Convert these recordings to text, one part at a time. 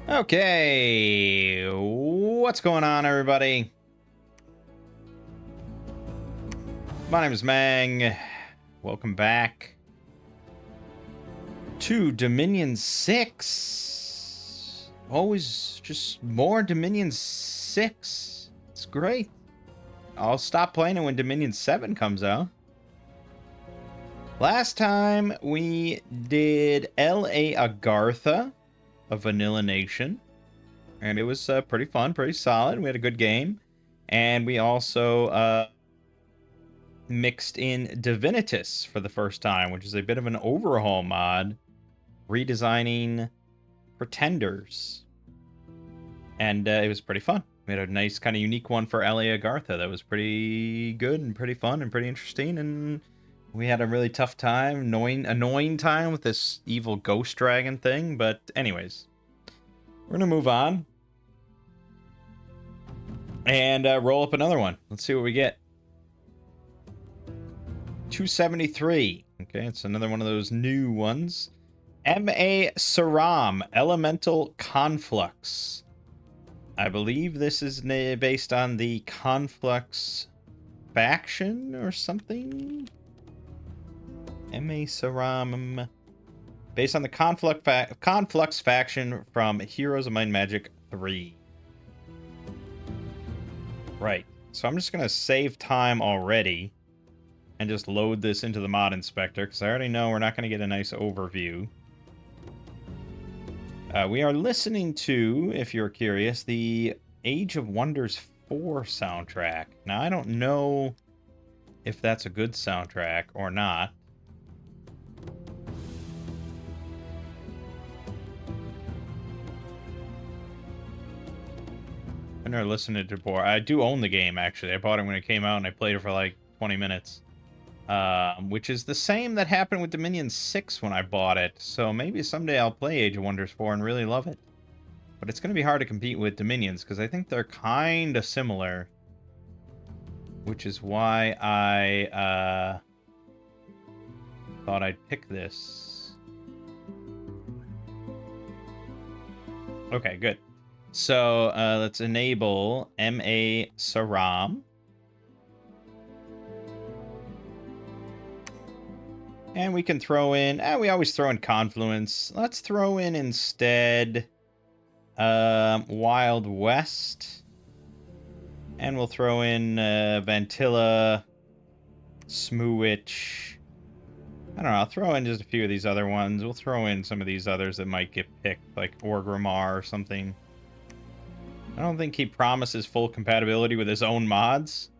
Okay, what's going on, everybody? My name is Mangg. Welcome back to Dominion 6. Always just more Dominion 6. It's great. I'll stop playing it when Dominion 7 comes out. Last time we did L.A. Agartha, a Vanilla Nation. And it was pretty fun, pretty solid. We had a good game. And we also mixed in Divinitus for the first time, which is a bit of an overhaul mod, redesigning Pretenders. And it was pretty fun. We had a nice kind of unique one for L.A. Agartha that was pretty good and pretty fun and pretty interesting. And we had a really tough time, annoying time with this evil ghost dragon thing. But anyways, we're going to move on and roll up another one. Let's see what we get. 273. Okay, it's another one of those new ones. Seram, Elemental Conflux. I believe this is based on the Conflux faction or something. Seram. Based on the Conflux faction from Heroes of Might and Magic 3. Right. So I'm just going to save time already and just load this into the mod inspector, because I already know we're not going to get a nice overview. We are listening to, if you're curious, the Age of Wonders 4 soundtrack. Now, I don't know if that's a good soundtrack or not. I've never listened to it before. I do own the game, actually. I bought it when it came out, and I played it for like 20 minutes. Which is the same that happened with Dominion 6 when I bought it. So maybe someday I'll play Age of Wonders 4 and really love it. But it's going to be hard to compete with Dominions, because I think they're kind of similar. Which is why I thought I'd pick this. Okay, good. So let's enable Seram. And we can throw in, we always throw in Confluence. Let's throw in instead Wild West. And we'll throw in Vantilla, Smoochwich. I don't know, I'll throw in just a few of these other ones. We'll throw in some of these others that might get picked, like Orgrimmar or something. I don't think he promises full compatibility with his own mods,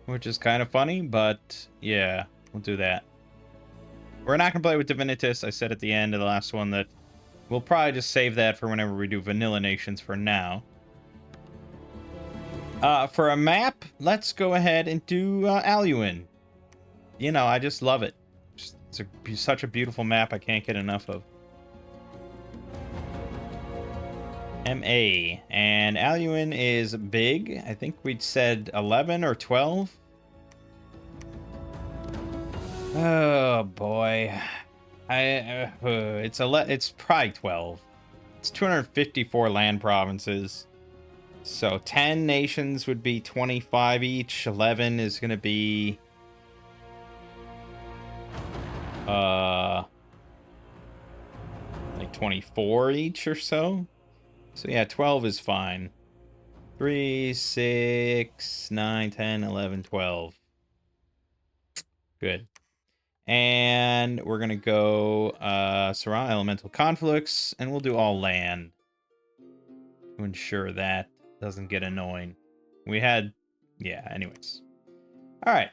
which is kind of funny, but yeah, we'll do that. We're not going to play with Divinitus. I said at the end of the last one that we'll probably just save that for whenever we do Vanilla Nations for now. For a map, let's go ahead and do Alduin. You know, I just love it. It's such a beautiful map I can't get enough of. MA. And Alduin is big. I think we'd said 11 or 12. Oh boy, it's probably 12. It's 254 land provinces, so 10 nations would be 25 each. 11 is gonna be like 24 each or so. So yeah, 12 is fine. 3, 6, 9, 10, 11, 12. Good. And we're going to go Seram Elemental Conflicts, and we'll do all land to ensure that doesn't get annoying. Yeah, anyways. All right.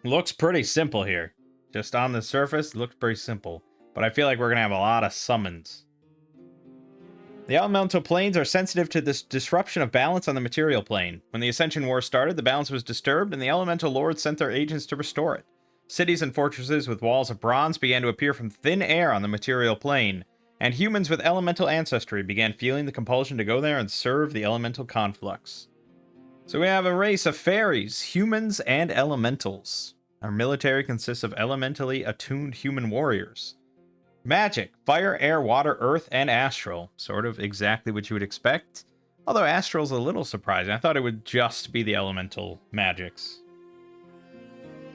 Looks pretty simple here. Just on the surface, it looks pretty simple. But I feel like we're going to have a lot of summons. The elemental planes are sensitive to this disruption of balance on the material plane. When the Ascension War started, the balance was disturbed, and the elemental lords sent their agents to restore it. Cities and fortresses with walls of bronze began to appear from thin air on the material plane, and humans with elemental ancestry began feeling the compulsion to go there and serve the elemental conflux. So we have a race of fairies, humans, and elementals. Our military consists of elementally attuned human warriors. Magic. Fire, air, water, earth, and astral. Sort of exactly what you would expect. Although astral's a little surprising. I thought it would just be the elemental magics.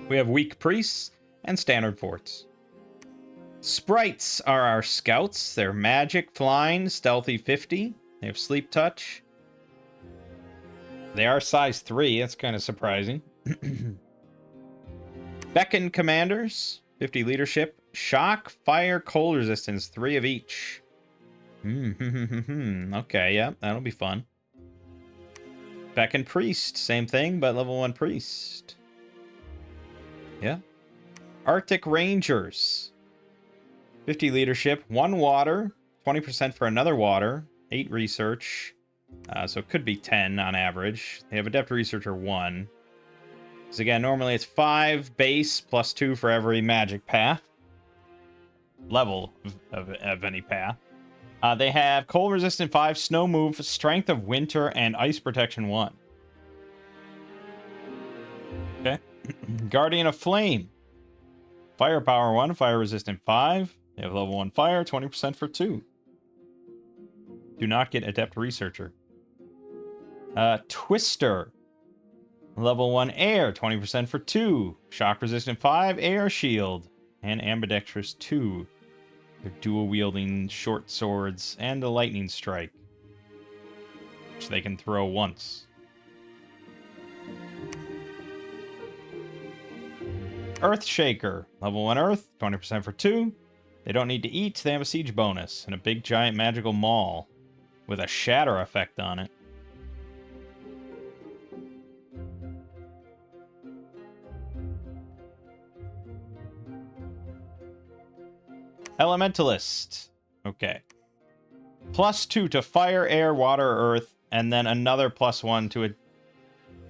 We have weak priests and standard forts. Sprites are our scouts. They're magic, flying, stealthy 50. They have sleep touch. They are size 3. That's kind of surprising. Beacon commanders, 50 leadership. Shock, fire, cold resistance, 3 of each. Okay, yeah, that'll be fun. Beacon priest, same thing, but level 1 priest. Yeah. Arctic rangers, 50 leadership, 1 water, 20% for another water, 8 research. So it could be 10 on average. They have adept researcher 1. Because again, normally it's 5 base plus 2 for every magic path. Level of any path. They have cold resistant 5, snow move, strength of winter, and ice protection 1. Okay. Guardian of Flame. Firepower 1, fire resistant 5. They have level 1 fire, 20% for 2. Do not get adept researcher. Twister. Level 1 air, 20% for 2. Shock resistant 5, air shield. And ambidextrous 2. They're dual wielding short swords and a lightning strike, which they can throw once. Earthshaker. Level 1 earth, 20% for 2. They don't need to eat, they have a siege bonus. And a big giant magical maul with a shatter effect on it. Elementalist. Okay. +2 to fire, air, water, earth, and then another +1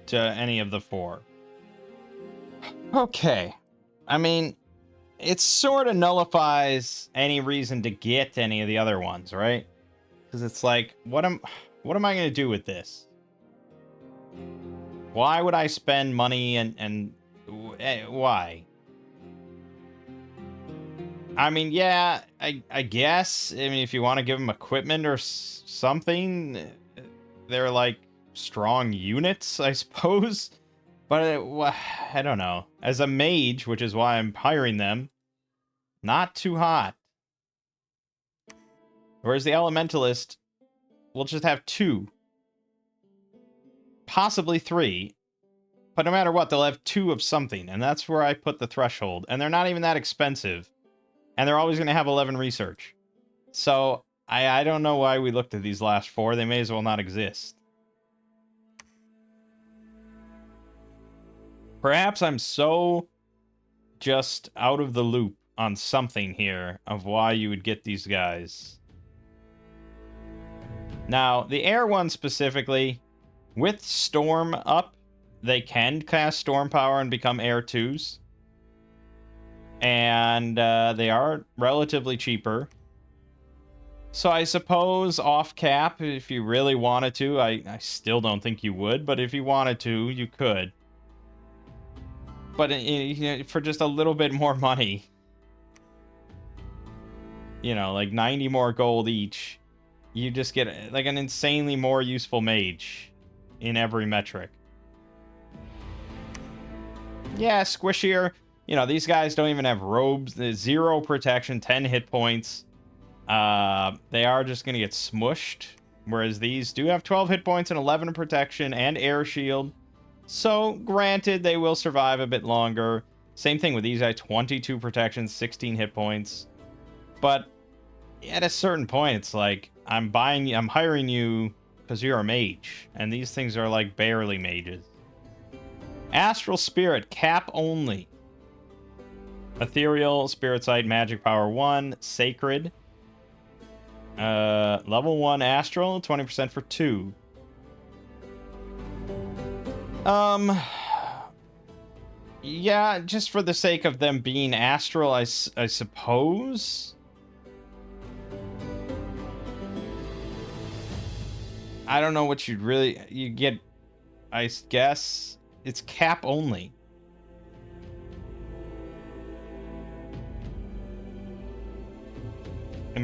to any of the 4. Okay. I mean, it sort of nullifies any reason to get any of the other ones, right? Because it's like, what am I going to do with this? Why would I spend money and why? I mean, yeah, I guess. I mean, if you want to give them equipment or something, they're like strong units, I suppose. But I don't know. As a mage, which is why I'm hiring them, not too hot. Whereas the elementalist will just have 2. Possibly 3. But no matter what, they'll have 2 of something. And that's where I put the threshold. And they're not even that expensive. And they're always going to have 11 research. So, I don't know why we looked at these last 4. They may as well not exist. Perhaps I'm so just out of the loop on something here of why you would get these guys. Now, the air one specifically, with Storm up, they can cast Storm Power and become Air 2s. And they are relatively cheaper. So I suppose off cap, if you really wanted to, I still don't think you would, but if you wanted to, you could. But for just a little bit more money, you know, like 90 more gold each, you just get like an insanely more useful mage in every metric. Yeah, squishier. You know, these guys don't even have robes. There's 0 protection, 10 hit points. They are just going to get smushed. Whereas these do have 12 hit points and 11 protection and air shield. So, granted, they will survive a bit longer. Same thing with these guys, 22 protection, 16 hit points. But at a certain point, it's like, I'm hiring you because you're a mage. And these things are like barely mages. Astral Spirit, cap only. Ethereal, Spirit Sight, Magic Power 1, Sacred. Level 1 Astral, 20% for 2. Yeah, just for the sake of them being Astral, I suppose. I don't know what you get, I guess. It's cap only.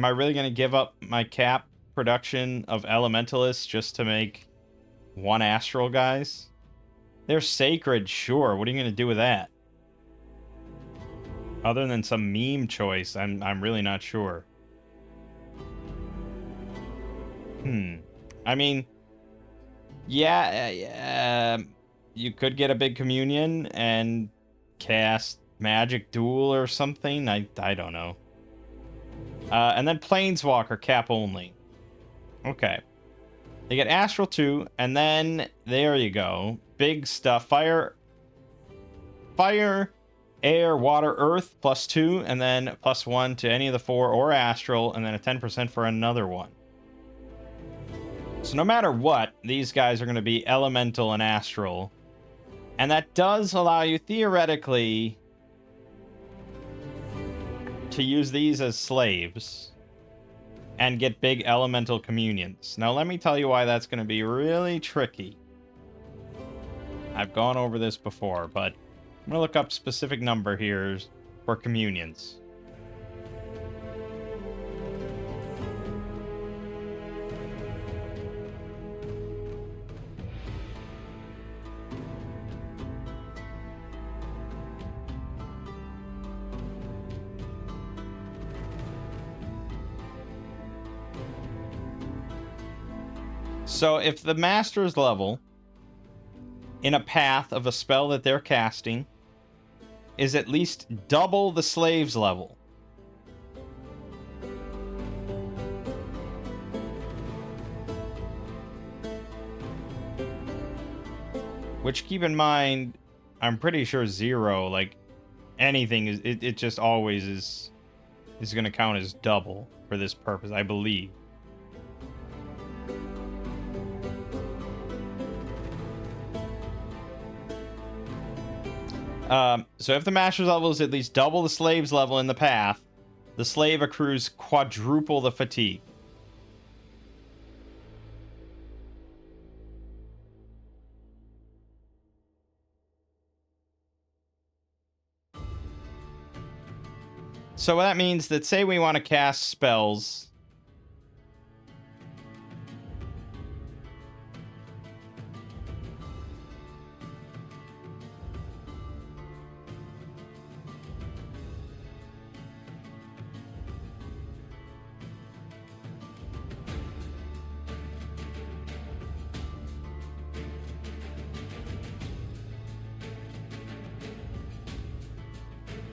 Am I really going to give up my cap production of elementalists just to make one astral, guys? They're sacred, sure. What are you going to do with that? Other than some meme choice, I'm really not sure. I mean, yeah, you could get a big communion and cast Magic Duel or something. I don't know. And then Planeswalker cap only. Okay. They get Astral 2, and then there you go. Big stuff. Fire, air, water, earth, +2, and then +1 to any of the 4 or Astral, and then a 10% for another one. So no matter what, these guys are going to be Elemental and Astral. And that does allow you, theoretically, to use these as slaves and get big Elemental communions. Now let me tell you why that's going to be really tricky. I've gone over this before, but I'm going to look up specific number here for communions. So if the master's level in a path of a spell that they're casting is at least double the slave's level, which, keep in mind, I'm pretty sure 0, like anything, it just always is going to count as double for this purpose, I believe. So if the master's level is at least double the slave's level in the path, the slave accrues quadruple the fatigue. So that means that, say we want to cast spells.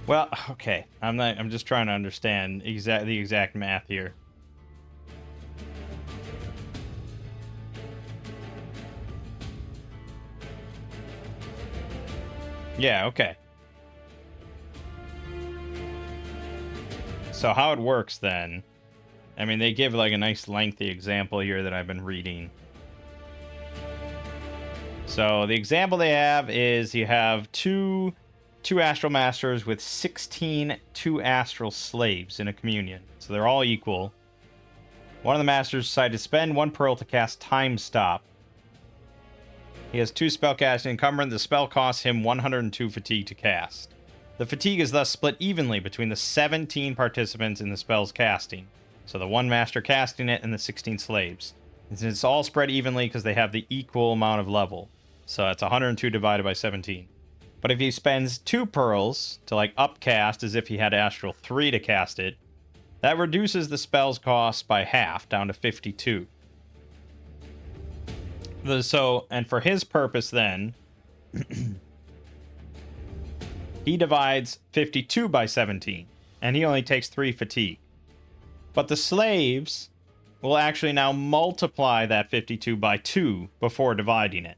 Well, okay. I'm just trying to understand the exact math here. Yeah, okay. So how it works then, I mean, they give like a nice lengthy example here that I've been reading. So the example they have is you have two astral masters with 16 astral slaves in a communion. So they're all equal. One of the masters decided to spend 1 pearl to cast Time Stop. He has 2 spellcasting encumbrance. The spell costs him 102 fatigue to cast. The fatigue is thus split evenly between the 17 participants in the spell's casting. So the 1 master casting it and the 16 slaves. And it's all spread evenly because they have the equal amount of level. So that's 102 divided by 17. But if he spends 2 pearls to like upcast as if he had Astral 3 to cast it, that reduces the spell's cost by half, down to 52. So, and for his purpose then, he divides 52 by 17, and he only takes 3 fatigue. But the slaves will actually now multiply that 52 by 2 before dividing it.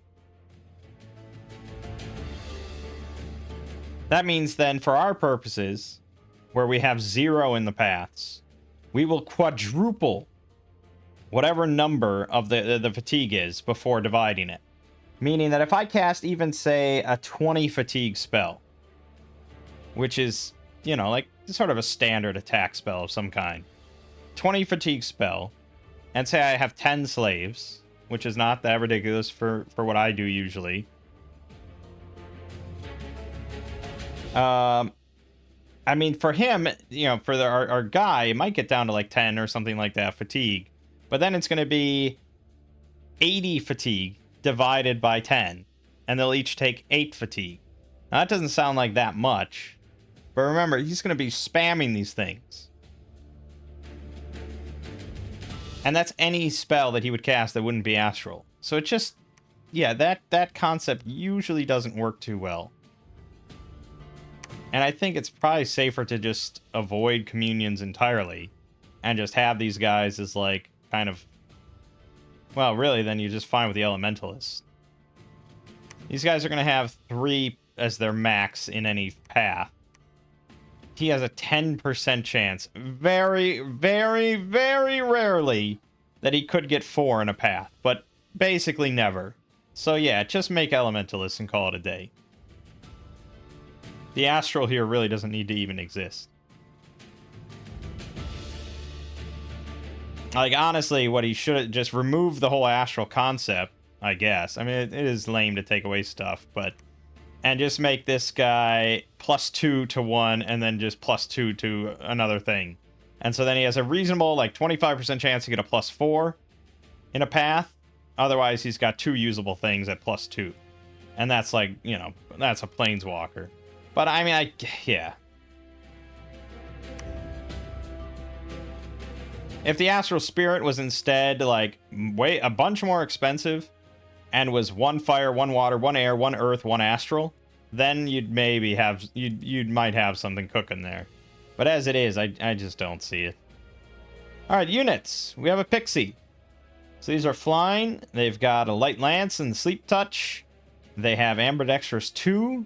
That means then, for our purposes, where we have 0 in the paths, we will quadruple whatever number of the fatigue is before dividing it. Meaning that if I cast even, say, a 20 fatigue spell, which is, you know, like sort of a standard attack spell of some kind, 20 fatigue spell, and say I have 10 slaves, which is not that ridiculous for what I do usually. I mean, for him, you know, for our guy, it might get down to like 10 or something like that fatigue. But then it's going to be 80 fatigue divided by 10. And they'll each take 8 fatigue. Now, that doesn't sound like that much. But remember, he's going to be spamming these things. And that's any spell that he would cast that wouldn't be astral. So it just, yeah, that concept usually doesn't work too well. And I think it's probably safer to just avoid communions entirely and just have these guys as like kind of, well, really, then you're just fine with the elementalists. These guys are going to have 3 as their max in any path. He has a 10% chance, very, very, very rarely, that he could get 4 in a path, but basically never. So yeah, just make elementalists and call it a day. The astral here really doesn't need to even exist. Like, honestly, what he should have just removed the whole astral concept, I guess. I mean, it is lame to take away stuff, but... And just make this guy +2 to 1, and then just +2 to another thing. And so then he has a reasonable, like, 25% chance to get a +4 in a path. Otherwise, he's got 2 usable things at +2. And that's like, you know, that's a planeswalker. But, I mean, yeah. If the Astral Spirit was instead, like, a bunch more expensive, and was 1 fire, 1 water, 1 air, 1 earth, 1 astral, then you'd maybe have, you might have something cooking there. But as it is, I just don't see it. Alright, units. We have a Pixie. So these are flying. They've got a Light Lance and Sleep Touch. They have Ambidextrous 2,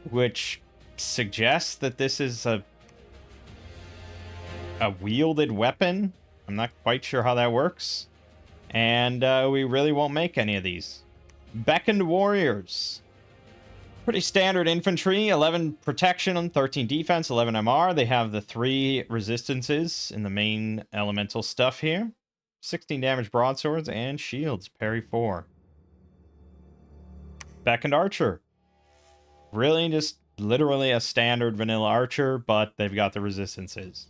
which suggests that this is a wielded weapon. I'm not quite sure how that works. And we really won't make any of these. Beckoned Warriors. Pretty standard infantry. 11 protection, 13 defense, 11 MR. They have the 3 resistances in the main elemental stuff here. 16 damage broadswords and shields. Parry 4. Beckoned Archer. Really just literally a standard vanilla archer, but they've got the resistances.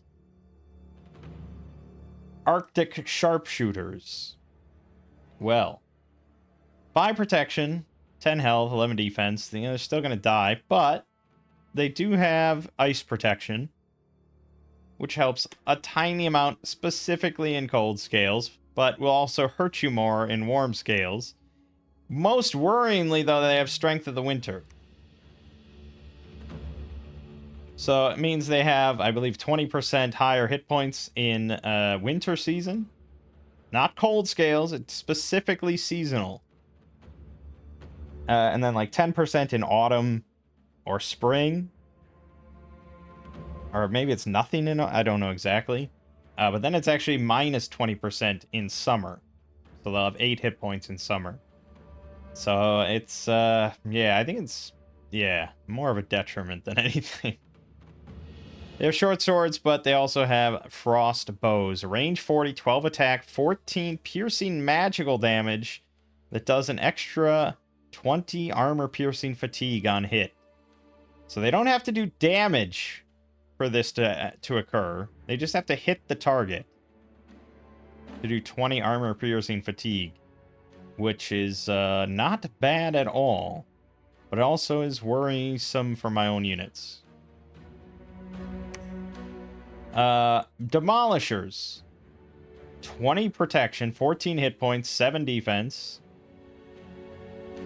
Arctic Sharpshooters. Well, 5 protection, 10 health, 11 defense. You know, they're still going to die, but they do have ice protection, which helps a tiny amount specifically in cold scales, but will also hurt you more in warm scales. Most worryingly, though, they have strength of the winter. So it means they have, I believe, 20% higher hit points in winter season. Not cold scales, it's specifically seasonal. And then like 10% in autumn or spring. Or maybe it's nothing in, I don't know exactly. But then it's actually minus 20% in summer. So they'll have 8 hit points in summer. So it's, yeah, I think it's, yeah, more of a detriment than anything. They have short swords, but they also have frost bows. Range 40, 12 attack, 14 piercing magical damage that does an extra 20 armor piercing fatigue on hit. So they don't have to do damage for this to occur. They just have to hit the target to do 20 armor piercing fatigue, which is not bad at all, but it also is worrisome for my own units. Demolishers. 20 protection, 14 hit points, 7 defense.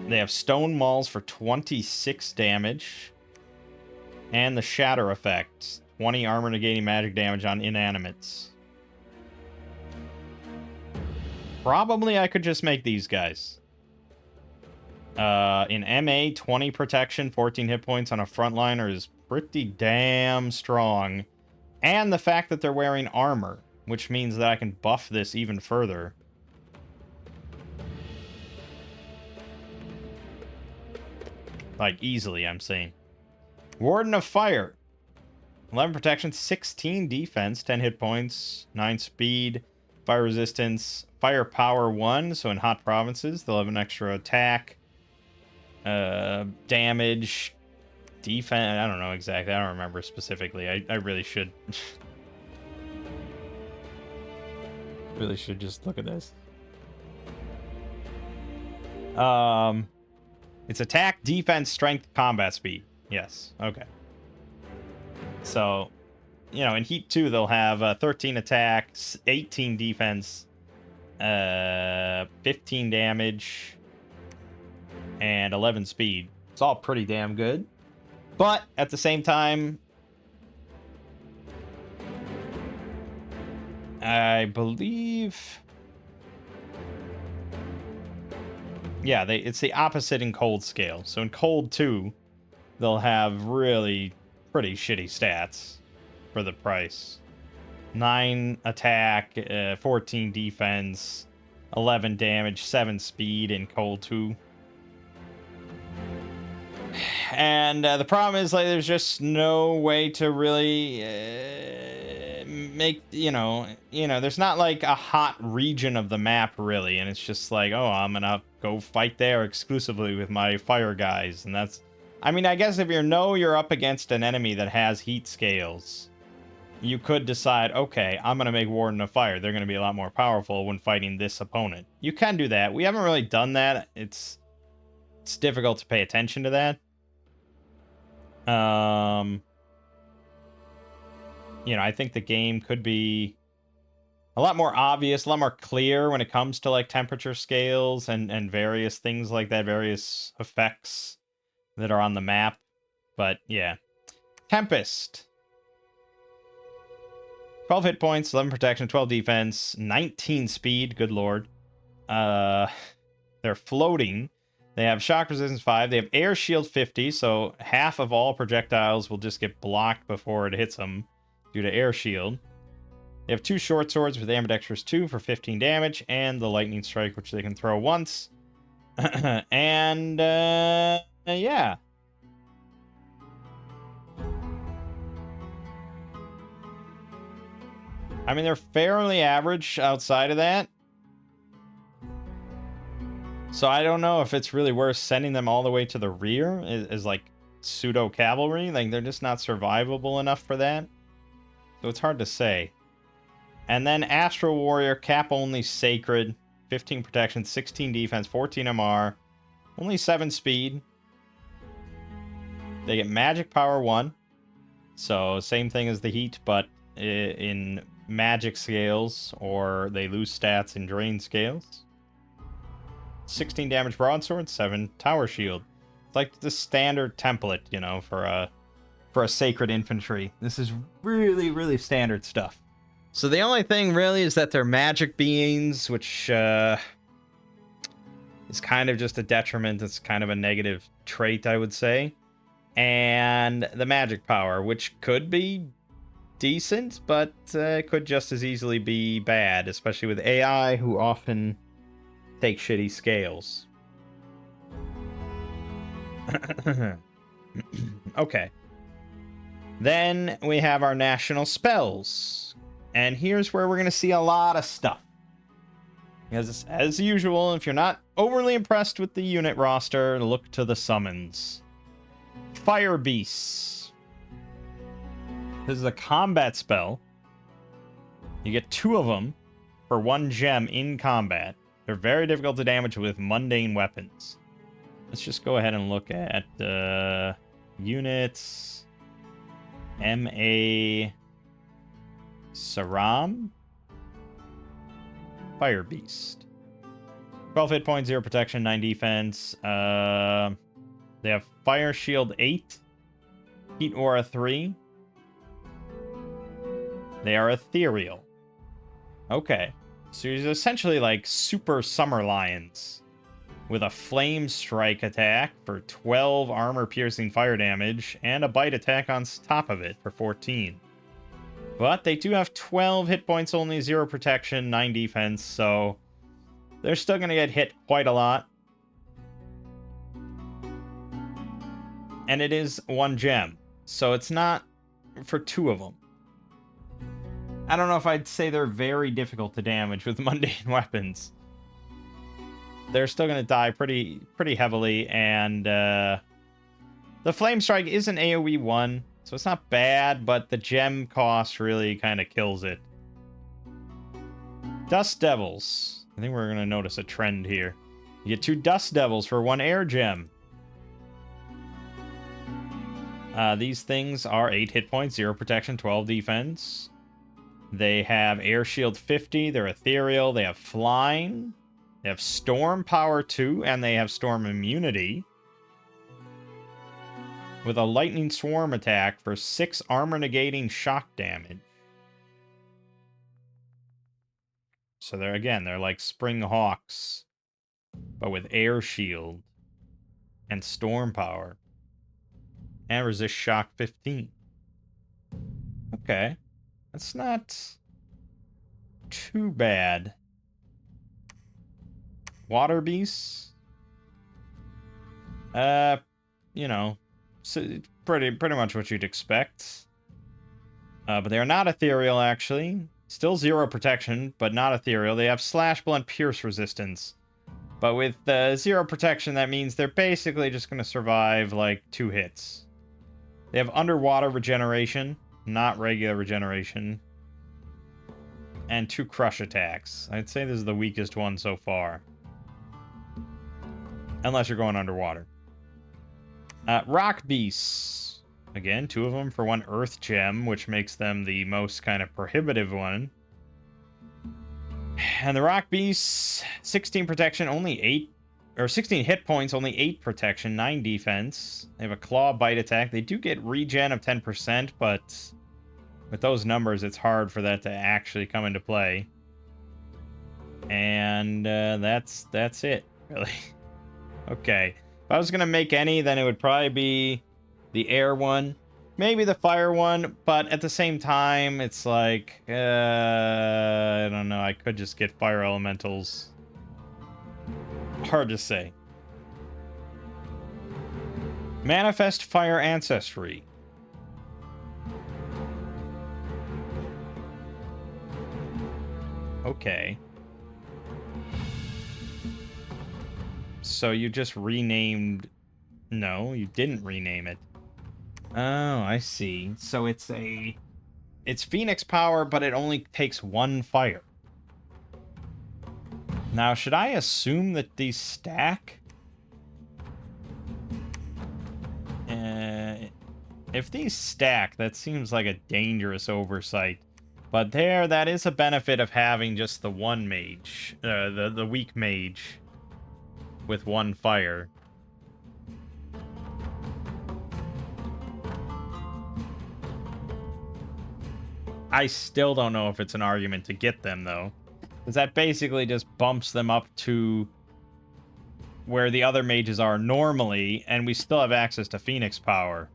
They have stone mauls for 26 damage. And the shatter effect. 20 armor negating magic damage on inanimates. Probably I could just make these guys. In MA, 20 protection, 14 hit points on a frontliner is pretty damn strong. And the fact that they're wearing armor, which means that I can buff this even further. Like, easily, I'm saying. Warden of Fire. 11 protection, 16 defense, 10 hit points, 9 speed, fire resistance, fire power 1, so in hot provinces, they'll have an extra attack, damage, defense. I don't know exactly. I don't remember specifically. I really should. Really should just look at this. It's attack, defense, strength, combat speed. Yes. Okay. So, you know, in Heat 2, they'll have 13 attacks, 18 defense, 15 damage, and 11 speed. It's all pretty damn good. But at the same time, I believe... Yeah, it's the opposite in Cold scale. So in Cold 2, they'll have really pretty shitty stats for the price. 9 attack, 14 defense, 11 damage, 7 speed in Cold 2. And the problem is, like, there's just no way to really make, there's not like a hot region of the map really, and it's just like, oh, I'm gonna go fight there exclusively with my fire guys, and that's, I mean, I guess if you're up against an enemy that has heat scales, you could decide, okay, I'm gonna make Warden of Fire. They're gonna be a lot more powerful when fighting this opponent. You can do that. We haven't really done that. It's difficult to pay attention to that. I think the game could be a lot more obvious, a lot more clear when it comes to like temperature scales and various things like that, various effects that are on the map. But yeah. Tempest. 12 hit points, 11 protection, 12 defense, 19 speed, good lord. They're floating. They have shock resistance 5. They have air shield 50, so half of all projectiles will just get blocked before it hits them due to air shield. They have 2 short swords with ambidextrous 2 for 15 damage, and the lightning strike, which they can throw once. And, yeah. I mean, they're fairly average outside of that. So I don't know if it's really worth sending them all the way to the rear as like pseudo cavalry. Like, they're just not survivable enough for that. So it's hard to say. And then Astral Warrior, cap only sacred, 15 protection, 16 defense, 14 MR, only 7 speed. They get magic power 1. So same thing as the heat, but in magic scales, or they lose stats in drain scales. 16 damage broadsword, 7 tower shield. It's like the standard template, for a sacred infantry. This is really, really standard stuff. So the only thing really is that they're magic beings, which is kind of just a detriment. It's kind of a negative trait, I would say. And the magic power, which could be decent, but could just as easily be bad, especially with AI, who often take shitty scales. Okay. Then we have our national spells. And here's where we're going to see a lot of stuff. Because as usual, if you're not overly impressed with the unit roster, look to the summons. Fire Beasts. This is a combat spell. You get 2 of them for 1 gem in combat. They're very difficult to damage with mundane weapons. Let's just go ahead and look at units. M.A. Seram. Fire Beast. 12 hit points, 0 protection, 9 defense. They have Fire Shield 8. Heat Aura 3. They are ethereal. Okay. So he's essentially like super Summer Lions with a Flame Strike attack for 12 armor-piercing fire damage and a bite attack on top of it for 14. But they do have 12 hit points only, 0 protection, 9 defense, so they're still going to get hit quite a lot. And it is 1 gem, so it's not for 2 of them. I don't know if I'd say they're very difficult to damage with mundane weapons. They're still going to die pretty heavily, and The Flame Strike is an AoE 1, so it's not bad, but the gem cost really kind of kills it. Dust Devils. I think we're going to notice a trend here. You get 2 Dust Devils for 1 air gem. These things are 8 hit points, 0 protection, 12 defense. They have Air Shield 50, they're ethereal, they have flying, they have Storm Power 2, and they have Storm Immunity. With a Lightning Swarm attack for 6 armor negating shock damage. So they're like Spring Hawks, but with Air Shield and Storm Power. And resist shock 15. Okay. That's not too bad. Water Beasts. You know, so pretty much what you'd expect. But they are not ethereal, actually. Still 0 protection, but not ethereal. They have Slash, Blunt, Pierce resistance. But with 0 protection, that means they're basically just going to survive, like, 2 hits. They have Underwater regeneration, not regular regeneration. And 2 Crush attacks. I'd say this is the weakest one so far. Unless you're going underwater. Rock Beasts. Again, 2 of them for 1 Earth Gem, which makes them the most kind of prohibitive one. And the Rock Beasts, 16 protection, only 8... Or 16 hit points, only 8 protection, 9 defense. They have a Claw Bite attack. They do get regen of 10%, but with those numbers, it's hard for that to actually come into play. And that's it, really. Okay. If I was going to make any, then it would probably be the air one. Maybe the fire one, but at the same time, it's like, I don't know. I could just get fire elementals. Hard to say. Manifest Fire Ancestry. Okay. So you just renamed... No, you didn't rename it. Oh, I see. So it's Phoenix power, but it only takes 1 fire. Now, should I assume that these stack? If these stack, that seems like a dangerous oversight. But that is a benefit of having just the 1 mage. The weak mage. With 1 fire. I still don't know if it's an argument to get them, though. Because that basically just bumps them up to where the other mages are normally, and we still have access to Phoenix power.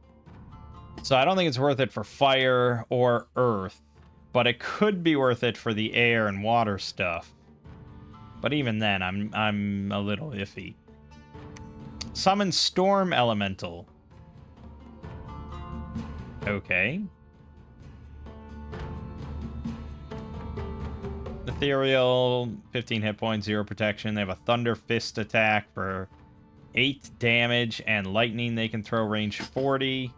So I don't think it's worth it for fire or earth, but it could be worth it for the air and water stuff. But even then, I'm a little iffy. Summon Storm Elemental. Okay. Ethereal, 15 hit points, 0 protection. They have a Thunder Fist attack for 8 damage, and lightning they can throw range 40.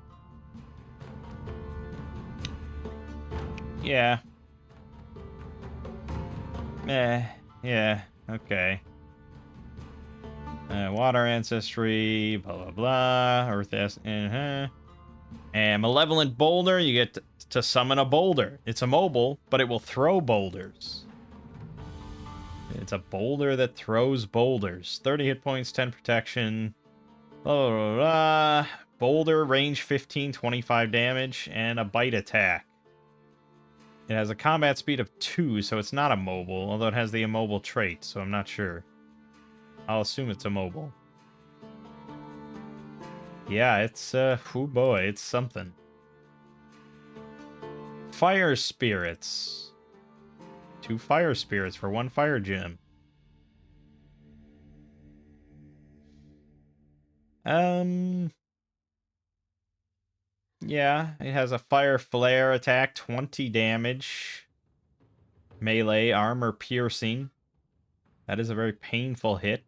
Yeah. Yeah, okay. Water Ancestry, blah, blah, blah. Earth, And Malevolent Boulder, you get to summon a boulder. It's immobile, but it will throw boulders. It's a boulder that throws boulders. 30 hit points, 10 protection. Blah, blah, blah. Boulder, range 15, 25 damage, and a bite attack. It has a combat speed of 2, so it's not immobile, although it has the immobile trait, so I'm not sure. I'll assume it's immobile. Yeah, it's, oh boy, it's something. Fire Spirits. 2 Fire Spirits for 1 Fire Gem. Yeah, it has a Fire Flare attack, 20 damage. Melee, armor piercing. That is a very painful hit.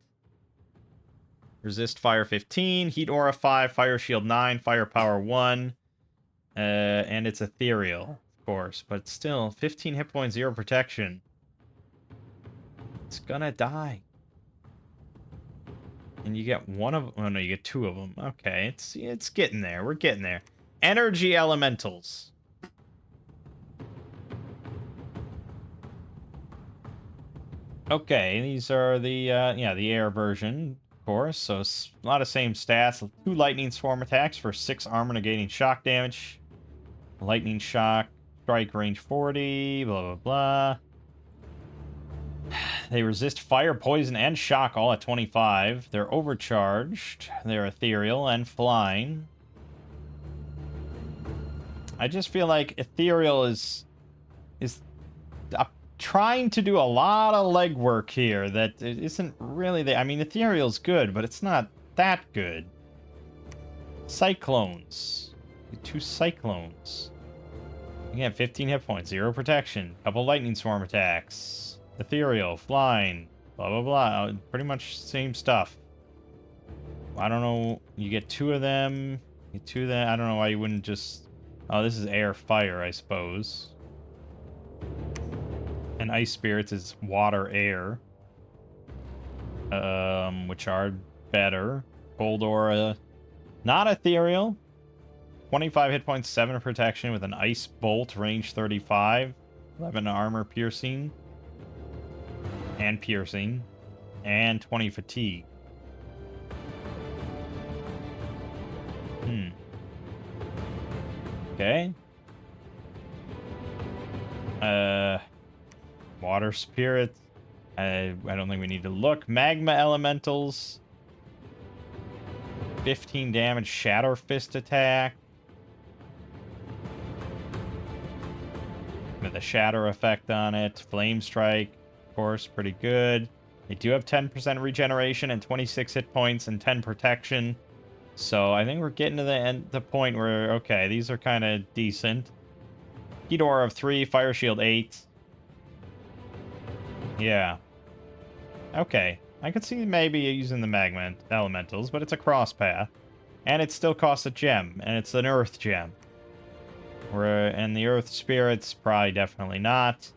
Resist fire 15, heat aura 5, fire shield 9, firepower 1. And it's ethereal, of course, but still 15 hit points, 0 protection. It's gonna die. And you get one of, oh no, you get 2 of them. Okay, it's getting there. We're getting there. Energy elementals. Okay, these are the the air version, of course. So it's a lot of same stats. 2 lightning swarm attacks for 6 armor negating shock damage. Lightning shock, strike range 40, blah blah blah. They resist fire, poison, and shock all at 25. They're overcharged. They're ethereal and flying. I just feel like ethereal is trying to do a lot of legwork here that it isn't really there. I mean, ethereal's good, but it's not that good. Cyclones. 2 cyclones. Again, 15 hit points, 0 protection, couple lightning swarm attacks. Ethereal, flying, blah, blah, blah. Pretty much same stuff. I don't know. You get 2 of them. You get 2 of them. I don't know why you wouldn't just... Oh, this is air, fire, I suppose. And ice spirits is water, air. Which are better. Cold aura, not ethereal. 25 hit points, 7 protection with an ice bolt, range 35. 11 armor piercing. And piercing. And 20 fatigue. Okay. Water spirit. I don't think we need to look. Magma elementals. 15 damage shatter fist attack. With a shatter effect on it. Flame strike, of course, pretty good. They do have 10% regeneration and 26 hit points and 10 protection. So I think we're getting to the point where, okay, these are kind of decent. Heat aura of 3, fire shield 8. Yeah. Okay. I could see maybe using the magma elementals, but it's a cross path. And it still costs a gem, and it's an earth gem. And the earth spirits, probably definitely not.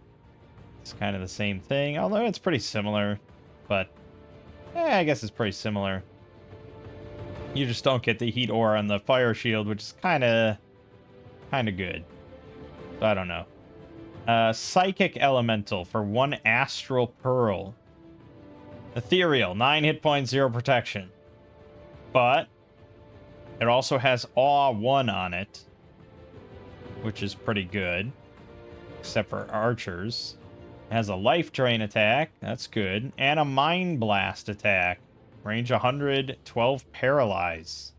It's kind of the same thing, although it's pretty similar. But, I guess it's pretty similar. You just don't get the heat aura on the fire shield, which is kind of good. So I don't know. Psychic elemental for 1 astral pearl. Ethereal, 9 hit points, 0 protection. But it also has awe 1 on it, which is pretty good, except for archers. It has a life drain attack, that's good, and a mind blast attack. Range 100, 12 paralyze.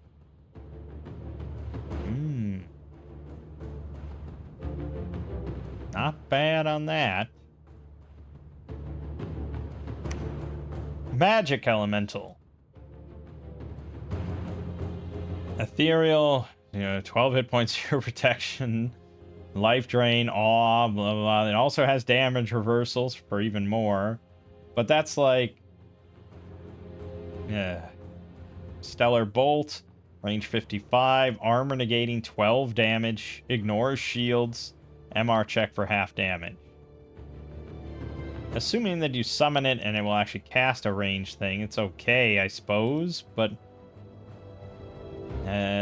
Not bad on that. Magic elemental. Ethereal, 12 hit points, 0 protection, life drain, awe, blah, blah, blah. It also has damage reversals for even more. But that's like... Yeah. Stellar bolt, range 55, armor negating 12 damage, ignores shields, MR check for half damage. Assuming that you summon it and it will actually cast a range thing, it's okay, I suppose, but...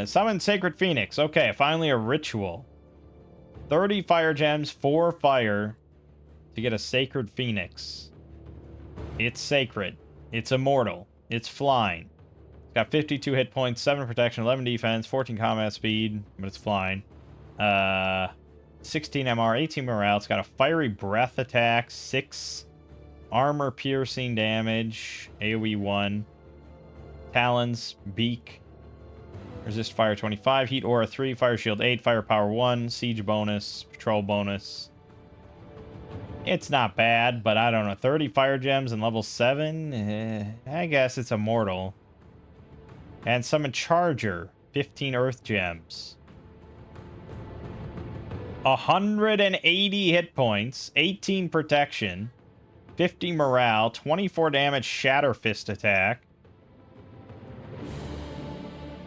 summon Sacred Phoenix. Okay, finally a ritual. 30 fire gems, 4 fire to get a Sacred Phoenix. It's sacred. It's immortal. It's flying. It's got 52 hit points, 7 protection, 11 defense, 14 combat speed, but it's flying. 16 MR, 18 morale. It's got a fiery breath attack, 6 armor piercing damage, AoE 1. Talons, beak. Resist fire 25, heat aura 3, fire shield 8, firepower 1, siege bonus, patrol bonus. It's not bad, but I don't know. 30 fire gems and level 7? I guess it's immortal. And summon Charger, 15 earth gems. 180 hit points, 18 protection, 50 morale, 24 damage shatter fist attack.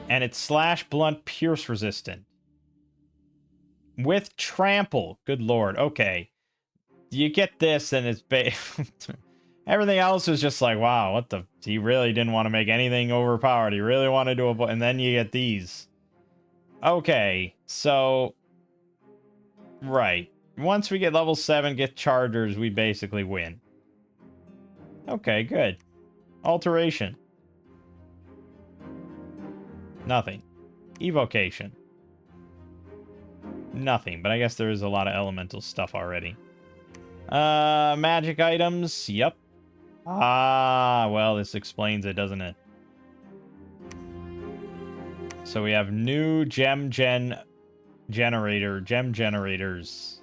And it's slash, blunt, pierce resistant. With trample. Good lord. Okay. You get this, and it's... Everything else is just like, wow, what the... He really didn't want to make anything overpowered. He really wanted to avoid... And then you get these. Okay, so... Right. Once we get level 7, get chargers, we basically win. Okay, good. Alteration. Nothing. Evocation. Nothing, but I guess there is a lot of elemental stuff already. Magic items. Yep. Ah, well, this explains it, doesn't it? So we have new gem generators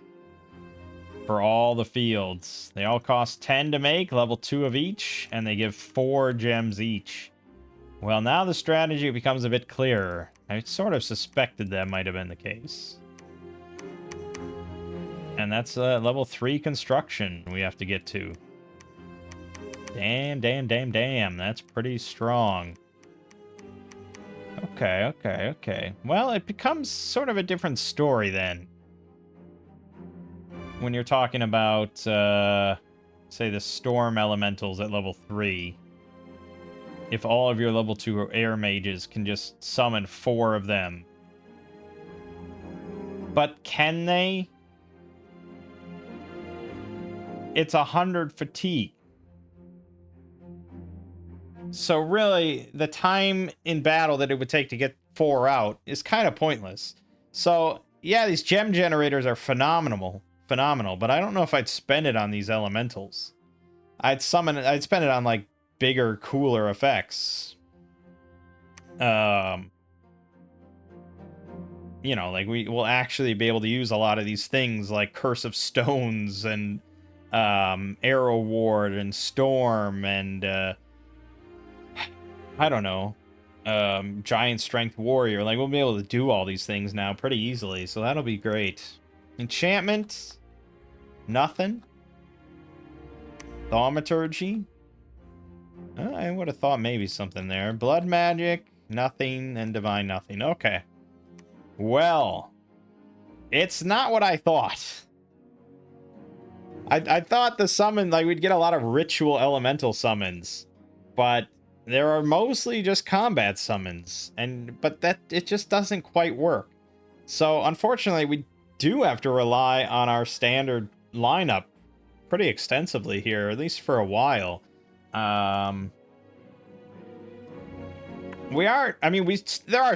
for all the fields. They all cost 10 to make, level 2 of each, and they give 4 gems each. Well, now the strategy becomes a bit clearer. I sort of suspected that might have been the case. And that's level 3 construction we have to get to. Damn. That's pretty strong. Okay. Well, it becomes sort of a different story then. When you're talking about, say, the storm elementals at level 3. If all of your level 2 air mages can just summon 4 of them. But can they? It's 100 fatigue. So really, the time in battle that it would take to get 4 out is kind of pointless. So, yeah, these gem generators are phenomenal, but I don't know if I'd spend it on these elementals. I'd spend it on, like, bigger, cooler effects. You know, like, we will actually be able to use a lot of these things, like Curse of Stones and Arrow Ward and Storm and I don't know, Giant Strength Warrior. Like, we'll be able to do all these things now pretty easily, so that'll be great. Enchantment, nothing. Thaumaturgy, I would have thought maybe something there. Blood magic, nothing, and divine nothing. Okay. Well, it's not what I thought. I thought the summon, like, we'd get a lot of ritual elemental summons, but there are mostly just combat summons, but that it just doesn't quite work. So unfortunately, we do have to rely on our standard lineup pretty extensively here, at least for a while. There are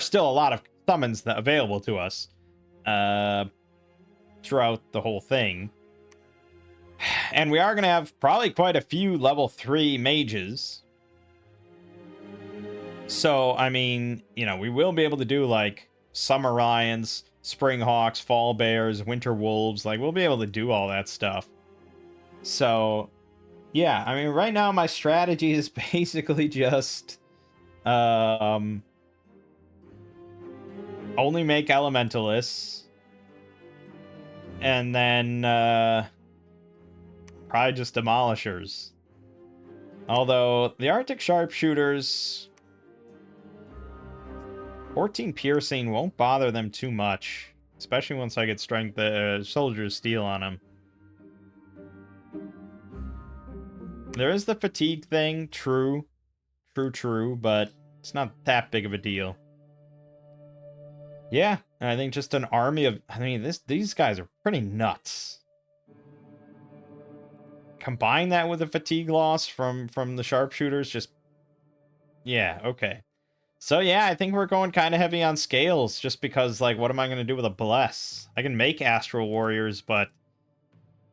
still a lot of summons available to us throughout the whole thing. And we are going to have probably quite a few level 3 mages. So, I mean, you know, we will be able to do, like, Summer Ryans, Spring Hawks, Fall Bears, Winter Wolves. Like, we'll be able to do all that stuff. So, yeah, I mean, right now my strategy is basically just... only make Elementalists. And then, probably just Demolishers. Although, the Arctic Sharpshooters... 14 piercing won't bother them too much. Especially once I get strength, Soldier's Steel on them. There is the fatigue thing, true, but it's not that big of a deal. Yeah, and I think just an army of... I mean, these guys are pretty nuts. Combine that with the fatigue loss from the sharpshooters, just... Yeah, okay. So yeah, I think we're going kind of heavy on scales, just because, like, what am I going to do with a Bless? I can make Astral Warriors, but...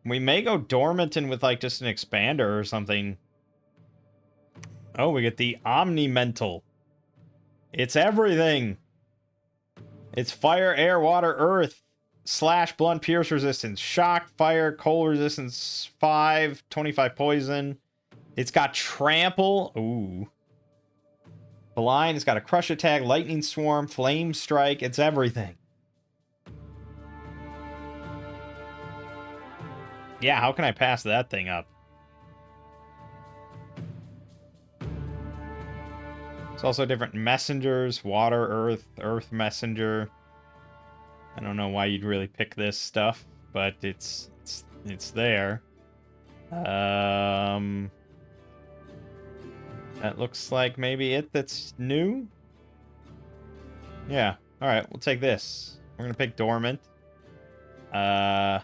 we may go Dormanton with, like, just an Expander or something. Oh, we get the Omnimental. It's everything! It's fire, air, water, earth, slash, blunt, pierce resistance, shock, fire, cold resistance, 5, 25 poison. It's got trample. Ooh. Blind, it's got a crush attack, lightning swarm, flame strike. It's everything. Yeah, how can I pass that thing up? There's also different messengers, water, earth messenger. I don't know why you'd really pick this stuff, but it's there. That looks like maybe it that's new. Yeah. All right, we'll take this. We're gonna pick dormant. Go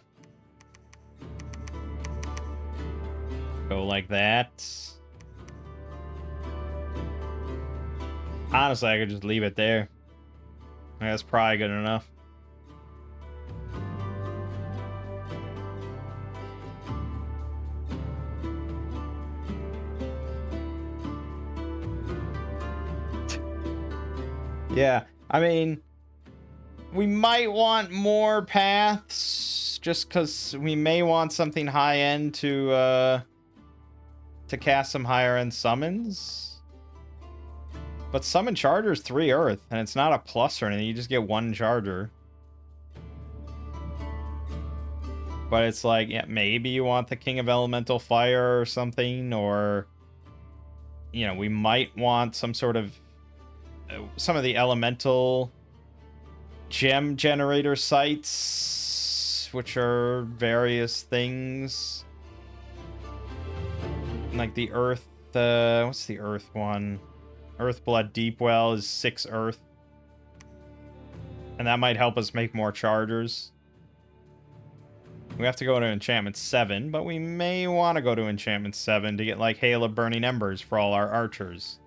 like that. Honestly, I could just leave it there. That's probably good enough. Yeah, I mean, we might want more paths just because we may want something high end to cast some higher end summons. But summon charger is 3 earth, and it's not a plus or anything. You just get 1 charger. But it's like, yeah, maybe you want the King of Elemental Fire or something, or you know, we might want some sort of some of the elemental gem generator sites, which are various things. Like the earth, what's the earth one? Earthblood Deepwell is 6 earth. And that might help us make more chargers. We have to go to enchantment 7, but we may want to go to enchantment 7 to get like Hail of Burning Embers for all our archers.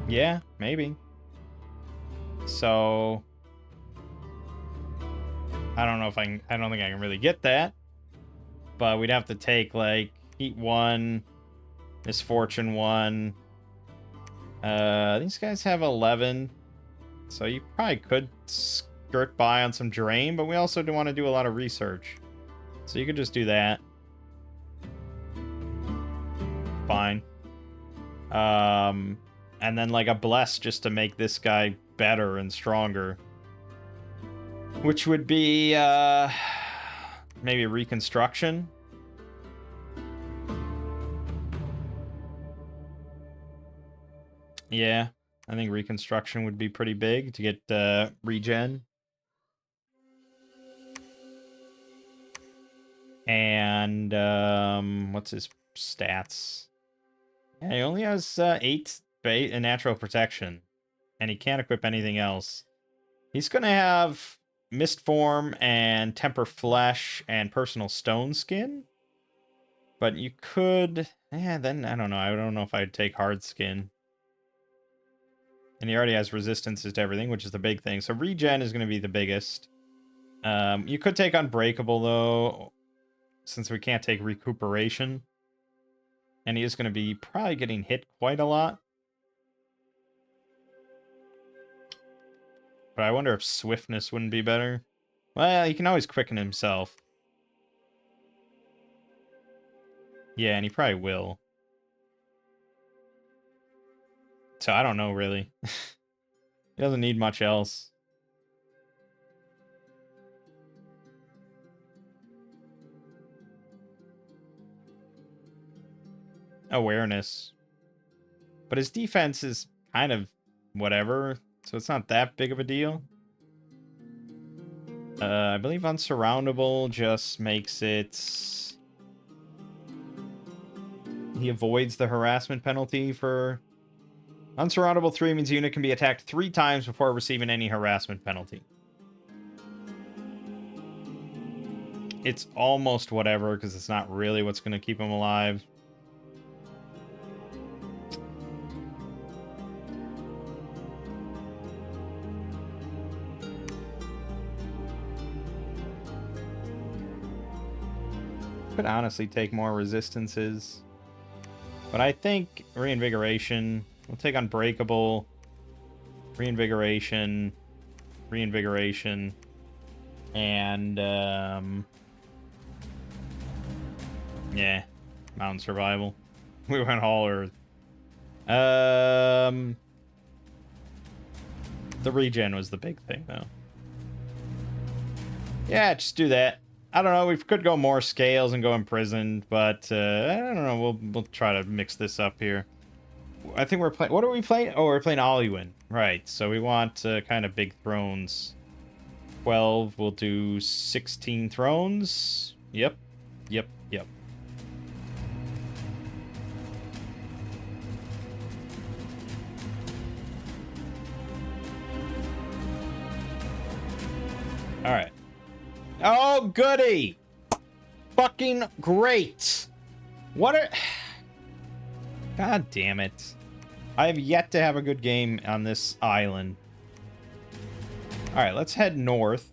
Yeah, maybe. So I don't know if I don't think I can really get that. But we'd have to take like Heat 1, Misfortune 1. These guys have 11. So you probably could skirt by on some Drain, but we also do want to do a lot of research. So you could just do that. Fine. And then like a Bless just to make this guy better and stronger. Which would be maybe Reconstruction. Yeah, I think Reconstruction would be pretty big to get regen. And what's his stats? Yeah, he only has 8 in natural protection, and he can't equip anything else. He's gonna have Mist Form and Temper Flesh and Personal Stone Skin. But you could, then I don't know. I don't know if I'd take Hard Skin. And he already has resistances to everything, which is the big thing. So regen is going to be the biggest. You could take Unbreakable, though, since we can't take Recuperation. And he is going to be probably getting hit quite a lot. But I wonder if Swiftness wouldn't be better. Well, he can always quicken himself. Yeah, and he probably will. So I don't know, really. He doesn't need much else. Awareness. But his defense is kind of whatever, so it's not that big of a deal. I believe Unsurroundable just makes it... He avoids the harassment penalty for... Unsurroundable 3 means the unit can be attacked 3 times before receiving any harassment penalty. It's almost whatever, because it's not really what's going to keep him alive. Could honestly take more resistances. But I think Reinvigoration... We'll take Unbreakable, Reinvigoration, Reinvigoration, and, yeah. Mountain survival. We went all Earth. The regen was the big thing, though. Yeah, just do that. I don't know. We could go more scales and go imprisoned, but I don't know. We'll try to mix this up here. I think we're playing. What are we playing? Oh, we're playing Alwyn. Right. So we want kind of big thrones. 12. We'll do 16 thrones. Yep. Yep. Yep. All right. Oh, goody! Fucking great! What a... God damn it. I have yet to have a good game on this island. Alright, let's head north.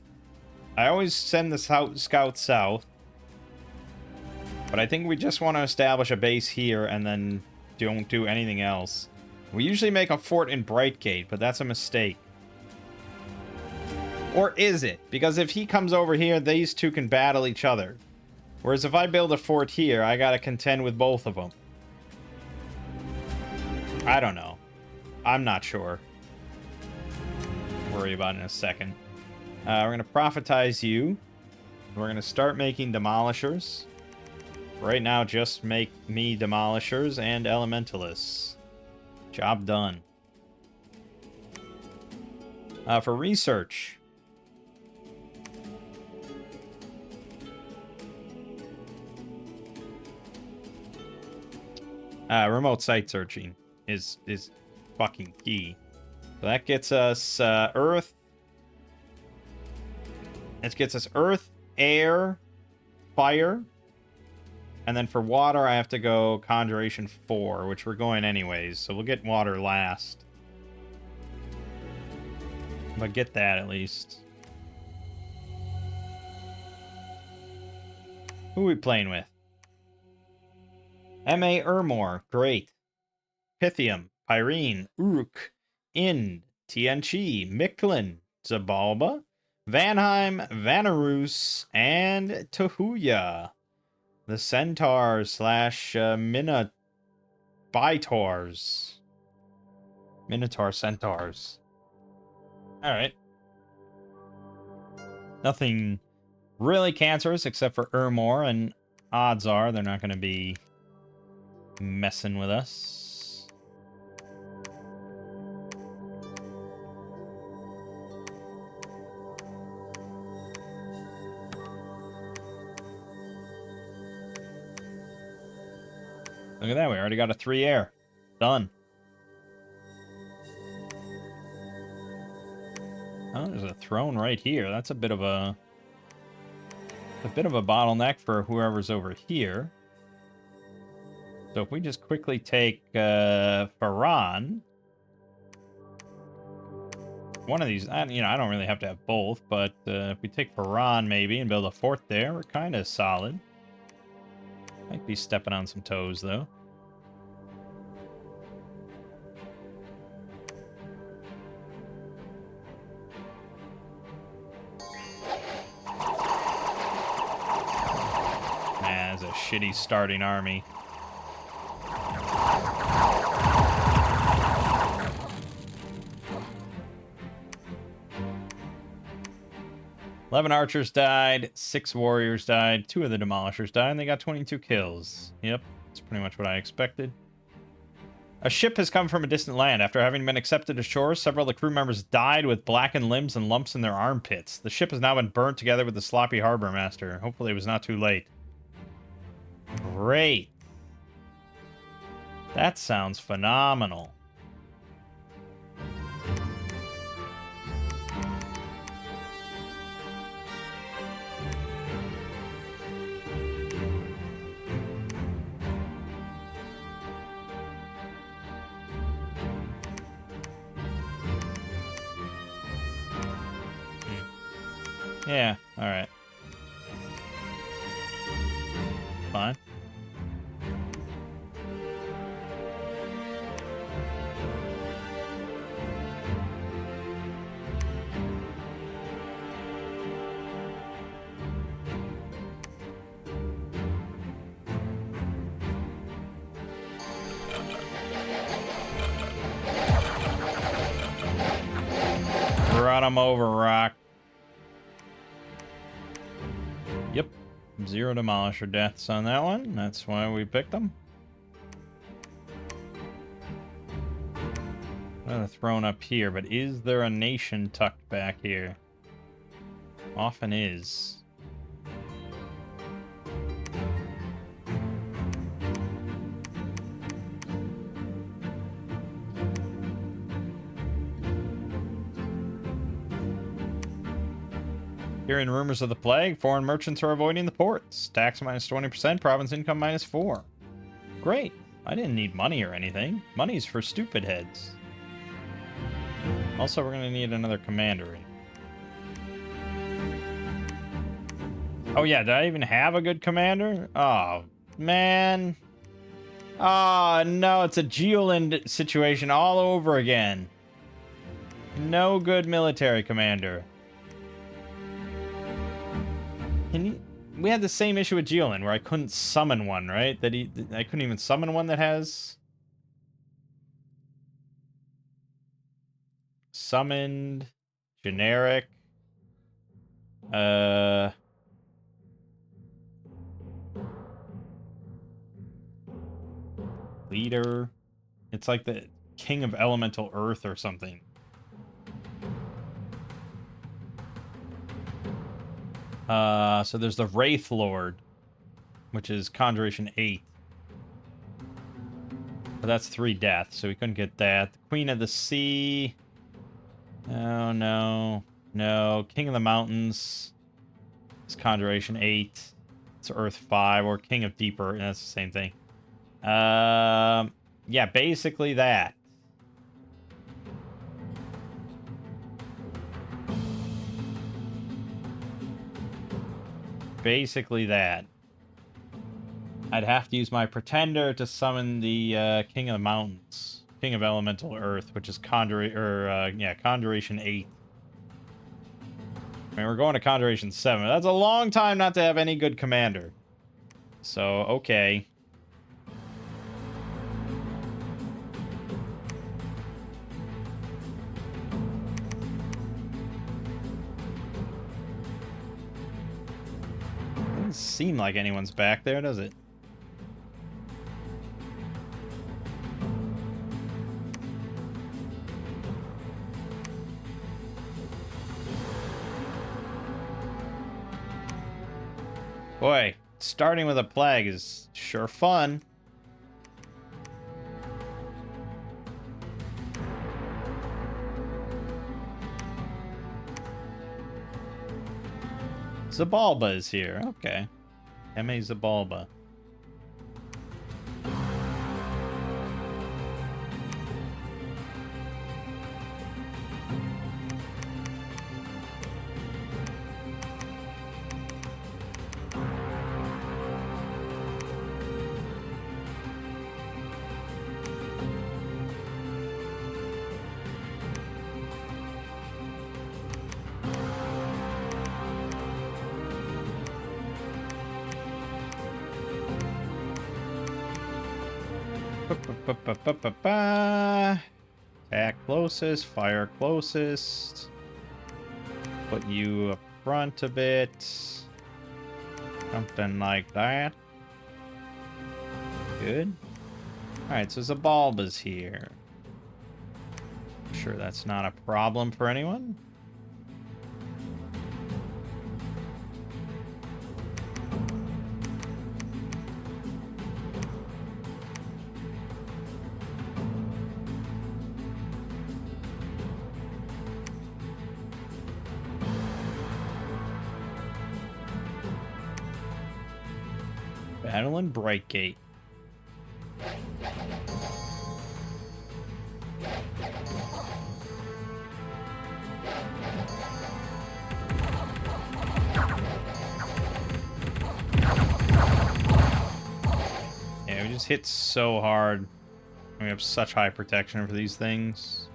I always send the scout south. But I think we just want to establish a base here and then don't do anything else. We usually make a fort in Brightgate, but that's a mistake. Or is it? Because if he comes over here, these two can battle each other. Whereas if I build a fort here, I gotta contend with both of them. I don't know. I'm not sure. Worry about it in a second. We're gonna profitize you. We're gonna start making demolishers. Right now, just make me demolishers and elementalists. Job done. For research. Remote site searching is fucking key. So that gets us Earth. It gets us Earth, Air, Fire. And then for water, I have to go Conjuration 4, which we're going anyways. So we'll get water last. But get that at least. Who are we playing with? M.A. Ermor, great. Pythium, Pyrene, Uruk, Ind, Tianchi, Mictlan, Zabalba, Vanheim, Vanarus, and Tahuya. The Centaurs slash Minotaurs. Minotaur Centaurs. Alright. Nothing really cancerous except for Ermor, and odds are they're not going to be messing with us. Look at that, we already got a 3 air. Done. Oh, there's a throne right here. That's a bit of a bottleneck for whoever's over here. So if we just quickly take Faran, one of these, I don't really have to have both, but if we take Faran maybe and build a fort there, we're kind of solid. Might be stepping on some toes though. Man, it's a shitty starting army. Eleven archers died, 6 warriors died, 2 of the demolishers died, and they got 22 kills. Yep, that's pretty much what I expected. A ship has come from a distant land. After having been accepted ashore, several of the crew members died with blackened limbs and lumps in their armpits. The ship has now been burnt together with the sloppy harbor master. Hopefully it was not too late. Great. That sounds phenomenal. Yeah, alright. Fine. Run them over, Rock. Yep. 0 Demolisher deaths on that one. That's why we picked them. Another throne up here, but is there a nation tucked back here? Often is. Hearing rumors of the plague, foreign merchants are avoiding the ports. Tax minus 20%, province income minus 4. Great. I didn't need money or anything. Money's for stupid heads. Also, we're going to need another commander. Oh yeah, did I even have a good commander? Oh, man. Oh, no, it's a Geoland situation all over again. No good military commander. We had the same issue with Geoland where I couldn't summon one, right? I couldn't even summon one that has summoned generic leader. It's like the King of Elemental Earth or something. So there's the Wraith Lord, which is Conjuration 8. But that's 3 deaths, so we couldn't get that. The Queen of the Sea. Oh, no. No. King of the Mountains. It's Conjuration 8. It's Earth 5, or King of Deeper, and that's the same thing. Yeah, basically that. Basically that. I'd have to use my Pretender to summon the King of the Mountains. King of Elemental Earth, which is Conjuration 8. I mean, we're going to Conjuration 7. That's a long time not to have any good commander. So, okay. Doesn't seem like anyone's back there, does it? Boy, starting with a plague is sure fun. Zabalba is here. Okay. M.A. Zabalba. Attack closest, fire closest. Put you up front a bit. Something like that. Good. Alright, so Zabalba's here. I'm sure that's not a problem for anyone. Battle in Brightgate. Yeah, we just hit so hard. We have such high protection for these things.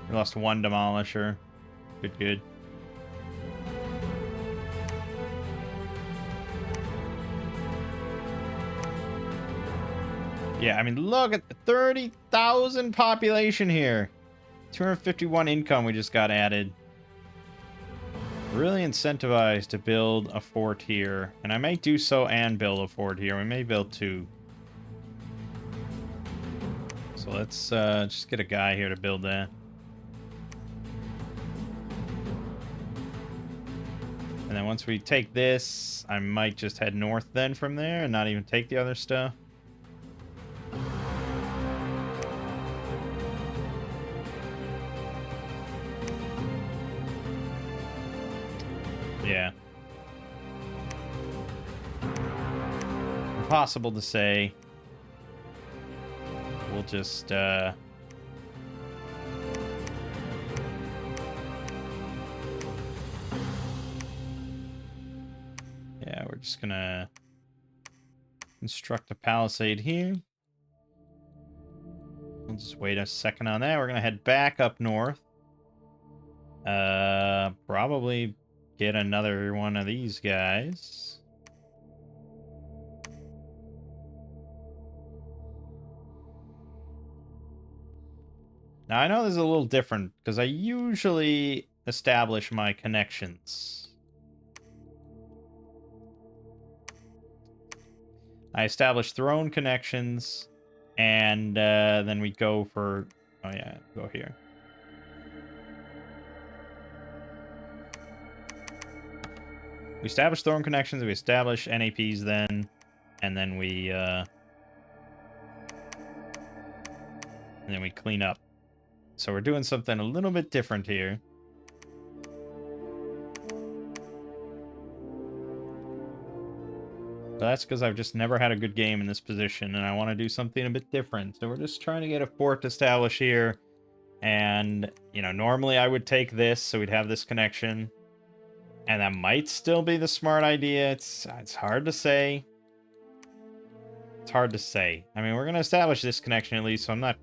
We lost 1 Demolisher. Good, good. Yeah, I mean, look at 30,000 population here. 251 income we just got added. really incentivized to build a fort here. And I may do so and build a fort here. We may build two. So let's just get a guy here to build that. And then once we take this, I might just head north then from there and not even take the other stuff. Yeah. Impossible to say. We'll just, yeah, we're just gonna construct a palisade here. We'll just wait a second on that. We're gonna head back up north. Probably get another one of these guys. Now, I know this is a little different, because I usually establish my connections. I establish throne connections, and then we go for... Oh, yeah, go here. We establish throne connections, we establish NAPs then, and then we clean up. So we're doing something a little bit different here. But that's because I've just never had a good game in this position, and I want to do something a bit different. So we're just trying to get a fort established here. And, you know, normally I would take this, so we'd have this connection. And that might still be the smart idea. It's hard to say. It's hard to say. I mean, we're going to establish this connection at least, so I'm not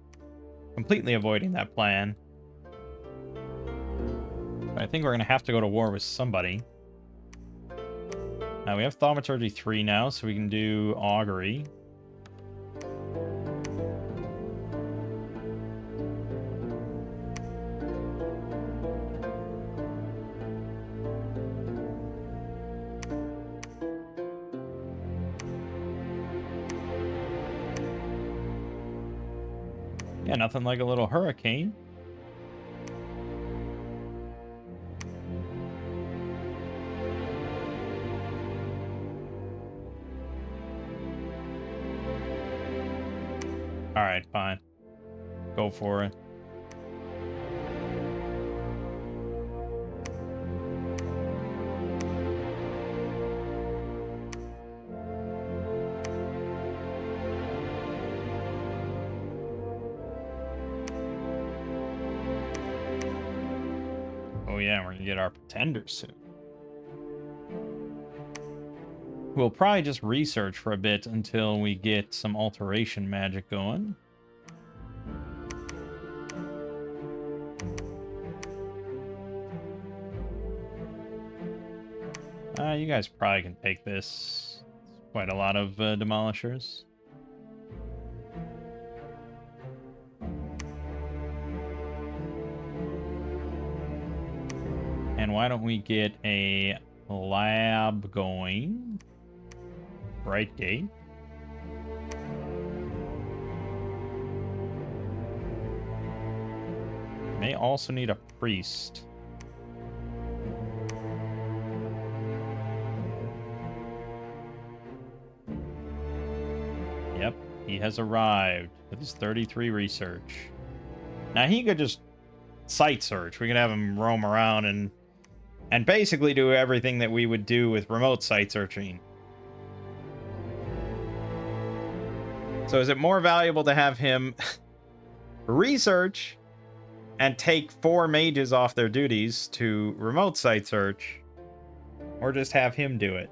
completely avoiding that plan. But I think we're going to have to go to war with somebody. We have Thaumaturgy 3 now, so we can do Augury. Yeah, nothing like a little hurricane. Alright, fine. Go for it. Oh yeah, we're gonna get our pretenders soon. We'll probably just research for a bit until we get some alteration magic going. You guys probably can take this. It's quite a lot of demolishers. And why don't we get a lab going? Bright gate. May also need a priest. Yep, he has arrived with his 33 research. Now he could just site search. We could have him roam around and basically do everything that we would do with remote site searching. So is it more valuable to have him research and take 4 mages off their duties to remote site search, or just have him do it?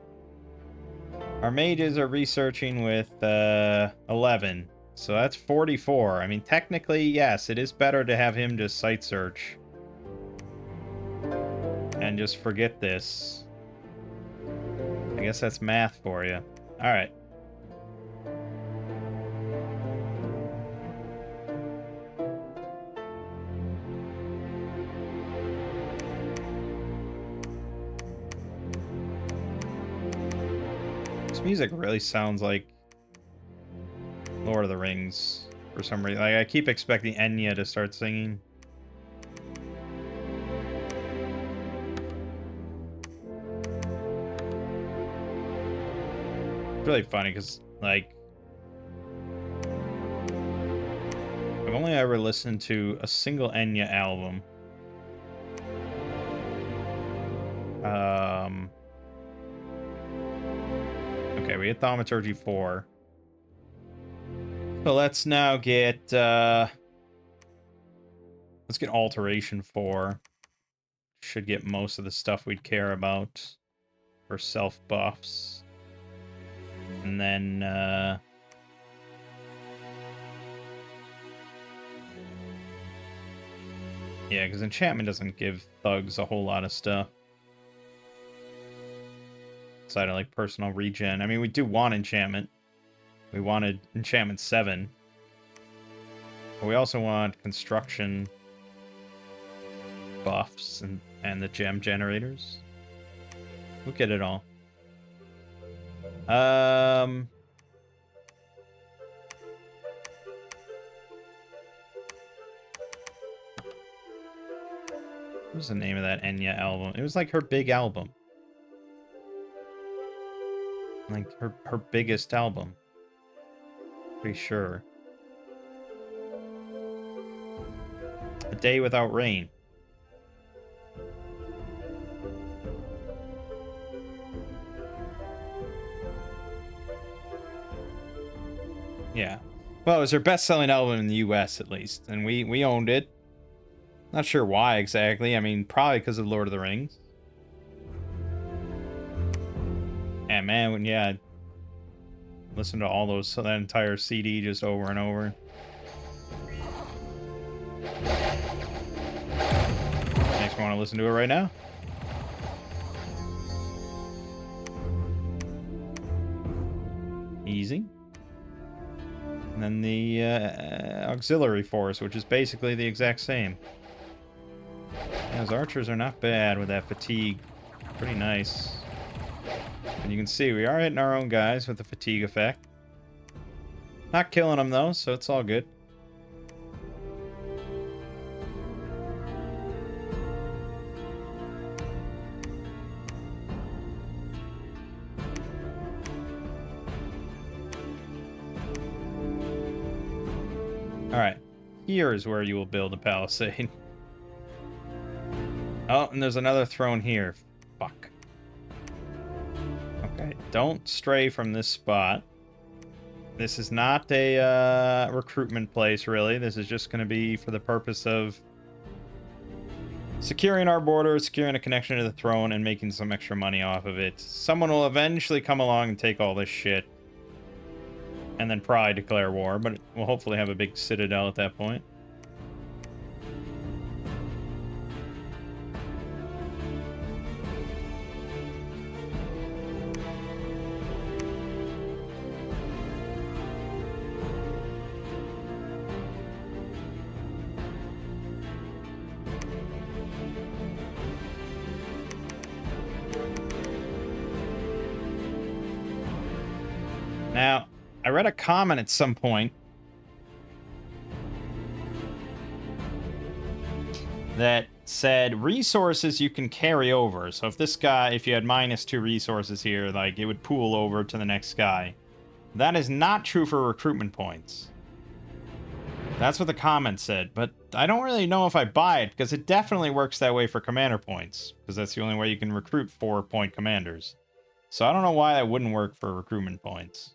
Our mages are researching with 11, so that's 44. I mean, technically, yes, it is better to have him just site search and just forget this. I guess that's math for you. All right. Music really sounds like Lord of the Rings for some reason. Like, I keep expecting Enya to start singing. It's really funny because, like, I've only ever listened to a single Enya album. Okay, we hit Thaumaturgy 4. So let's now get, let's get Alteration 4. Should get most of the stuff we'd care about for self-buffs. And then, yeah, because Enchantment doesn't give thugs a whole lot of stuff. Outside of, like, personal regen. I mean, we do want Enchantment. We wanted Enchantment 7. But we also want Construction buffs and the gem generators. We'll get it all. What was the name of that Enya album? It was like her big album. Like her biggest album. Pretty sure. A Day Without Rain. Yeah. Well, it was her best-selling album in the US, at least. And we owned it. Not sure why exactly. I mean, probably because of Lord of the Rings. And man, yeah, listen to all those, so that entire CD just over and over. Makes me want to listen to it right now. Easy. And then the auxiliary force, which is basically the exact same. Yeah, those archers are not bad with that fatigue. Pretty nice. And you can see we are hitting our own guys with the fatigue effect. Not killing them though, so it's all good. Alright. Here is where you will build a palisade. Oh, and there's another throne here. Fuck. Okay, don't stray from this spot. This is not a recruitment place, really. This is just going to be for the purpose of securing our border, securing a connection to the throne, and making some extra money off of it. Someone will eventually come along and take all this shit. And then probably declare war, but we'll hopefully have a big citadel at that point. Now, I read a comment at some point that said resources you can carry over. So if this guy, if you had -2 resources here, like, it would pool over to the next guy. That is not true for recruitment points. That's what the comment said, but I don't really know if I buy it, because it definitely works that way for commander points, because that's the only way you can recruit 4-point commanders. So I don't know why that wouldn't work for recruitment points.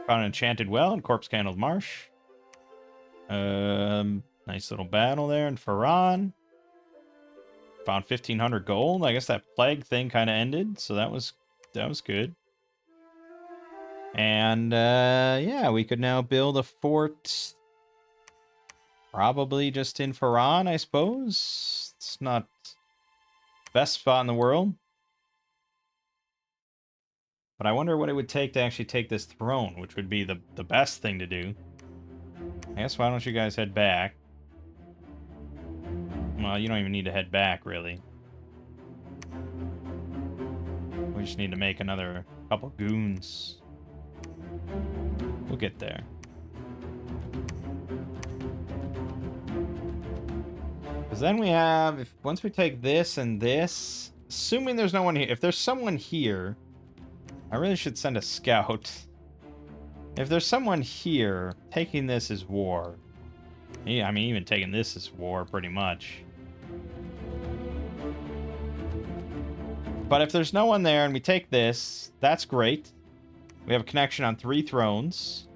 Found an enchanted well in Corpse Candle's Marsh. Nice little battle there in Faran. Found 1,500 gold. I guess that plague thing kind of ended, so that was good. And yeah, we could now build a fort, probably just in Faran, I suppose. It's not the best spot in the world, but I wonder what it would take to actually take this throne, which would be the best thing to do. I guess why don't you guys head back? Well, you don't even need to head back, really. We just need to make another couple goons. We'll get there. Because then we have, once we take this and this, assuming there's no one here. If there's someone here, I really should send a scout. If there's someone here, taking this is war. Yeah, I mean, even taking this is war, pretty much. But if there's no one there and we take this, that's great. We have a connection on 3 thrones.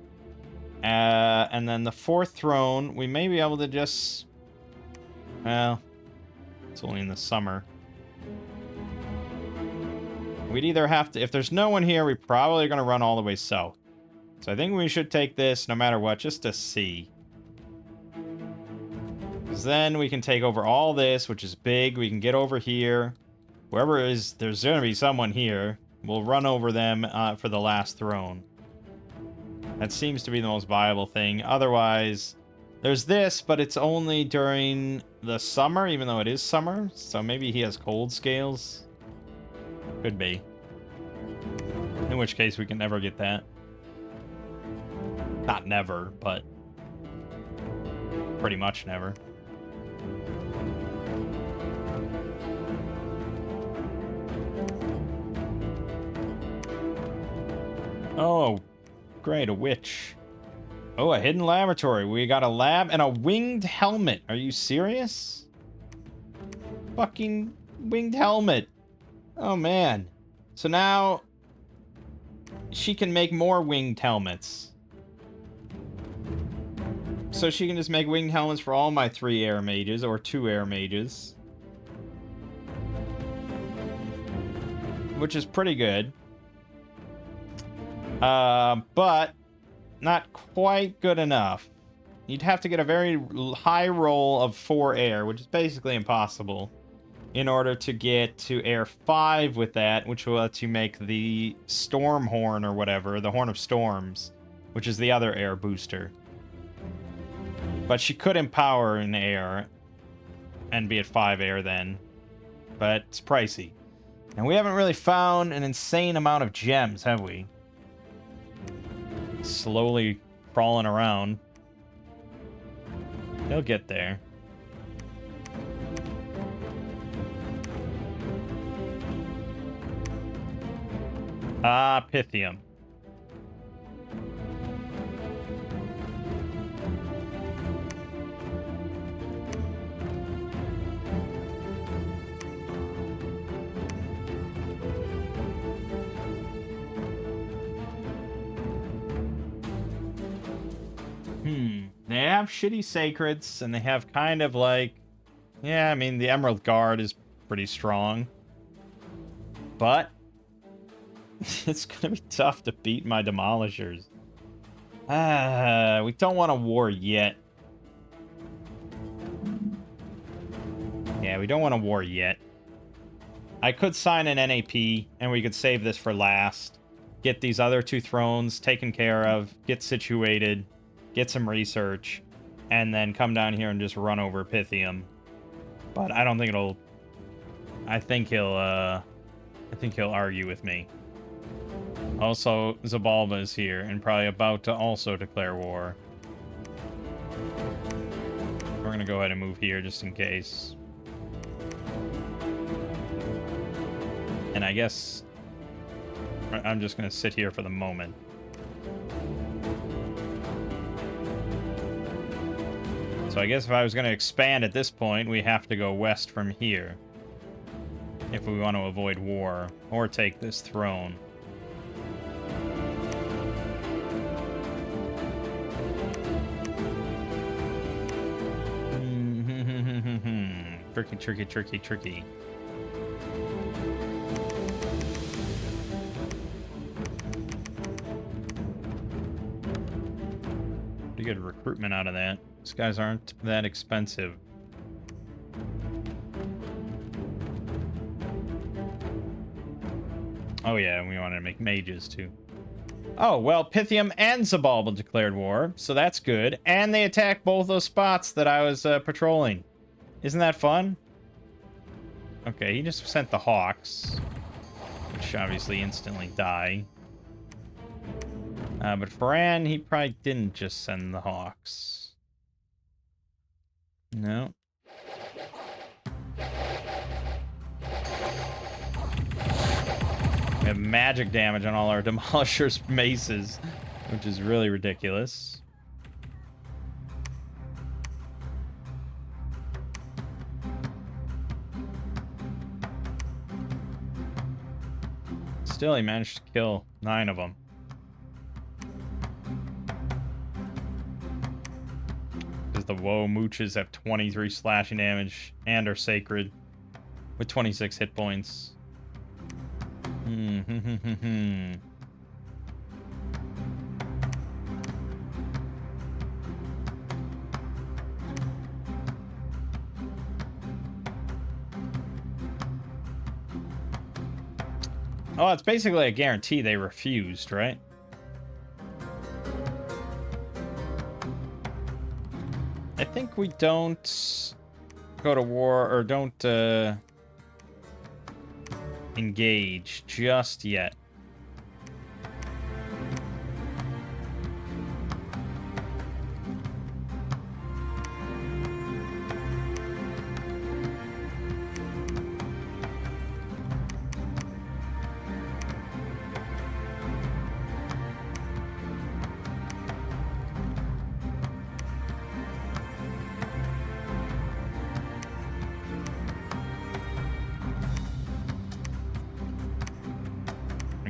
And then the 4th throne, we may be able to just... Well, it's only in the summer. We'd either have to... If there's no one here, we probably are going to run all the way south. So I think we should take this no matter what, just to see. Because then we can take over all this, which is big. We can get over here. Wherever is, there's going to be someone here. We'll run over them for the last throne. That seems to be the most viable thing. Otherwise, there's this, but it's only during the summer, even though it is summer. So maybe he has cold scales. Could be. In which case, we can never get that. Not never, but pretty much never. Oh, great, a witch. Oh, a hidden laboratory. We got a lab and a winged helmet. Are you serious? Fucking winged helmet. Oh, man. So now she can make more winged helmets. So she can just make winged helmets for all my 3 air mages, or 2 air mages. Which is pretty good. But not quite good enough. You'd have to get a very high roll of 4 air, which is basically impossible, in order to get to air 5 with that, which will let you make the storm horn or whatever, the horn of storms, which is the other air booster. But she could empower in air and be at 5 air then, but it's pricey. And we haven't really found an insane amount of gems, have we? Slowly crawling around. He'll get there. Ah, Pythium. They have shitty sacreds, and they have kind of like... Yeah, I mean, the Emerald Guard is pretty strong. But... it's gonna be tough to beat my Demolishers. We don't want a war yet. Yeah, we don't want a war yet. I could sign an NAP, and we could save this for last. Get these other 2 thrones taken care of, get situated, get some research, and then come down here and just run over Pythium. But I don't think it'll... I think he'll argue with me. Also, Zabalba is here, and probably about to also declare war. We're gonna go ahead and move here, just in case. And I guess... I'm just gonna sit here for the moment. So I guess if I was going to expand at this point, we have to go west from here. If we want to avoid war, or take this throne. Tricky, tricky, tricky, tricky. Pretty good recruitment out of that. These guys aren't that expensive. Oh yeah, we wanted to make mages too. Oh, well, Pythium and Zabalba declared war, so that's good. And they attacked both those spots that I was patrolling. Isn't that fun? Okay, he just sent the Hawks, which obviously instantly die. But Ferran, he probably didn't just send the Hawks. No. We have magic damage on all our Demolisher's maces, which is really ridiculous. Still, he managed to kill 9 of them. Because the Woe Mooches have 23 slashing damage and are sacred with 26 hit points. Oh, it's basically a guarantee they refused, right? I think we don't go to war or don't engage just yet.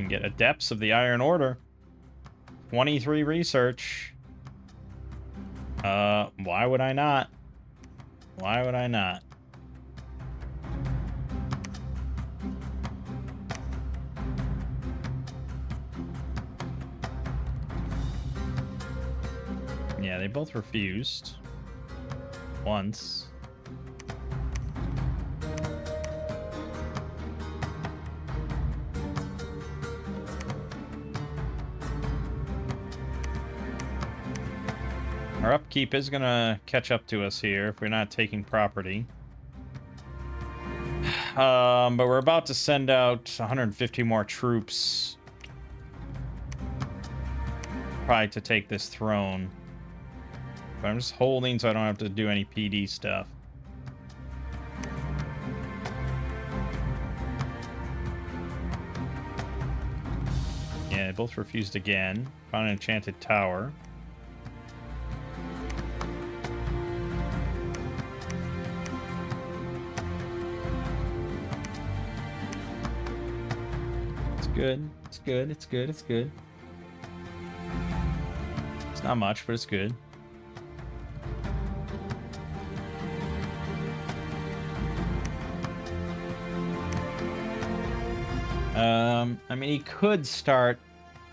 Get Adepts of the Iron Order. 23 research. Why would I not? Why would I not? Yeah, they both refused. Once. Our upkeep is gonna catch up to us here if we're not taking property. But we're about to send out 150 more troops. Probably to take this throne. But I'm just holding so I don't have to do any PD stuff. Yeah, they both refused again. Found an enchanted tower. Good. It's good. It's good. It's good. It's not much, but it's good. I mean, he could start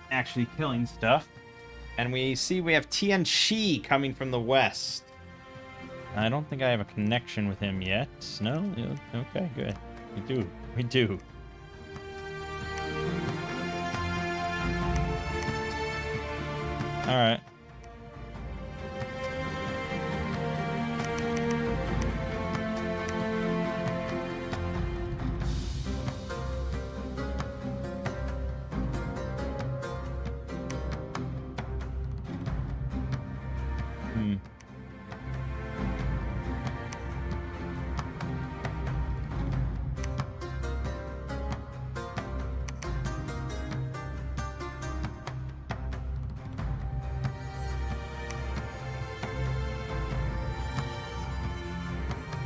actually killing stuff. And we see we have Tianchi coming from the west. I don't think I have a connection with him yet. No? Okay, good. We do. We do. All right.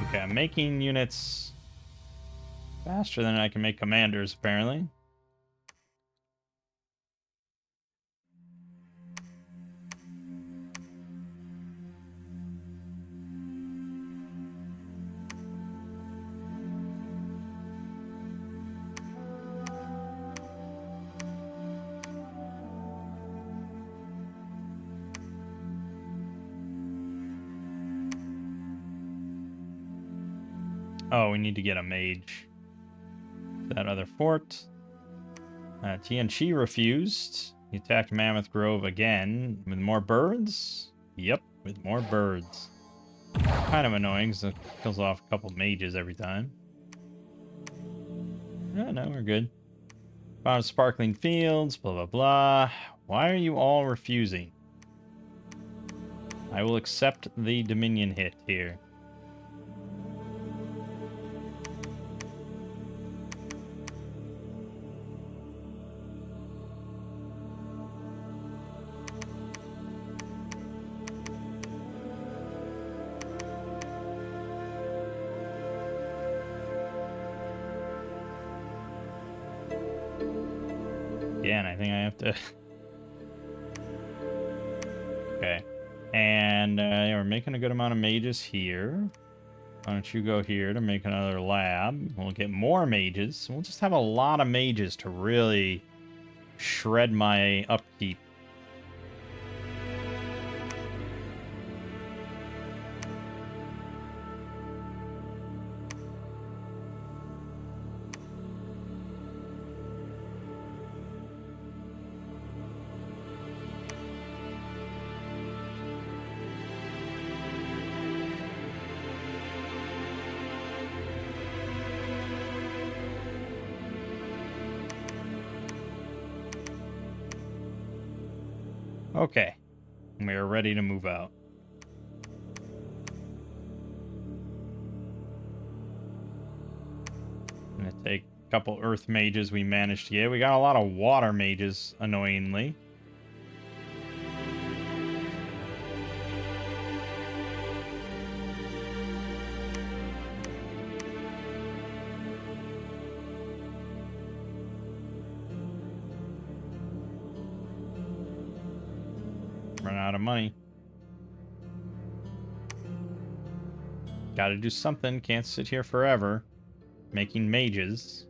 Okay, I'm making units faster than I can make commanders, apparently. Oh, we need to get a mage. That other fort. Tianchi refused. He attacked Mammoth Grove again with more birds. Yep, with more birds. Kind of annoying because it kills off a couple mages every time. Oh, no, we're good. Found sparkling fields, blah, blah, blah. Why are you all refusing? I will accept the Dominion hit here. Again, I think I have to... Okay. And yeah, we're making a good amount of mages here. Why don't you go here to make another lab? We'll get more mages. We'll just have a lot of mages to really shred my upkeep. Okay. We are ready to move out. I'm gonna take a couple earth mages we managed to get. We got a lot of water mages, annoyingly. Run out of money. Gotta do something. Can't sit here forever making mages.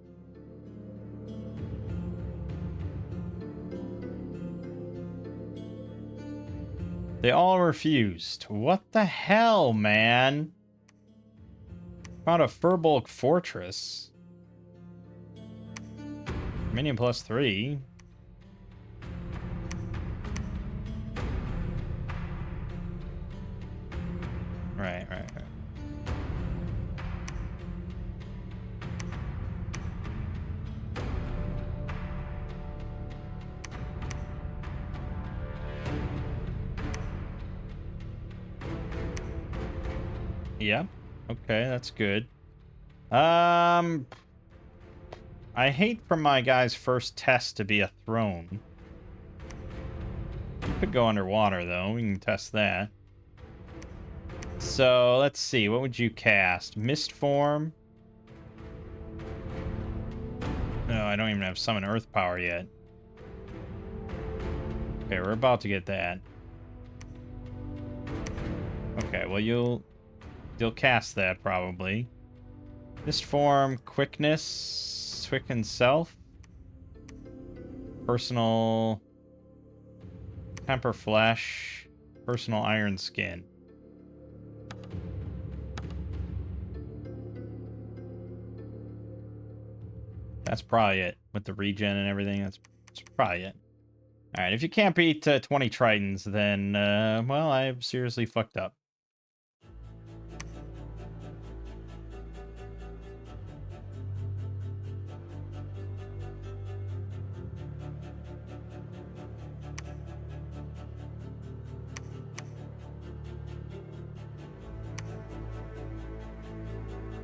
They all refused. What the hell, man? Found a Furbolg Fortress. Minion +3. Right. Yep. Okay, that's good. I hate for my guy's first test to be a throne. Could go underwater, though. We can test that. So, let's see. What would you cast? Mist form? No, I don't even have summon earth power yet. Okay, we're about to get that. Okay, well, you'll cast that, probably. Mist form, quickness, quicken self. Personal temper flesh. Personal iron skin. That's probably it. With the regen and everything, that's probably it. Alright, if you can't beat 20 Tritons, then, well, I've seriously fucked up.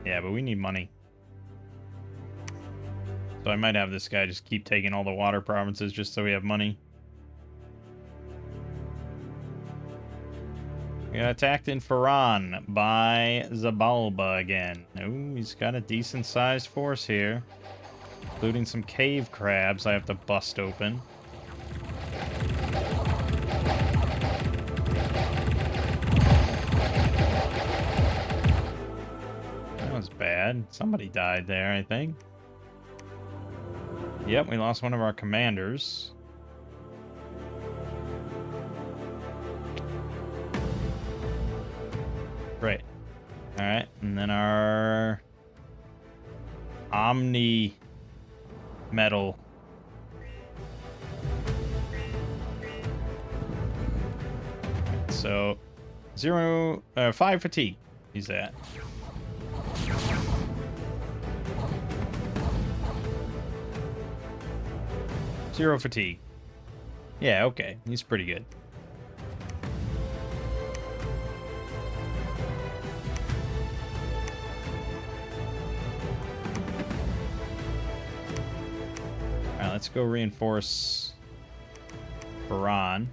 Yeah, but we need money. So I might have this guy just keep taking all the water provinces just so we have money. We got attacked in Faran by Zabalba again. Oh, he's got a decent-sized force here. Including some cave crabs I have to bust open. That was bad. Somebody died there, I think. Yep, we lost one of our commanders. Right. Alright, and then our Omni Metal. So 5 fatigue he's at. Zero fatigue. Yeah, okay. He's pretty good. Alright, let's go reinforce Haran.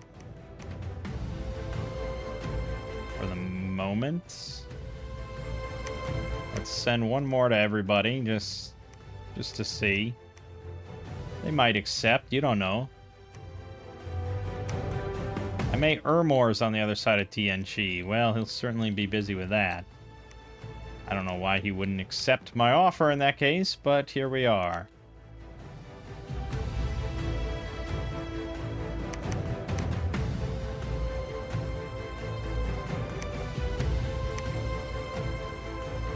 For the moment. Let's send one more to everybody, just to see. They might accept, you don't know. I may Ermor's on the other side of Tianchi. Well, he'll certainly be busy with that. I don't know why he wouldn't accept my offer in that case, but here we are.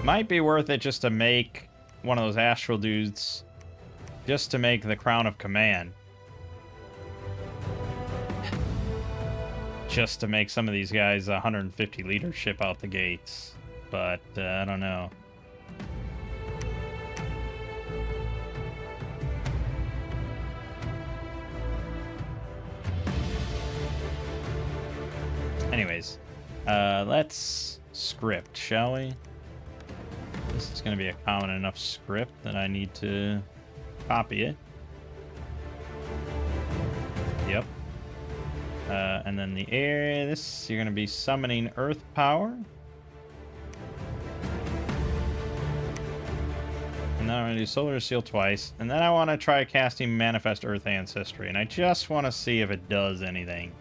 Might be worth it just to make one of those astral dudes, just to make the Crown of Command. Just to make some of these guys 150 leadership out the gates. But, I don't know. Anyways, let's script, shall we? This is going to be a common enough script that I need to copy it. Yep. And then the air, this, you're going to be summoning Earth Power. And then I'm going to do Solar Seal twice. And then I want to try casting Manifest Earth Ancestry. And I just want to see if it does anything.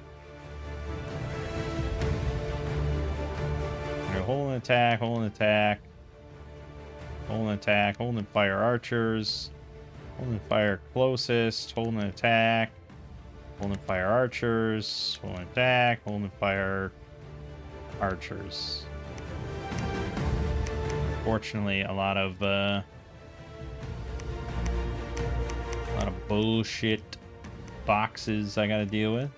Hold an attack, hold an attack. Hold an attack, hold and fire archers. Hold and fire closest, hold an attack. Hold and fire archers. Hold and attack, hold and fire archers. Fortunately, a lot of bullshit boxes I gotta deal with.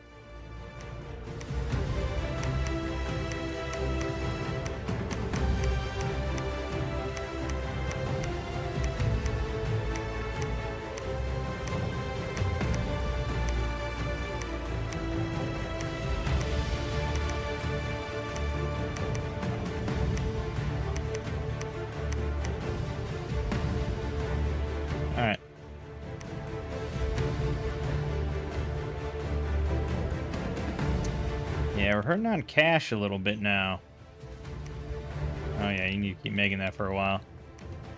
Alright. Yeah, we're hurting on cash a little bit now. Oh yeah, you need to keep making that for a while.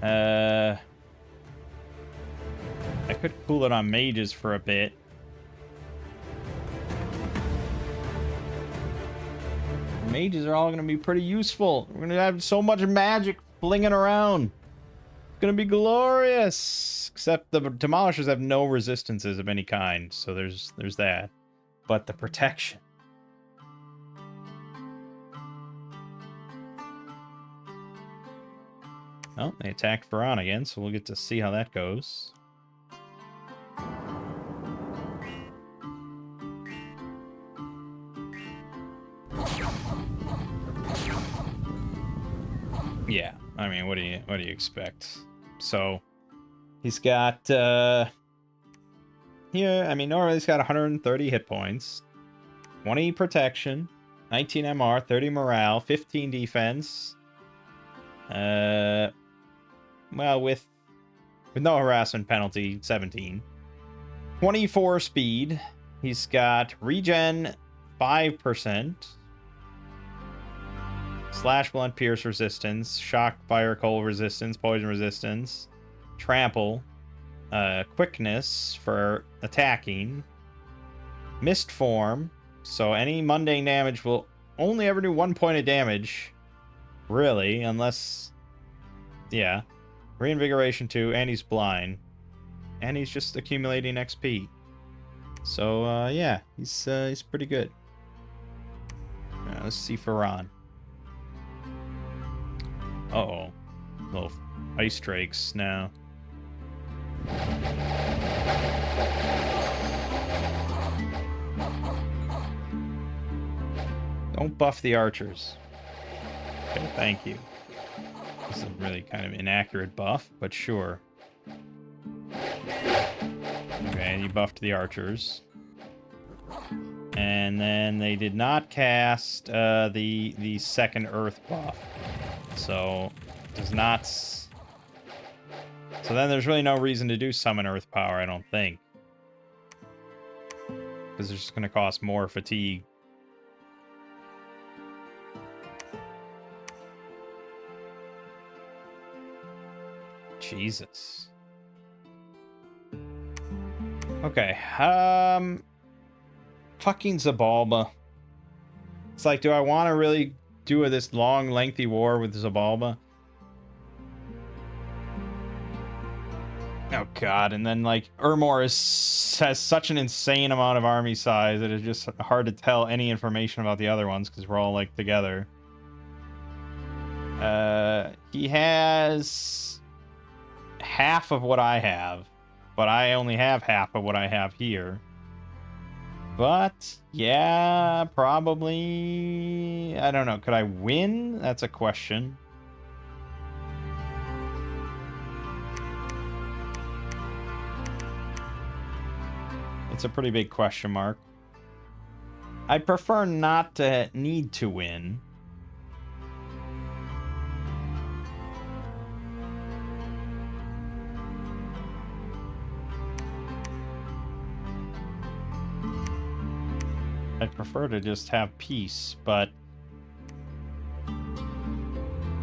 I could cool it on mages for a bit. Mages are all going to be pretty useful. We're going to have so much magic flinging around. It's going to be glorious. Except the demolishers have no resistances of any kind, so there's that. But the protection. Oh, they attacked Varan again, so we'll get to see how that goes. Yeah, I mean, what do you expect? So he's got here, I mean, normally he's got 130 hit points, 20 protection, 19 MR, 30 morale, 15 defense. Well, with no harassment penalty, 17. 24 speed. He's got regen 5%. Slash, blunt, pierce resistance, shock, fire, cold resistance, poison resistance, trample, quickness for attacking, mist form, so any mundane damage will only ever do 1 point of damage, really, unless, yeah, reinvigoration 2, and he's blind, and he's just accumulating XP, so yeah, he's pretty good. Let's see Faran. Uh-oh. Little ice drakes now. Don't buff the archers. Okay, thank you. This is a really kind of inaccurate buff, but sure. Okay, and you buffed the archers. And then they did not cast the second earth buff. So, does not... So then there's really no reason to do summon earth power, I don't think. Because it's just going to cost more fatigue. Jesus. Okay, fucking Zabalba. It's like, do I want to really do this long, lengthy war with Zabalba? Oh god, and then like Ermor has such an insane amount of army size that it's just hard to tell any information about the other ones because we're all like together. He has half of what I have, but I only have half of what I have here. But yeah, probably, I don't know. Could I win? That's a question. It's a pretty big question mark. I'd prefer not to need to win. I'd prefer to just have peace, but I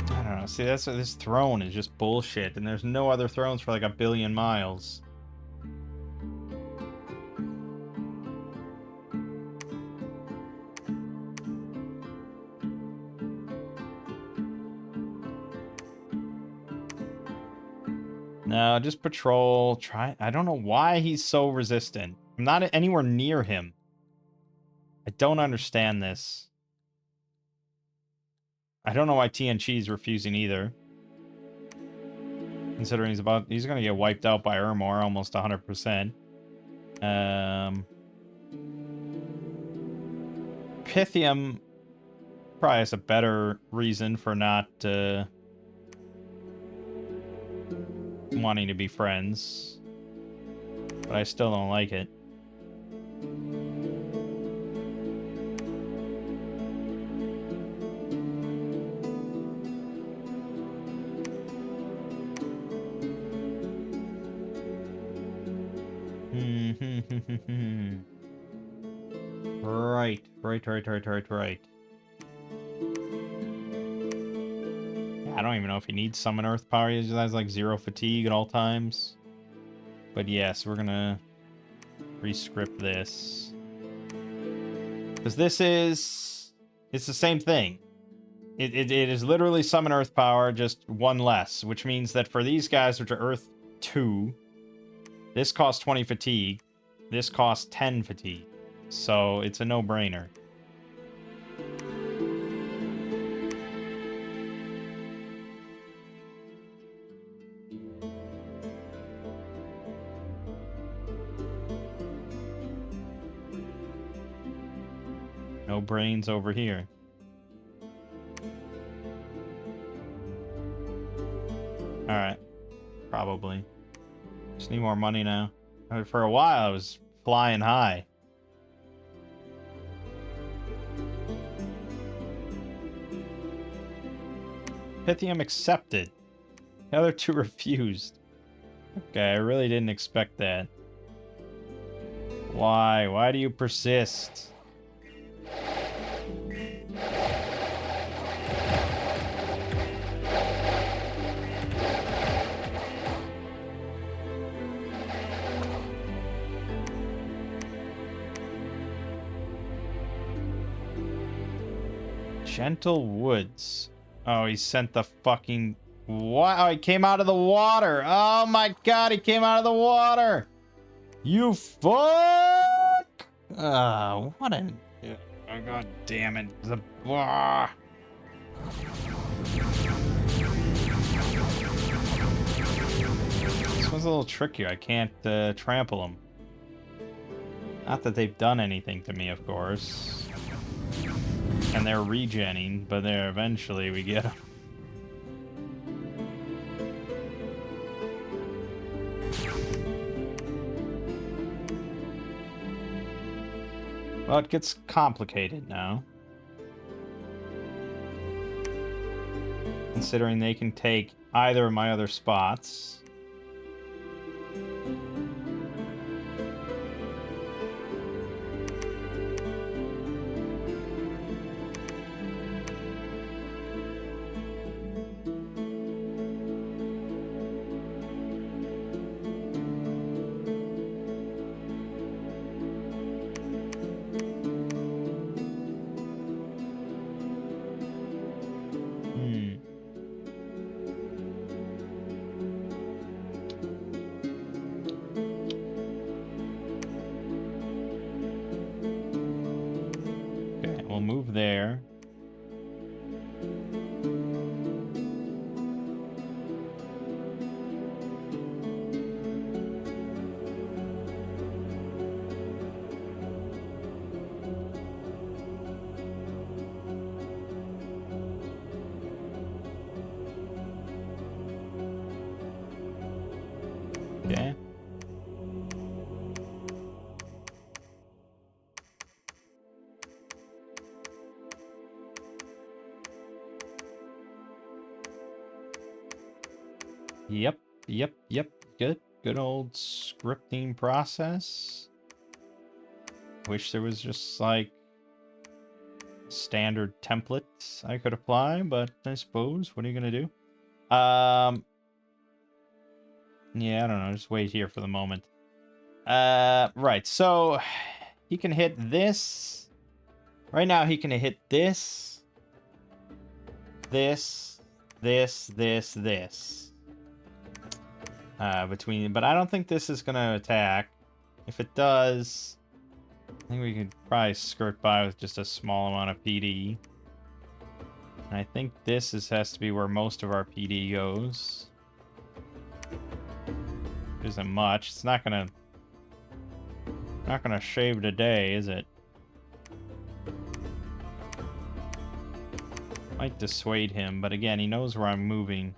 don't know. See, that's this throne is just bullshit, and there's no other thrones for like 1 billion miles. No, just patrol. Try. I don't know why he's so resistant. I'm not anywhere near him. I don't understand this. I don't know why TNC is refusing either. Considering he's gonna get wiped out by Ermor almost 100%. Pythium probably has a better reason for not wanting to be friends. But I still don't like it. Right. I don't even know if he needs summon earth power. He just has like 0 fatigue at all times. But yes, we're gonna rescript this. Because this is... It's the same thing. It is literally summon earth power, just 1 less. Which means that for these guys, which are earth 2, this costs 20 fatigue. This costs 10 fatigue. So it's a no-brainer. No brains over here. Alright. Probably. Just need more money now. I mean, for a while, I was flying high. Pythium accepted. The other 2 refused. Okay, I really didn't expect that. Why? Why do you persist? Gentle Woods. Oh, he sent the fucking... What? Oh, he came out of the water. Oh my god, he came out of the water. You fuck! What an... Oh, god damn it. This one's a little trickier. I can't trample him. Not that they've done anything to me, of course. And they're regenning, but they're eventually we get them. Well, it gets complicated now. Considering they can take either of my other spots. Move there. Okay. Yep. Good old scripting process. Wish there was just like standard templates I could apply, but I suppose what are you gonna do? Yeah, I don't know. Just wait here for the moment. Right. So he can hit this. Right now he can hit this, this. But I don't think this is gonna attack. If it does, I think we could probably skirt by with just a small amount of PD. And I think this has to be where most of our PD goes. It isn't much. It's not gonna shave today, is it? Might dissuade him, but again, he knows where I'm moving.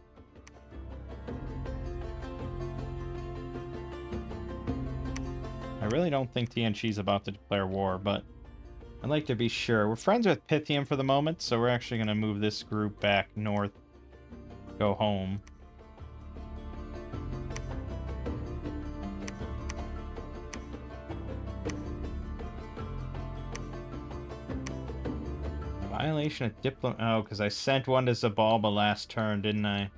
I really don't think TNC's about to declare war, but I'd like to be sure. We're friends with Pythium for the moment, so we're actually going to move this group back north. Go home. Violation of diplomat. Oh, because I sent one to Zabalba last turn, didn't I?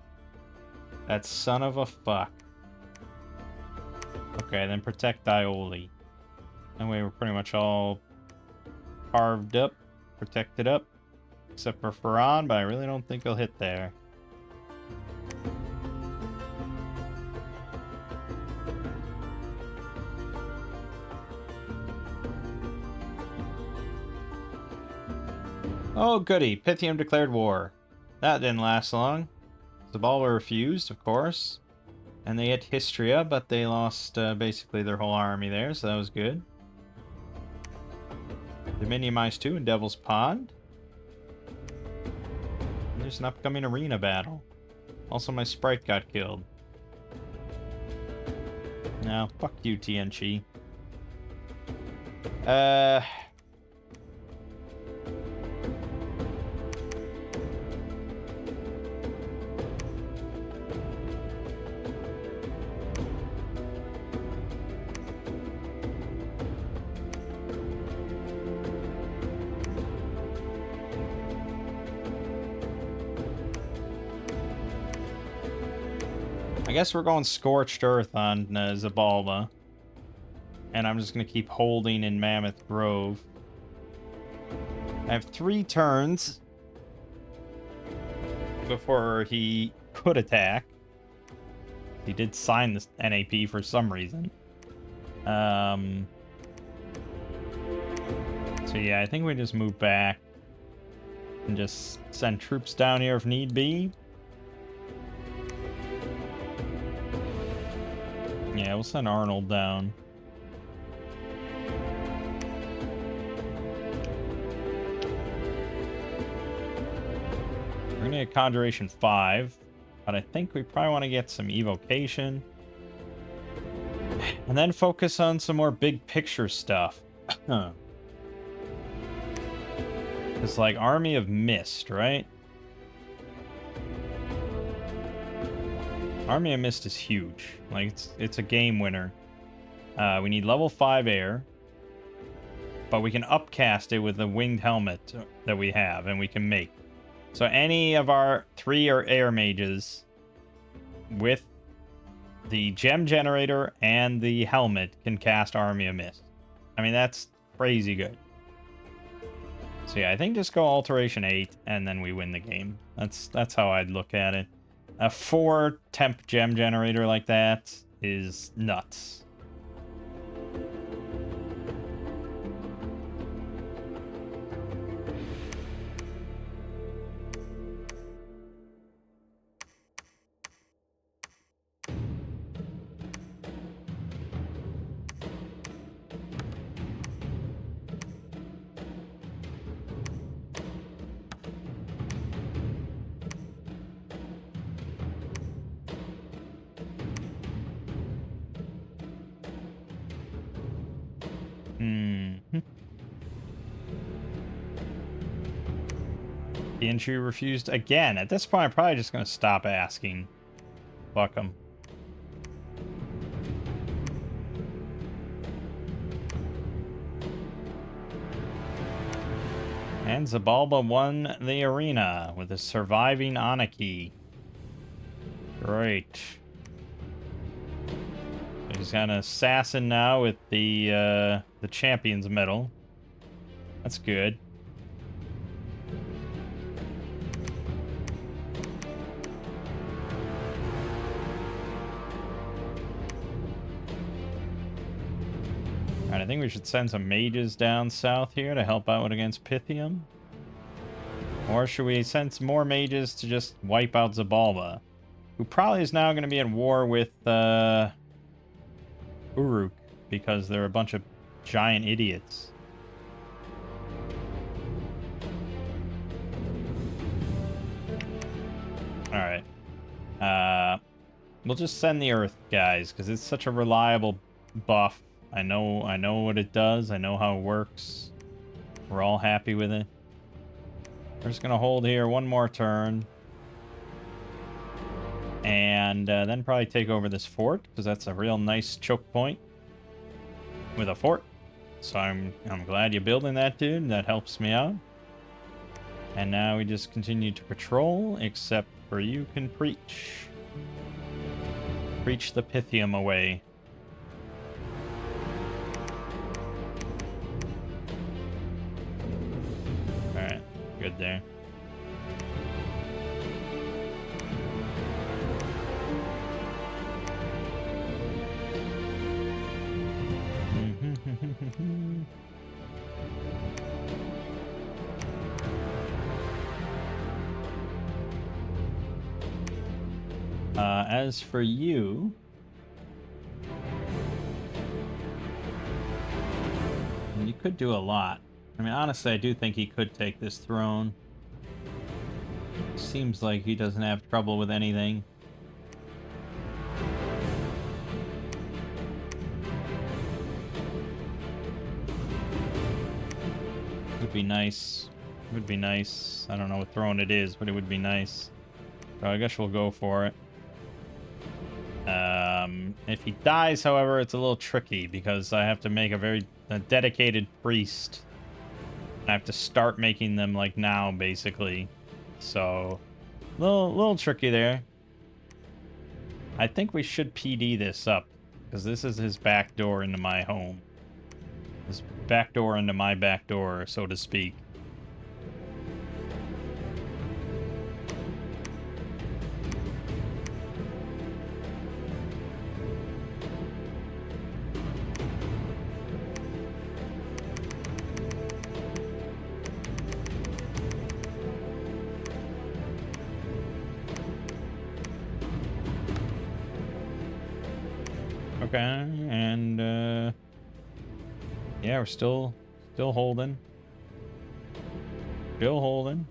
That son of a fuck. Okay, then protect Ioli. That way we're pretty much all carved up, protected up. Except for Ferran, but I really don't think he'll hit there. Oh, goody. Pythium declared war. That didn't last long. Zabalba refused, of course. And they hit Histria, but they lost basically their whole army there, so that was good. Dominion -2 in Devil's Pond. And there's an upcoming arena battle. Also, my sprite got killed. No, fuck you, TNC. I guess we're going Scorched Earth on Zabalba. And I'm just going to keep holding in Mammoth Grove. I have 3 turns before he could attack. He did sign this NAP for some reason. So yeah, I think we just move back and just send troops down here if need be. Yeah, we'll send Arnold down. me a Conjuration 5. But I think we probably want to get some Evocation. And then focus on some more big picture stuff. It's like Army of Mist, right? Army of Mist is huge. Like, it's a game winner. We need level 5 air. But we can upcast it with the winged helmet that we have, and we can make. So any of our 3 or air mages with the gem generator and the helmet can cast Army of Mist. I mean, that's crazy good. So yeah, I think just go Alteration 8, and then we win the game. That's how I'd look at it. A 4 temp gem generator like that is nuts. The entry refused again. At this point, I'm probably just going to stop asking. Fuck them. And Zabalba won the arena with a surviving Anarchy. Great. He's got an assassin now with the champion's medal. That's good. Alright, I think we should send some mages down south here to help out against Pythium. Or should we send some more mages to just wipe out Zabalba, who probably is now going to be at war with Uruk, because they're a bunch of giant idiots. Alright. We'll just send the Earth guys, because it's such a reliable buff. I know what it does. I know how it works. We're all happy with it. We're just going to hold here one more turn. And then probably take over this fort, because that's a real nice choke point with a fort. So I'm glad you're building that, dude. That helps me out. And now we just continue to patrol, except for you can preach. Preach the Pythium away. Alright, good there. As for you, you could do a lot. I mean, honestly, I do think he could take this throne. Seems like he doesn't have trouble with anything. Would be nice. Would be nice. I don't know what throne it is, but it would be nice. So I guess we'll go for it. If he dies, however, it's a little tricky because I have to make a dedicated priest. I have to start making them like now, basically. So, little tricky there. I think we should PD this up because this is his back door into my home. His back door into my back door, so to speak. Okay, and yeah, we're still holding. Still holding.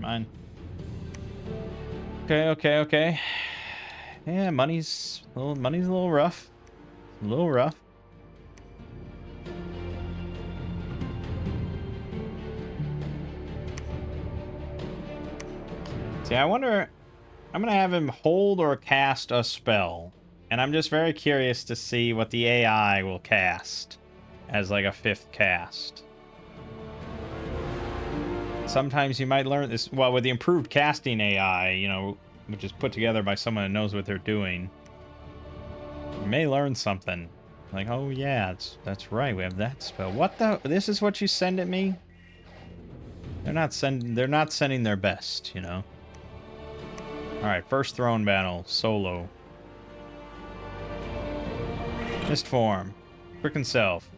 fine. Okay. Yeah, money's a little rough. A little rough. See, I wonder... I'm going to have him hold or cast a spell. And I'm just very curious to see what the AI will cast as like a 5th cast. Sometimes you might learn this... Well, with the improved casting AI, you know, which is put together by someone who knows what they're doing, you may learn something. Like, oh yeah, that's right, we have that spell. What the... This is what you send at me? They're not sending their best, you know? Alright, first throne battle, solo. Mist form, Quicken Self,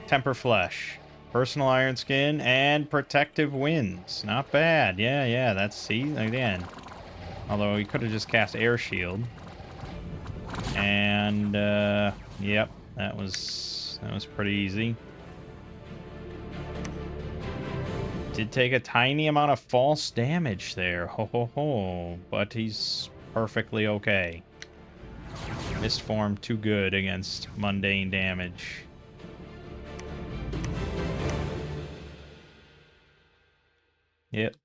Temper Flesh, Personal Iron Skin, and Protective Winds. Not bad. Yeah, that's, see, again. Although he could have just cast Air Shield. And, yep, that was pretty easy. Did take a tiny amount of false damage there. Ho. But he's perfectly okay. Mist form too good against mundane damage. Yep.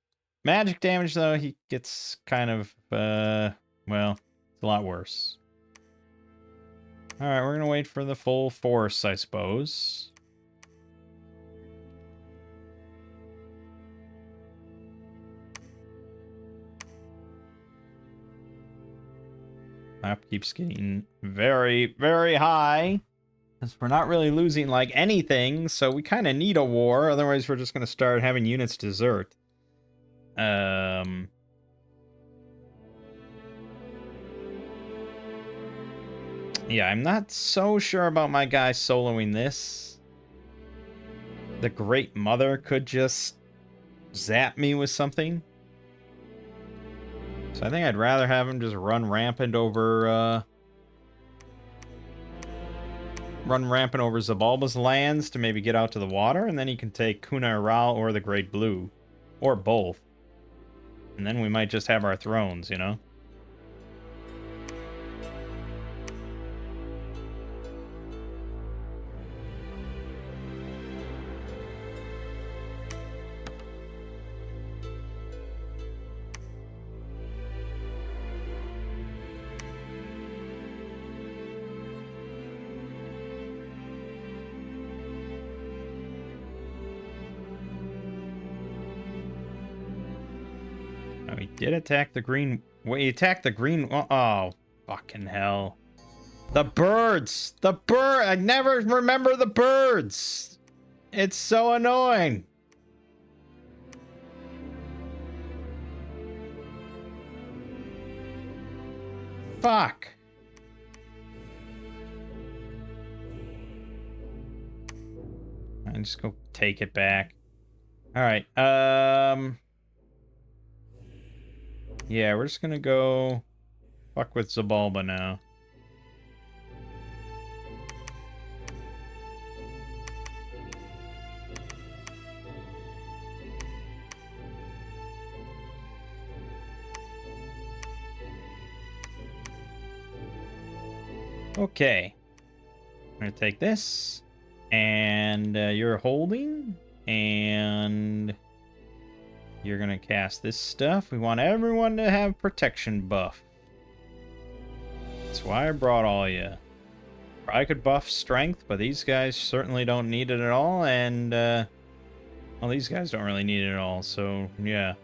Magic damage, though, he gets kind of, well, it's a lot worse. Alright, we're gonna wait for the full force, I suppose. Map keeps getting very, very high. Because we're not really losing, like, anything, so we kind of need a war. Otherwise, we're just going to start having units desert. Yeah, I'm not so sure about my guy soloing this. The Great Mother could just zap me with something. So I think I'd rather have him just run rampant over Zabalba's lands to maybe get out to the water, and then he can take Kuna Iral or the Great Blue. Or both. And then we might just have our thrones, you know? He did attack the green... Wait, he attacked the green... Oh, fucking hell. The birds! The bird! I never remember the birds! It's so annoying! Fuck! I'll just go take it back. Alright, yeah, we're just gonna go fuck with Zabalba now. Okay. I'm gonna take this. And you're holding. And you're gonna cast this stuff. We want everyone to have protection buff. That's why I brought all you. I could buff strength, but these guys certainly don't need it at all. And, well, these guys don't really need it at all. So, yeah.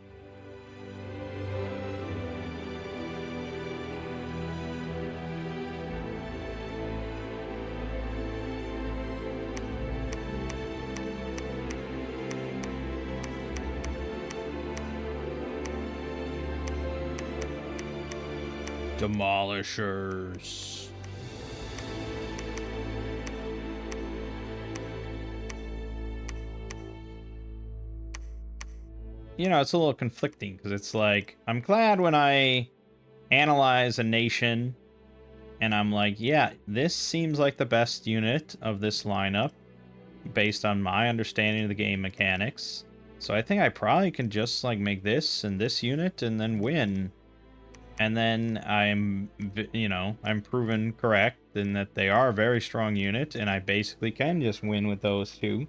Demolishers. You know, it's a little conflicting because it's like, I'm glad when I analyze a nation and I'm like, yeah, this seems like the best unit of this lineup based on my understanding of the game mechanics. So I think I probably can just, like, make this and this unit and then win. And then I'm, you know, I'm proven correct in that they are a very strong unit, and I basically can just win with those two.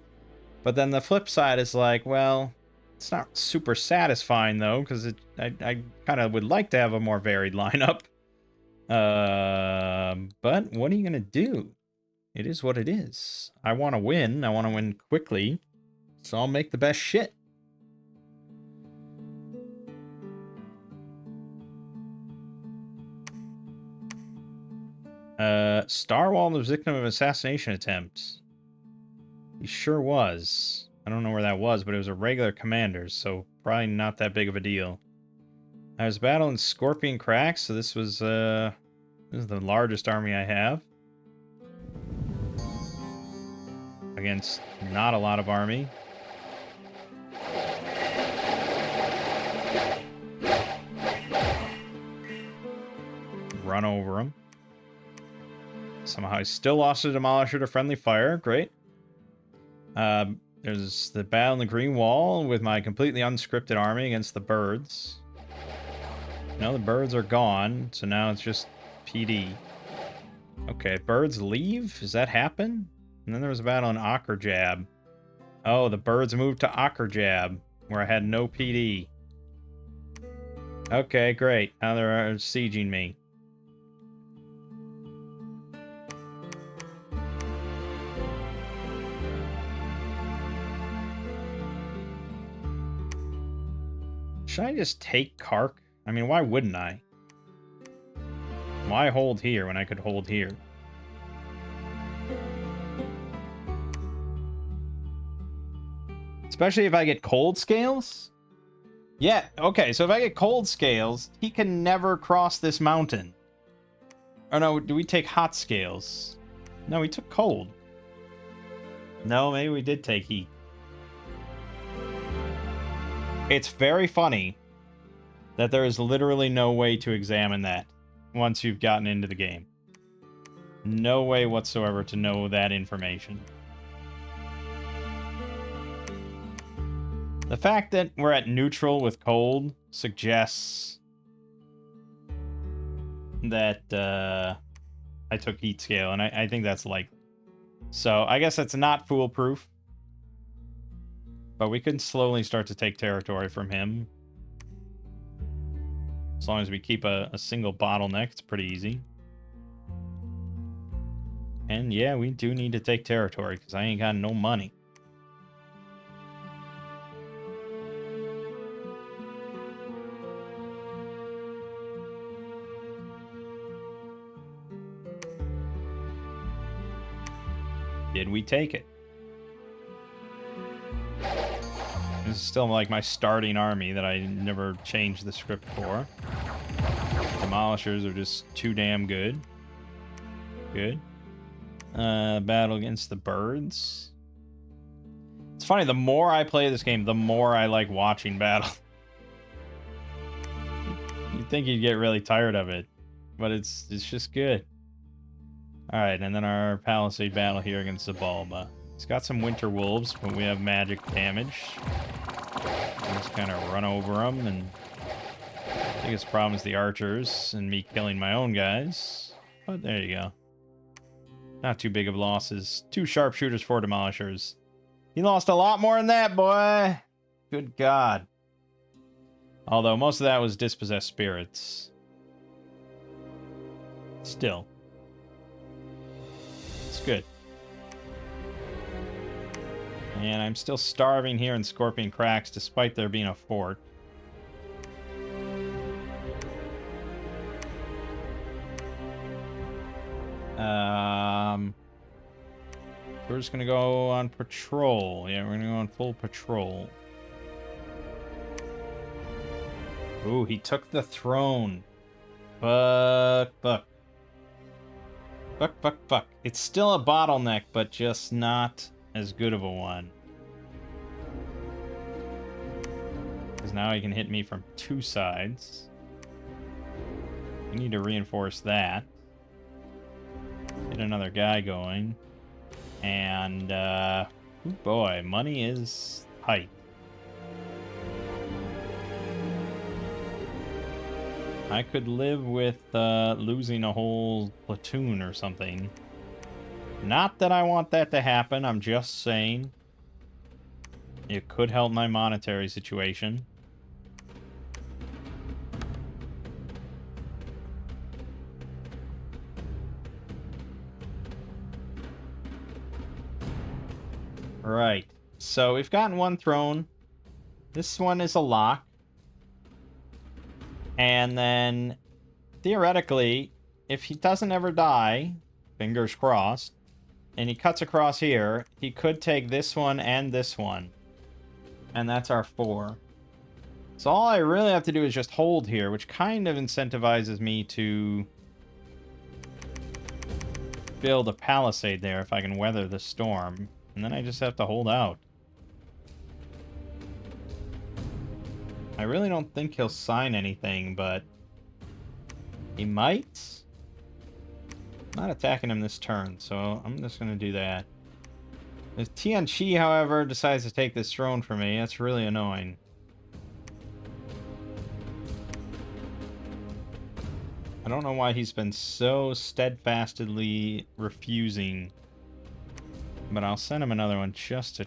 But then the flip side is like, well, it's not super satisfying, though, because I kind of would like to have a more varied lineup. But what are you going to do? It is what it is. I want to win. I want to win quickly. So I'll make the best shit. Starwall was victim of assassination attempts. He sure was. I don't know where that was, but it was a regular commander, so probably not that big of a deal. I was battling Scorpion Cracks, so this is the largest army I have. Against not a lot of army. Run over him. Somehow I still lost a Demolisher to friendly fire. Great. There's the battle in the Green Wall with my completely unscripted army against the birds. No, the birds are gone, so now it's just PD. Okay, birds leave? Does that happen? And then there was a battle in Akkerjab. Oh, the birds moved to Akkerjab, where I had no PD. Okay, great. Now they're sieging me. Should I just take Kark? I mean, why wouldn't I? Why hold here when I could hold here? Especially if I get cold scales? Yeah, okay, so if I get cold scales, he can never cross this mountain. Oh no, do we take hot scales? No, we took cold. No, maybe we did take heat. It's very funny that there is literally no way to examine that once you've gotten into the game. No way whatsoever to know that information. The fact that we're at neutral with cold suggests that I took heat scale, and I think that's likely. So I guess that's not foolproof. But we can slowly start to take territory from him. As long as we keep a single bottleneck, it's pretty easy. And yeah, we do need to take territory, because I ain't got no money. Did we take it? This is still like my starting army that I never changed the script for. Demolishers are just too damn good. Good. Battle against the birds. It's funny, the more I play this game, the more I like watching battle. You'd think you'd get really tired of it, but it's just good. Alright, and then our Palisade battle here against Zabalba. It's got some Winter Wolves, but we have magic damage. Just kind of run over them, and the biggest problem is the archers and me killing my own guys. But there you go. Not too big of losses. 2 sharpshooters, 4 demolishers. He lost a lot more than that, boy! Good God. Although most of that was dispossessed spirits. Still. It's good. And I'm still starving here in Scorpion Cracks, despite there being a fort. We're just gonna go on patrol. Yeah, we're gonna go on full patrol. Ooh, he took the throne. Fuck. It's still a bottleneck, but just not as good of a one. Because now he can hit me from 2 sides. We need to reinforce that. Get another guy going. And, oh boy, money is tight. I could live with losing a whole platoon or something. Not that I want that to happen, I'm just saying. It could help my monetary situation. Right. So we've gotten one throne. This one is a lock. And then, theoretically, if he doesn't ever die, fingers crossed, and he cuts across here, he could take this one and this one. And that's our 4. So all I really have to do is just hold here, which kind of incentivizes me to build a palisade there if I can weather the storm. And then I just have to hold out. I really don't think he'll sign anything, but he might. I'm not attacking him this turn, so I'm just going to do that. If Tianqi, however, decides to take this throne from me, that's really annoying. I don't know why he's been so steadfastly refusing, but I'll send him another one just to...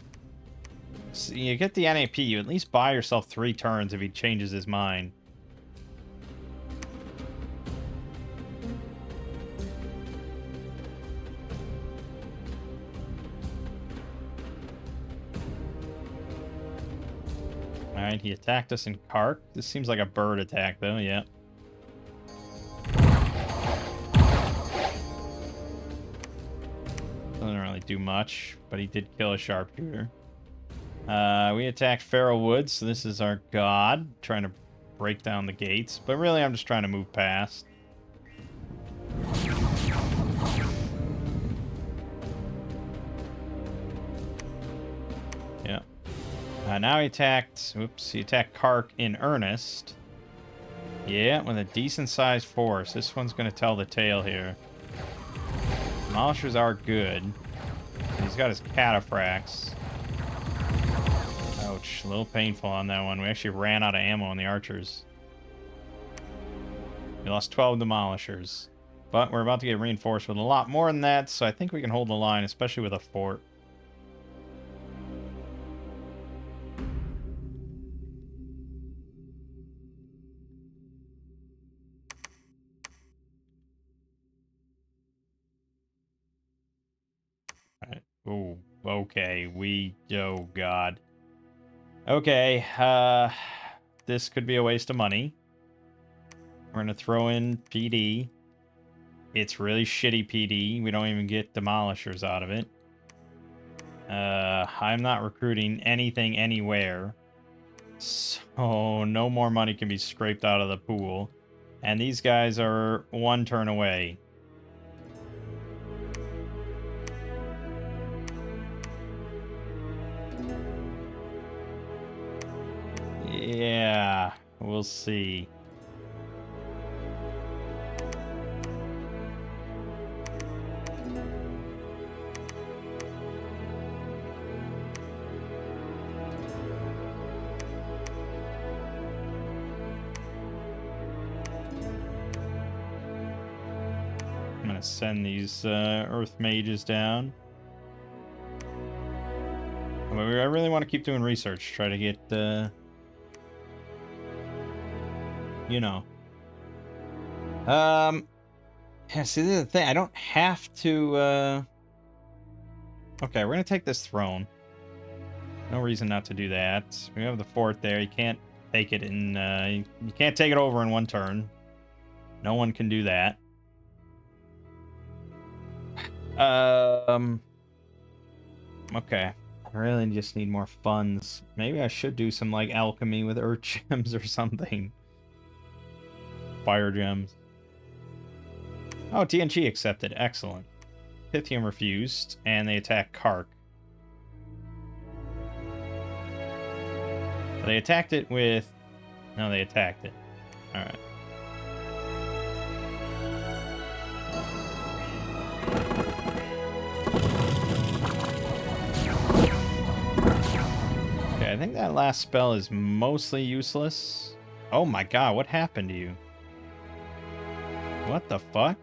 See, you get the NAP, you at least buy yourself 3 turns if he changes his mind. Alright, he attacked us in Kark. This seems like a bird attack, though, yeah. Doesn't really do much, but he did kill a sharpshooter. We attacked Feral Woods, so this is our god, trying to break down the gates. But really, I'm just trying to move past. Yeah. Now he attacked... Oops, he attacked Kark in earnest. Yeah, with a decent-sized force. This one's going to tell the tale here. Demolishers are good. He's got his cataphracts. Ouch, a little painful on that one. We actually ran out of ammo on the archers. We lost 12 demolishers. But we're about to get reinforced with a lot more than that, so I think we can hold the line, especially with a fort. Alright. Ooh, okay. Oh, God. Okay, this could be a waste of money. We're gonna throw in PD. It's really shitty PD. We don't even get demolishers out of it. I'm not recruiting anything anywhere. So no more money can be scraped out of the pool. And these guys are 1 turn away. Yeah, we'll see. I'm gonna send these earth mages down. But I really want to keep doing research, try to get you know. Yeah, see, this is the thing. I don't have to, Okay, we're gonna take this throne. No reason not to do that. We have the fort there. You can't take it in, you can't take it over in 1 turn. No one can do that. Okay. I really just need more funds. Maybe I should do some, like, alchemy with earth gems or something. Fire gems. Oh, TNG accepted. Excellent. Pythium refused, and they attacked Kark. They attacked it with... No, they attacked it. Alright. Okay, I think that last spell is mostly useless. Oh my god, what happened to you? What the fuck?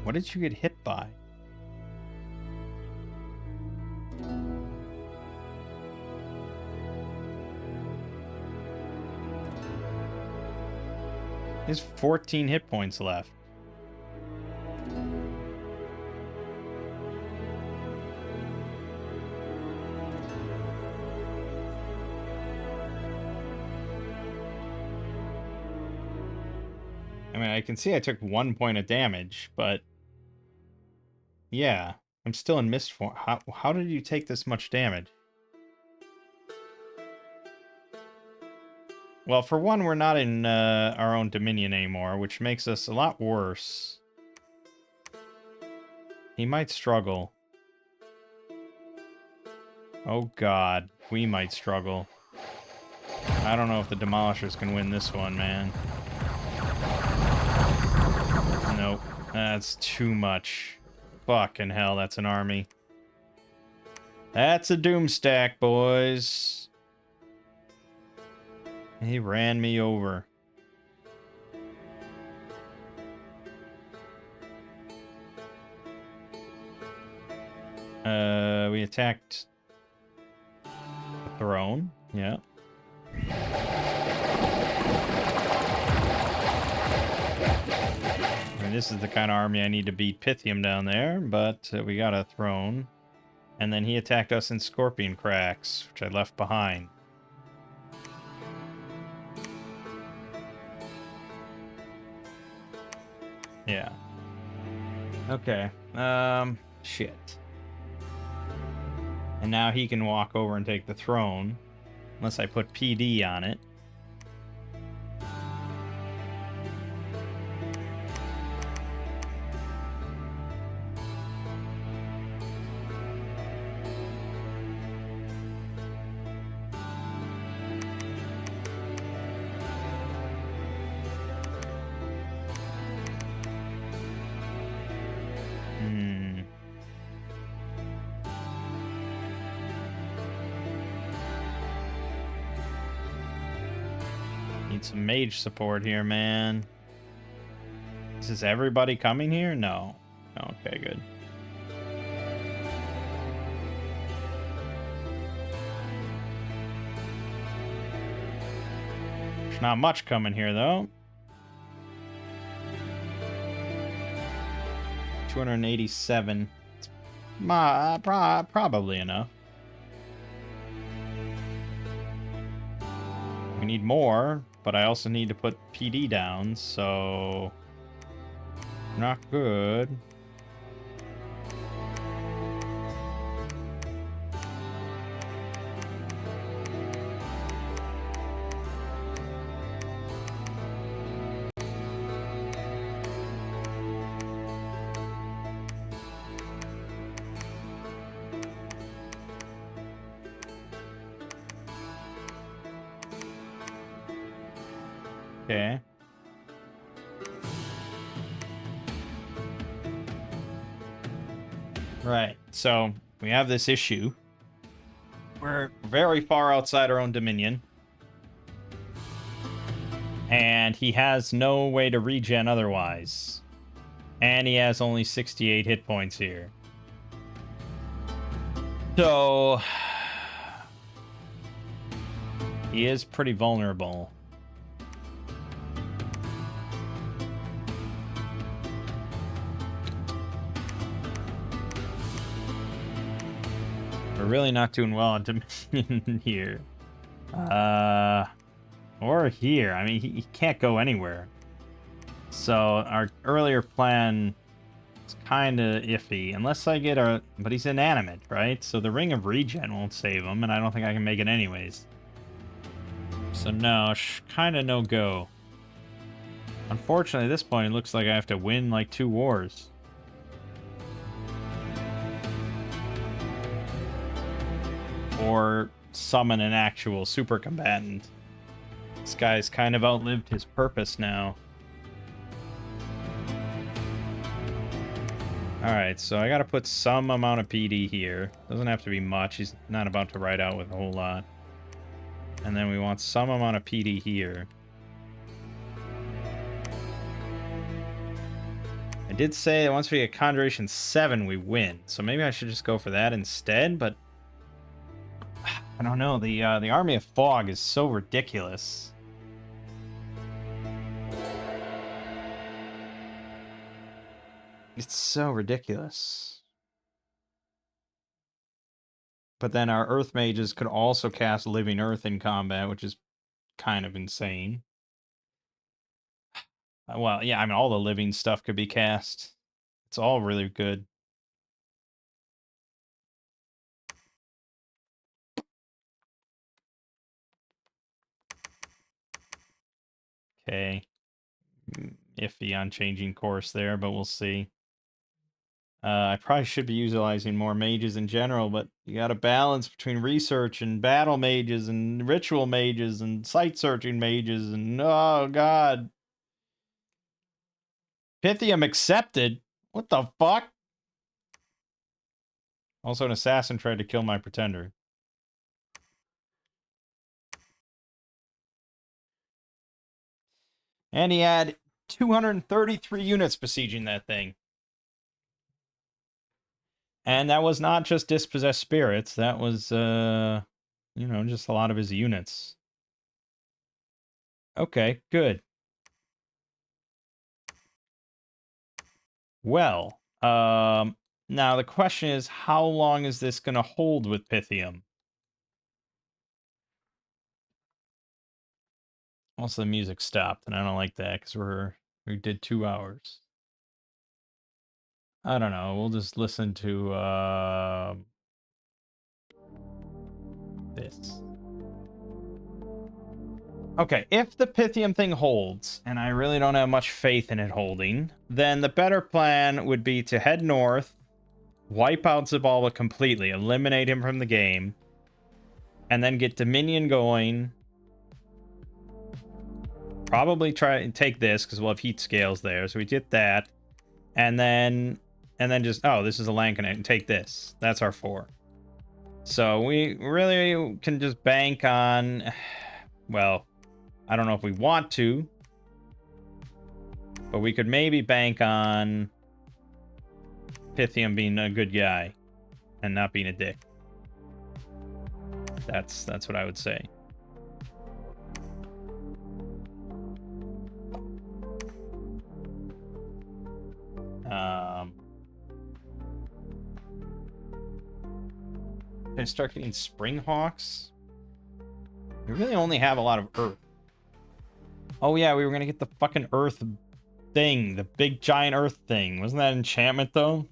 What did you get hit by? There's 14 hit points left. I mean, I can see I took 1 point of damage, but yeah, I'm still in mist form. How did you take this much damage? Well, for one, we're not in our own dominion anymore, which makes us a lot worse. He might struggle. Oh god, we might struggle. I don't know if the Demolishers can win this one, man. Nope, that's too much. Fucking hell, that's an army. That's a Doomstack, boys. He ran me over. We attacked the throne. Yeah. I mean, this is the kind of army I need to beat Pythium down there, but we got a throne. And then he attacked us in Scorpion Cracks, which I left behind. Yeah. Okay. Shit. And now he can walk over and take the throne. Unless I put PD on it. Need some mage support here, man. Is everybody coming here? No. Okay, good. There's not much coming here, though. 287. It's probably enough. We need more, but I also need to put PD down, so... not good. Okay. Right, so we have this issue. We're very far outside our own dominion. And he has no way to regen otherwise. And he has only 68 hit points here. So... he is pretty vulnerable. We're really not doing well on Dominion here. Or here. I mean, he can't go anywhere. So our earlier plan is kind of iffy. Unless I get a... but he's inanimate, right? So the Ring of Regen won't save him, and I don't think I can make it anyways. So no, kind of no go. Unfortunately, at this point, it looks like I have to win like 2 wars. Or summon an actual super combatant. This guy's kind of outlived his purpose now. Alright, so I gotta put some amount of PD here. Doesn't have to be much. He's not about to ride out with a whole lot. And then we want some amount of PD here. I did say that once we get Conjuration 7, we win. So maybe I should just go for that instead, but... I don't know. The Army of Fog is so ridiculous. It's so ridiculous. But then our Earth Mages could also cast Living Earth in combat, which is kind of insane. Well, yeah, I mean, all the living stuff could be cast. It's all really good. Okay. Iffy on changing course there, but we'll see. I probably should be utilizing more mages in general, but you got to balance between research and battle mages and ritual mages and site-searching mages and, oh, God. Pythium accepted? What the fuck? Also, an assassin tried to kill my pretender. And he had 233 units besieging that thing. And that was not just dispossessed spirits. That was, just a lot of his units. Okay, good. Well, now the question is, how long is this going to hold with Pythium? Also, the music stopped, and I don't like that because we did 2 hours. I don't know. We'll just listen to this. Okay, if the Pythium thing holds, and I really don't have much faith in it holding, then the better plan would be to head north, wipe out Zabalba completely, eliminate him from the game, and then get Dominion going. Probably try and take this, because we'll have heat scales there, so we get that. And then just, oh, this is a Lankanet, and take this. That's our 4. So we really can just bank on, well, I don't know if we want to, but we could maybe bank on Pythium being a good guy and not being a dick. That's what I would say. Can I start getting Springhawks? We really only have a lot of Earth. Oh yeah, we were gonna get the fucking Earth thing, the big giant Earth thing. Wasn't that enchantment though?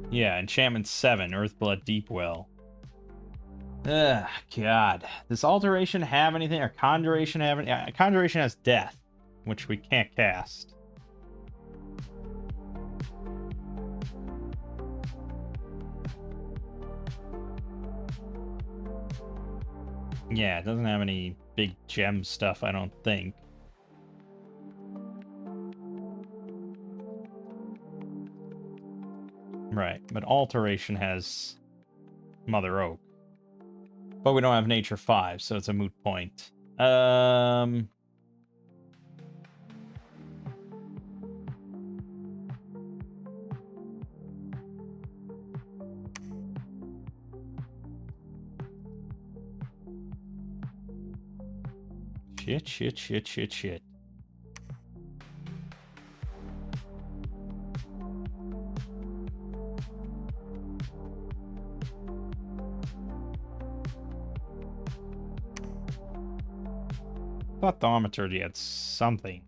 Yeah, enchantment 7, Earthblood Deepwell. Ugh, God. Does Alteration have anything? Or Conjuration have anything? Conjuration has Death, which we can't cast. Yeah, it doesn't have any big gem stuff, I don't think. Right, but Alteration has Mother Oak. But we don't have Nature 5, so it's a moot point. Shit. Thought Thaumaturgy had something.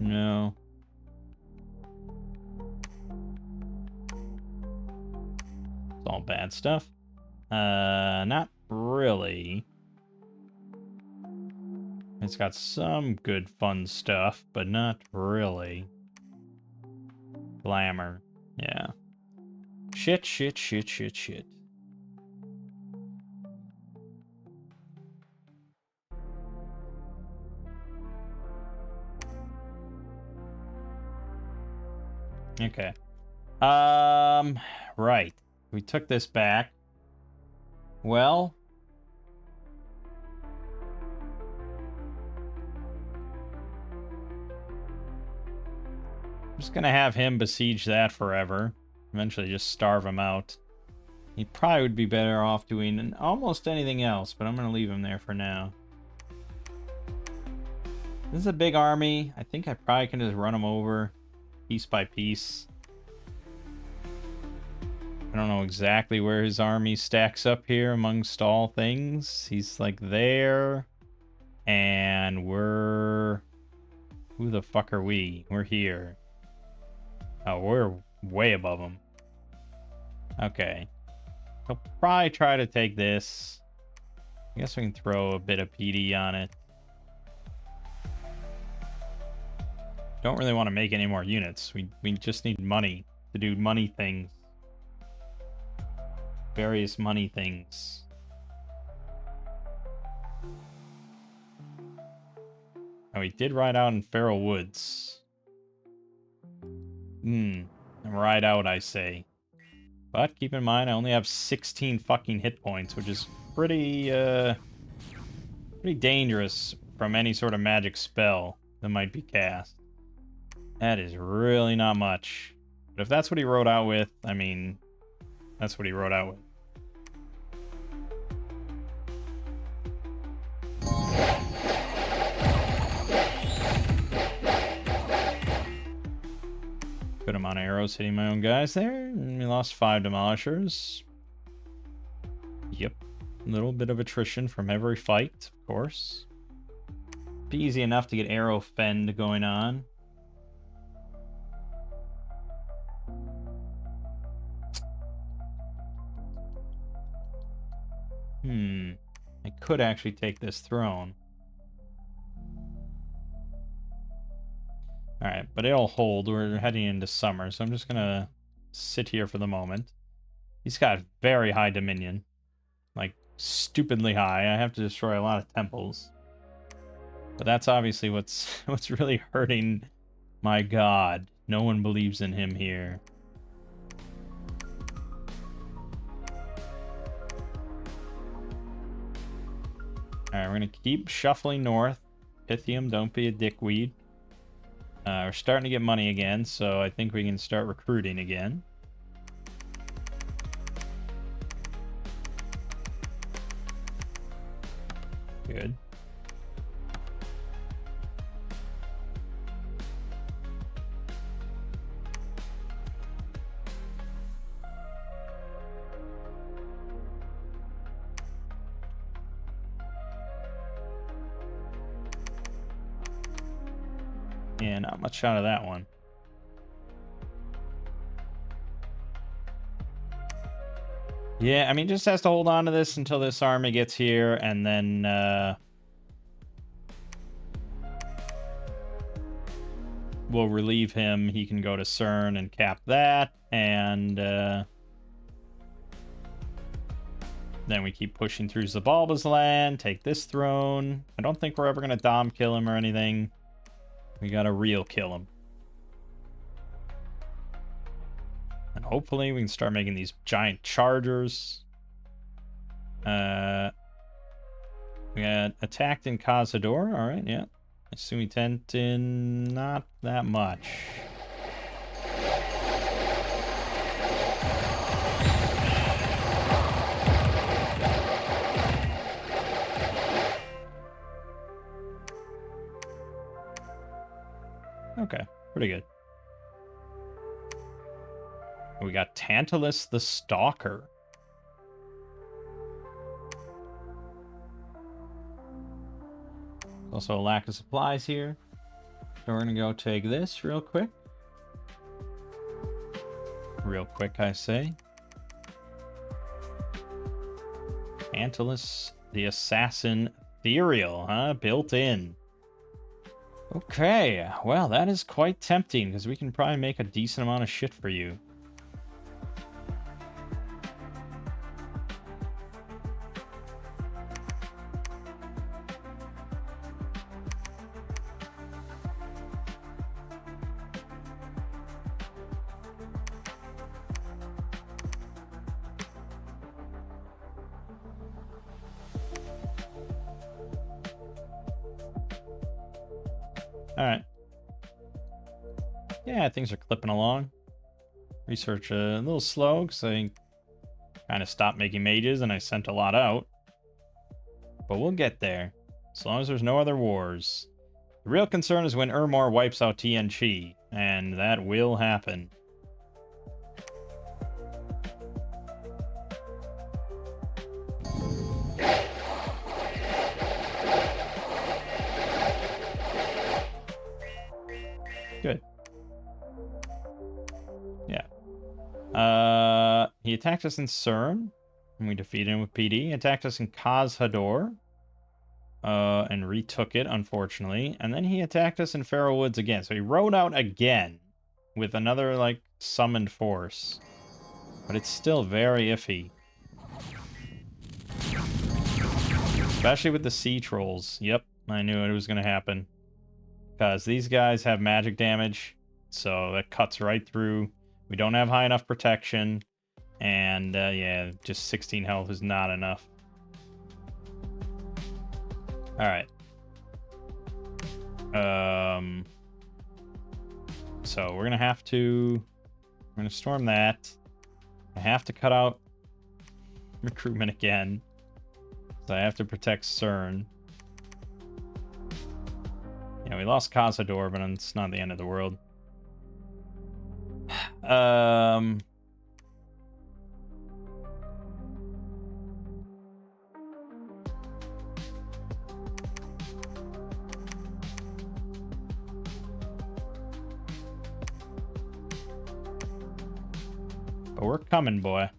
No. It's all bad stuff. Not really. It's got some good fun stuff, but not really. Glamour. Yeah. Shit. Okay. Right. We took this back. Well, I'm just gonna have him besiege that forever. Eventually just starve him out. He probably would be better off doing almost anything else, but I'm gonna leave him there for now. This is a big army. I think I probably can just run him over piece by piece. I don't know exactly where his army stacks up here amongst all things. He's like there. And we're... Who the fuck are we? We're here. Oh, we're way above him. Okay. He'll probably try to take this. I guess we can throw a bit of PD on it. Don't really want to make any more units. We just need money to do money things. Various money things. Oh, he did ride out in Feral Woods. Ride out, I say. But keep in mind, I only have 16 fucking hit points, which is pretty dangerous from any sort of magic spell that might be cast. That is really not much. But if that's what he rode out with, I mean, that's what he rode out with. Good amount of arrows hitting my own guys there. And we lost 5 demolishers. Yep. A little bit of attrition from every fight, of course. Be easy enough to get arrow fend going on. I could actually take this throne. Alright, but it'll hold. We're heading into summer, so I'm just gonna sit here for the moment. He's got very high dominion. Like, stupidly high. I have to destroy a lot of temples. But that's obviously what's really hurting my god. No one believes in him here. Alright, we're gonna keep shuffling north. Pythium, don't be a dickweed. We're starting to get money again, so I think we can start recruiting again. Good. Yeah, not much out of that one. Yeah, I mean, just has to hold on to this until this army gets here, and then, we'll relieve him. He can go to CERN and cap that, and, then we keep pushing through Zabalba's land, take this throne. I don't think we're ever going to Dom kill him or anything. We gotta real kill him. And hopefully we can start making these giant chargers. We got attacked in Cazador. Alright, yeah. Sumitent, not that much. Okay, pretty good. We got Tantalus the Stalker. Also a lack of supplies here. So we're gonna go take this real quick. Real quick, I say. Tantalus the Assassin Ethereal, huh? Built in. Okay, well, that is quite tempting, because we can probably make a decent amount of shit for you. Alright. Yeah, things are clipping along. Research a little slow because I kind of stopped making mages and I sent a lot out. But we'll get there. As long as there's no other wars. The real concern is when Ermor wipes out Tianchi, and that will happen. Good. Yeah. He attacked us in Seram, and we defeated him with PD. He attacked us in Khazhador, and retook it, unfortunately. And then he attacked us in Feral Woods again. So he rode out again with another, like, summoned force. But it's still very iffy. Especially with the sea trolls. Yep, I knew it was going to happen. Because these guys have magic damage, so that cuts right through. We don't have high enough protection. And, yeah, just 16 health is not enough. Alright. So we're gonna storm that. I have to cut out recruitment again. So I have to protect CERN. Yeah, we lost Cazador, but it's not the end of the world. But we're coming, boy.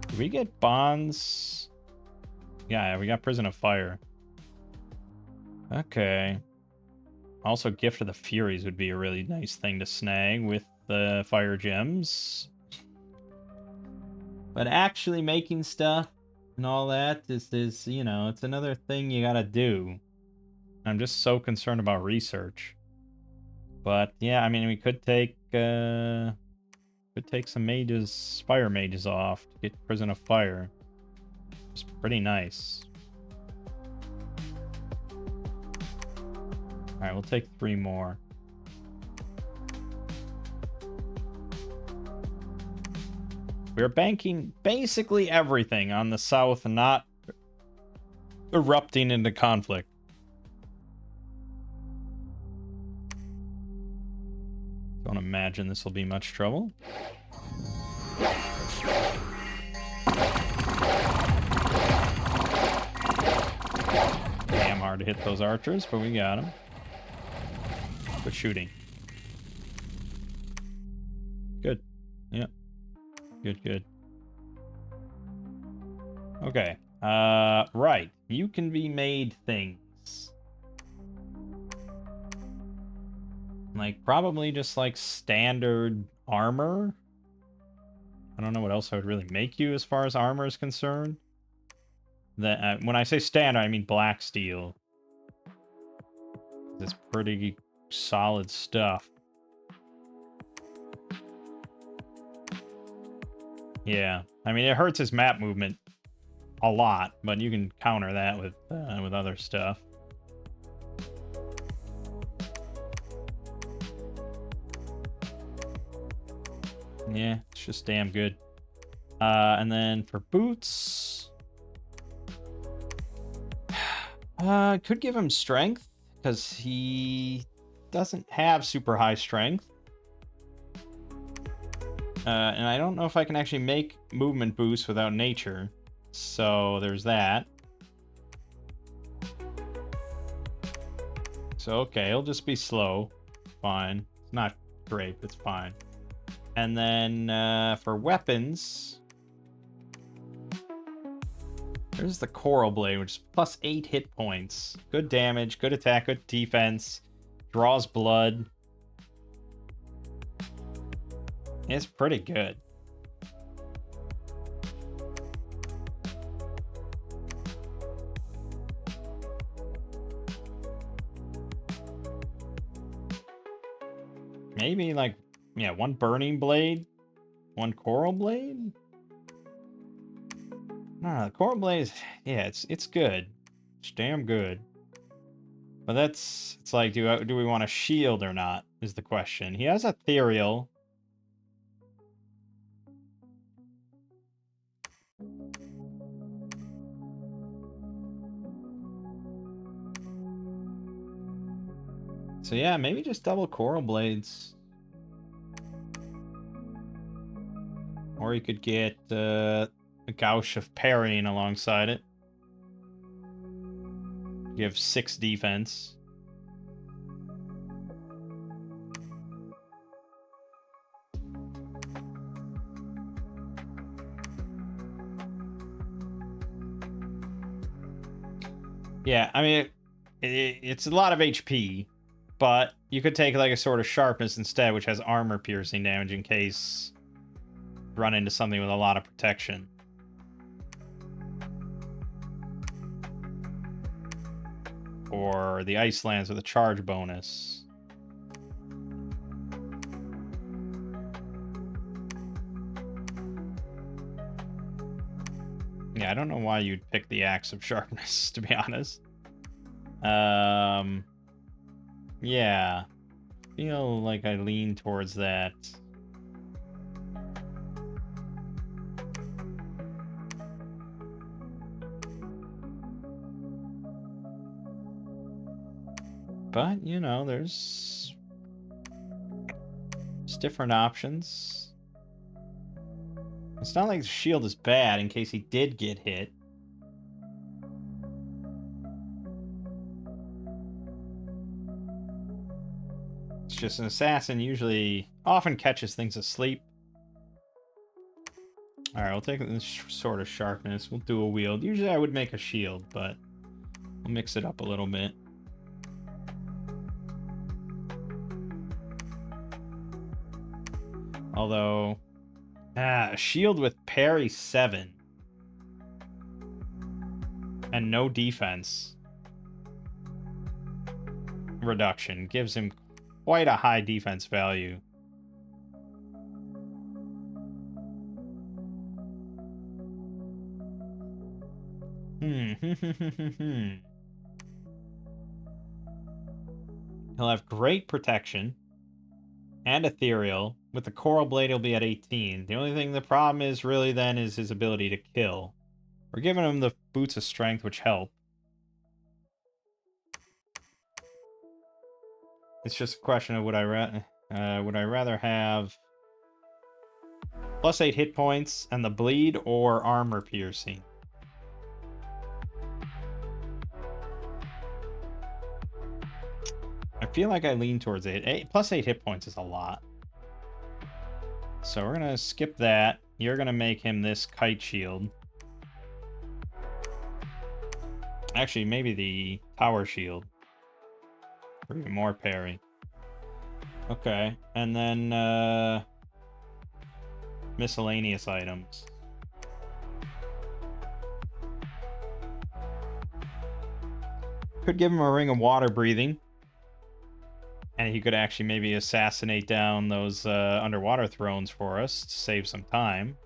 Did we get bonds? Yeah, we got Prison of Fire. Okay. Also, Gift of the Furies would be a really nice thing to snag with the fire gems. But actually making stuff and all that is, you know, it's another thing you gotta do. I'm just so concerned about research. But yeah, I mean, we could take some mages, fire mages off to get Prison of Fire. It's pretty nice. All right, we'll take 3 more. We're banking basically everything on the south not erupting into conflict. Don't imagine this will be much trouble. Damn hard to hit those archers, but we got them. Good shooting. Good. Yep. Good. Okay. Right. You can be made things. Like, probably just, like, standard armor. I don't know what else I would really make you as far as armor is concerned. When I say standard, I mean black steel. It's pretty solid stuff. Yeah. I mean, it hurts his map movement a lot, but you can counter that with other stuff. Yeah, it's just damn good. And then for boots, could give him strength because he doesn't have super high strength. And I don't know if I can actually make movement boosts without nature. So there's that. So okay, he'll just be slow. Fine. It's not great, but it's fine. And then for weapons, there's the Coral Blade, which is plus 8 hit points. Good damage, good attack, good defense. Draws blood. It's pretty good. Maybe like, yeah, 1 Burning Blade, 1 Coral Blade. No, the Coral Blaze, yeah, it's good. It's damn good. But it's like, do we want a shield or not, is the question. He has Ethereal. So yeah, maybe just double Coral Blades. Or you could get a Gauche of parrying alongside it. You have 6 defense. Yeah, I mean, it's a lot of HP, but you could take like a Sword of Sharpness instead, which has armor piercing damage in case you run into something with a lot of protection. Or the Ice Lance with a charge bonus. Yeah, I don't know why you'd pick the Axe of Sharpness, to be honest. Yeah. Feel like I lean towards that. But, you know, there's different options. It's not like the shield is bad in case he did get hit. It's just an assassin usually often catches things asleep. Alright, we'll take this Sword of Sharpness. We'll do a wield. Usually I would make a shield, but we'll mix it up a little bit. Although, a shield with parry 7 and no defense reduction gives him quite a high defense value. He'll have great protection and ethereal. With the Coral Blade, he'll be at 18. The only thing the problem is really then is his ability to kill. We're giving him the Boots of Strength, which help. It's just a question of would I rather have +8 hit points and the bleed or armor piercing. I feel like I lean towards it. +8 hit points is a lot. So we're gonna skip that. You're gonna make him this Kite Shield. Actually, maybe the Tower Shield. For even more parry. Okay, and then miscellaneous items. Could give him a Ring of Water Breathing. And he could actually maybe assassinate down those underwater thrones for us to save some time.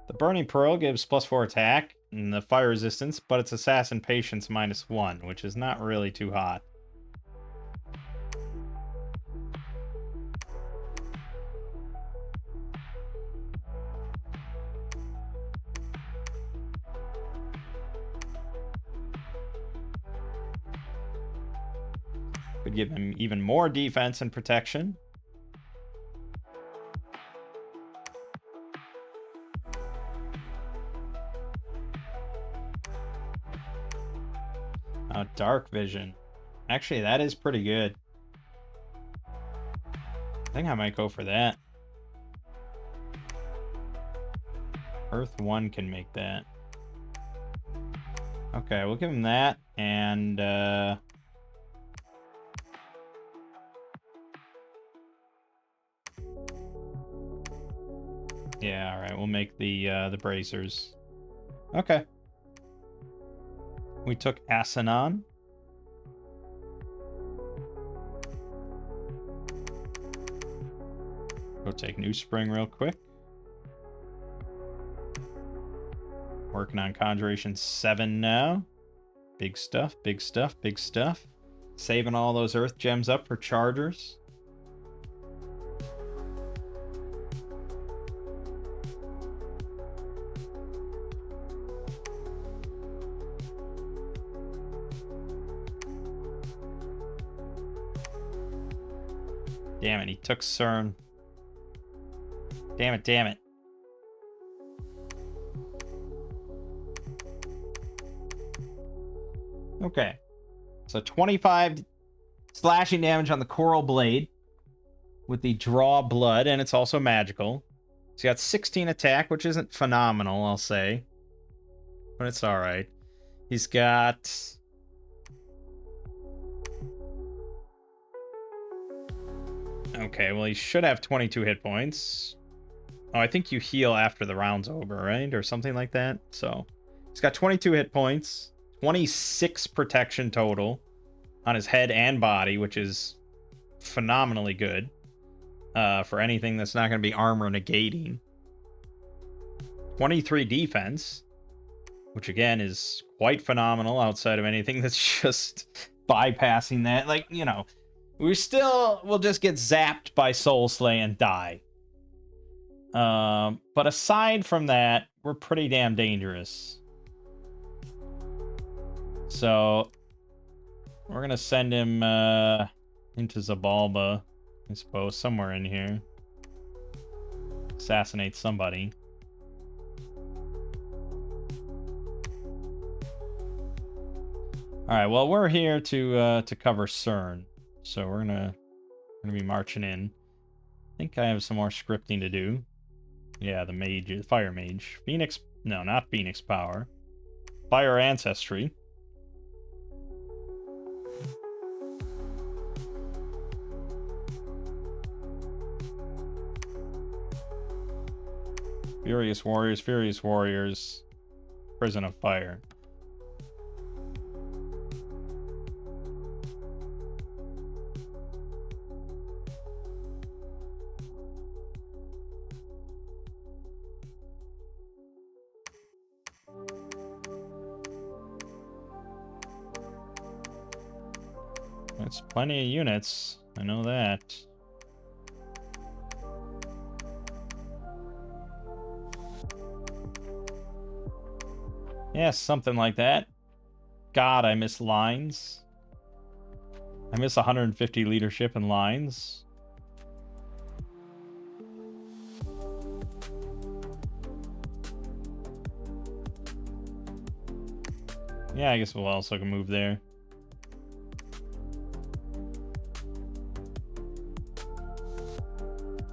The Burning Pearl gives +4 attack and the fire resistance, but it's Assassin Patience -1, which is not really too hot. Could give him even more defense and protection. Dark Vision. Actually, that is pretty good. I think I might go for that. Earth 1 can make that. Okay, we'll give him that, and yeah, alright, we'll make the bracers. Okay. We took Asanon. Go take New Spring real quick. Working on Conjuration 7 now. Big stuff, big stuff, big stuff. Saving all those Earth Gems up for Chargers. Damn it, he took CERN. Damn it, damn it. Okay. So 25 slashing damage on the Coral Blade with the Draw Blood, and it's also magical. So you got 16 attack, which isn't phenomenal, I'll say. But it's alright. He's got... Okay, well, he should have 22 hit points. Oh, I think you heal after the round's over, right? Or something like that. So, he's got 22 hit points, 26 protection total on his head and body, which is phenomenally good for anything that's not going to be armor negating. 23 defense, which again is quite phenomenal outside of anything that's just bypassing that. Like, you know, we still will just get zapped by Soulslay and die. But aside from that, we're pretty damn dangerous. So we're gonna send him into Zabalba, I suppose, somewhere in here. Assassinate somebody. All right. Well, we're here to cover CERN, so we're gonna be marching in. I think I have some more scripting to do. Yeah, the mage, fire mage, Phoenix. No, not Phoenix power. Fire ancestry. Furious Warriors, Prison of Fire. That's plenty of units, I know that. Yeah, something like that. God, I miss lines. I miss 150 leadership and lines. Yeah, I guess we'll also can move there.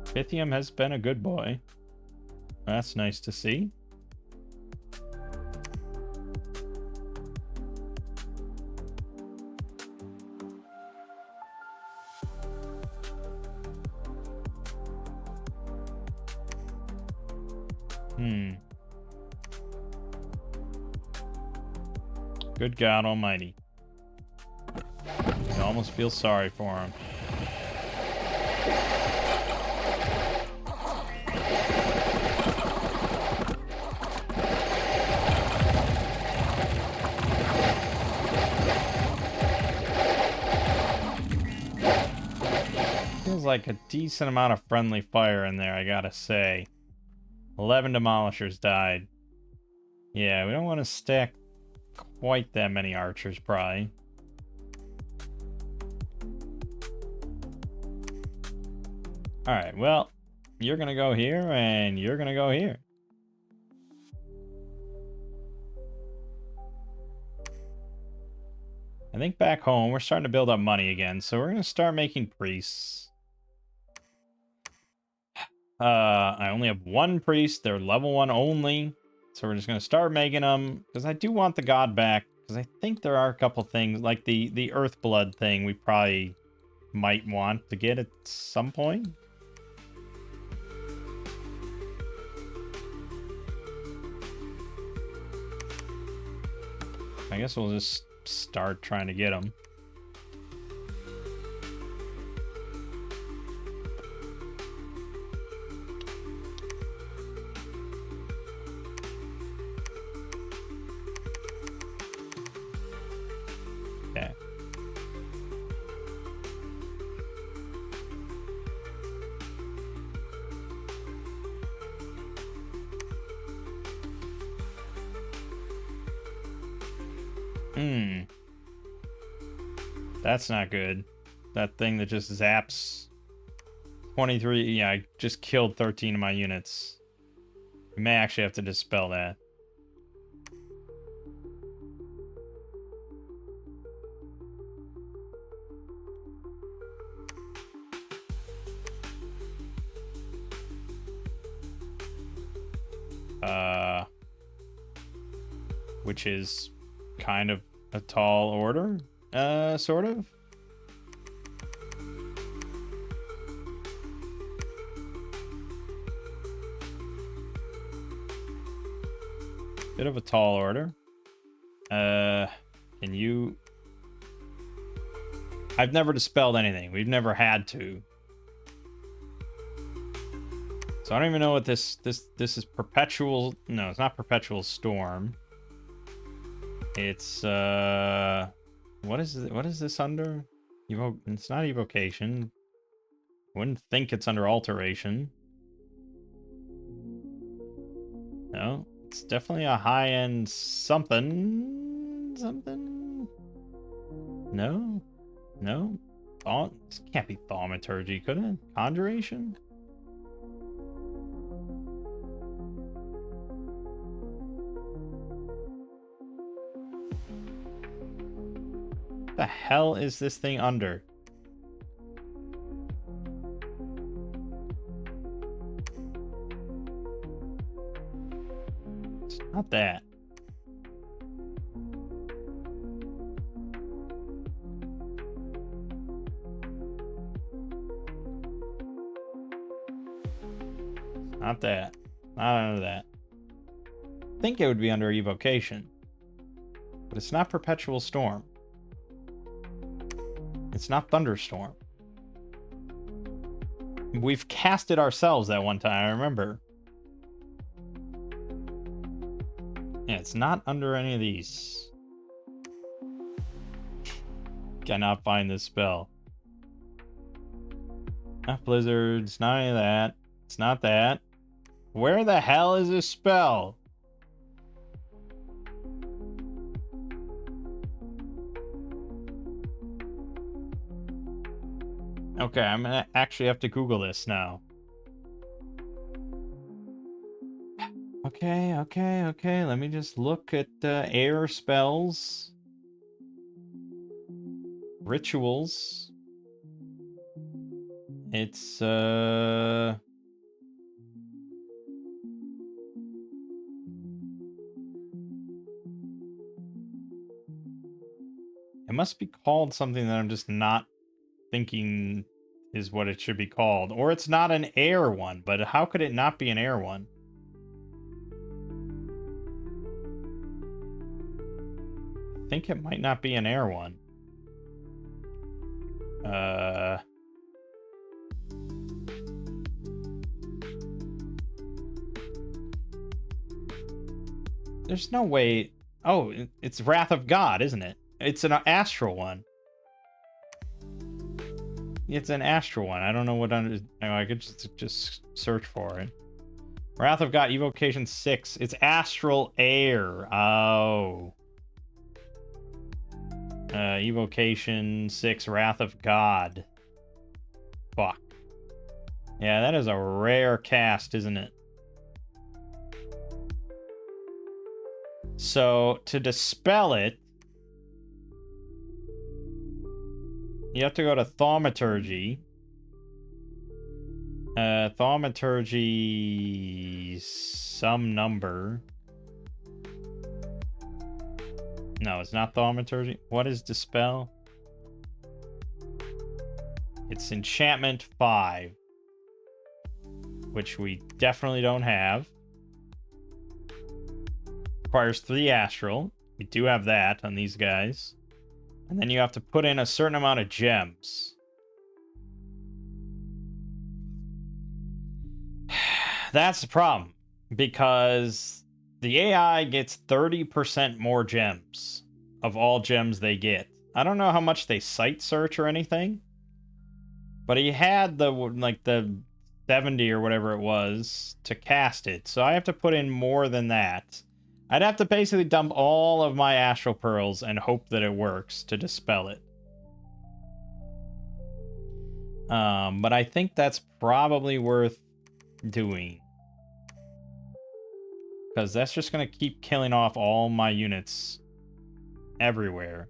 Pythium has been a good boy. That's nice to see. Good God Almighty. I almost feel sorry for him. Feels like a decent amount of friendly fire in there, I gotta say. 11 demolishers died. Yeah, we don't want to stack quite that many archers, probably. Alright, well, you're gonna go here, and you're gonna go here. I think back home, we're starting to build up money again, so we're gonna start making priests. I only have one priest. They're level 1 only. So we're just going to start making them. Because I do want the god back. Because I think there are a couple things. Like the Earth Blood thing we probably might want to get at some point. I guess we'll just start trying to get them. Okay. That's not good. That thing that just zaps 23. Yeah, I just killed 13 of my units. We may actually have to dispel that. Which is kind of a tall order, sort of. Bit of a tall order. Can you... I've never dispelled anything. We've never had to. So I don't even know what this is. Perpetual... No, it's not Perpetual Storm. It's, what is this under? It's not Evocation. Wouldn't think it's under Alteration. No, it's definitely a high-end something. Something? No? No? This can't be Thaumaturgy, could it? Conjuration? What the hell is this thing under? It's not that. Not that. Not under that. I think it would be under Evocation. But it's not Perpetual Storm. It's not Thunderstorm. We've cast it ourselves that one time, I remember. Yeah, it's not under any of these. Cannot find this spell. Not blizzards, not any of that. It's not that. Where the hell is this spell? Okay, I'm gonna actually have to Google this now. Okay. Let me just look at air spells. Rituals. It's, it must be called something that I'm just not thinking is what it should be called. Or it's not an air one, but how could it not be an air one? I think it might not be an air one. There's no way... Oh, it's Wrath of God, isn't it? It's an astral one. It's an astral one. I don't know what I could just search for it. Wrath of God, Evocation 6. It's astral air. Oh. Evocation 6, Wrath of God. Fuck. Yeah, that is a rare cast, isn't it? So, to dispel it, you have to go to Thaumaturgy. Thaumaturgy... some number. No, it's not Thaumaturgy. What is Dispel? It's Enchantment 5. Which we definitely don't have. Requires 3 Astral. We do have that on these guys. And then you have to put in a certain amount of gems. That's the problem. Because the AI gets 30% more gems of all gems they get. I don't know how much they site search or anything. But he had the 70 or whatever it was to cast it. So I have to put in more than that. I'd have to basically dump all of my astral pearls and hope that it works to dispel it. But I think that's probably worth doing. Because that's just going to keep killing off all my units everywhere.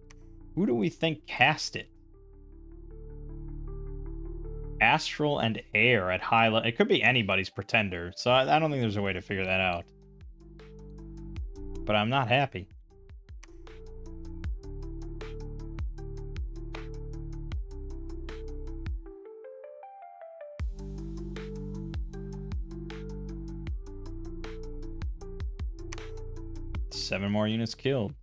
Who do we think cast it? Astral and air at high level. It could be anybody's pretender, so I don't think there's a way to figure that out. But I'm not happy. Seven more units killed.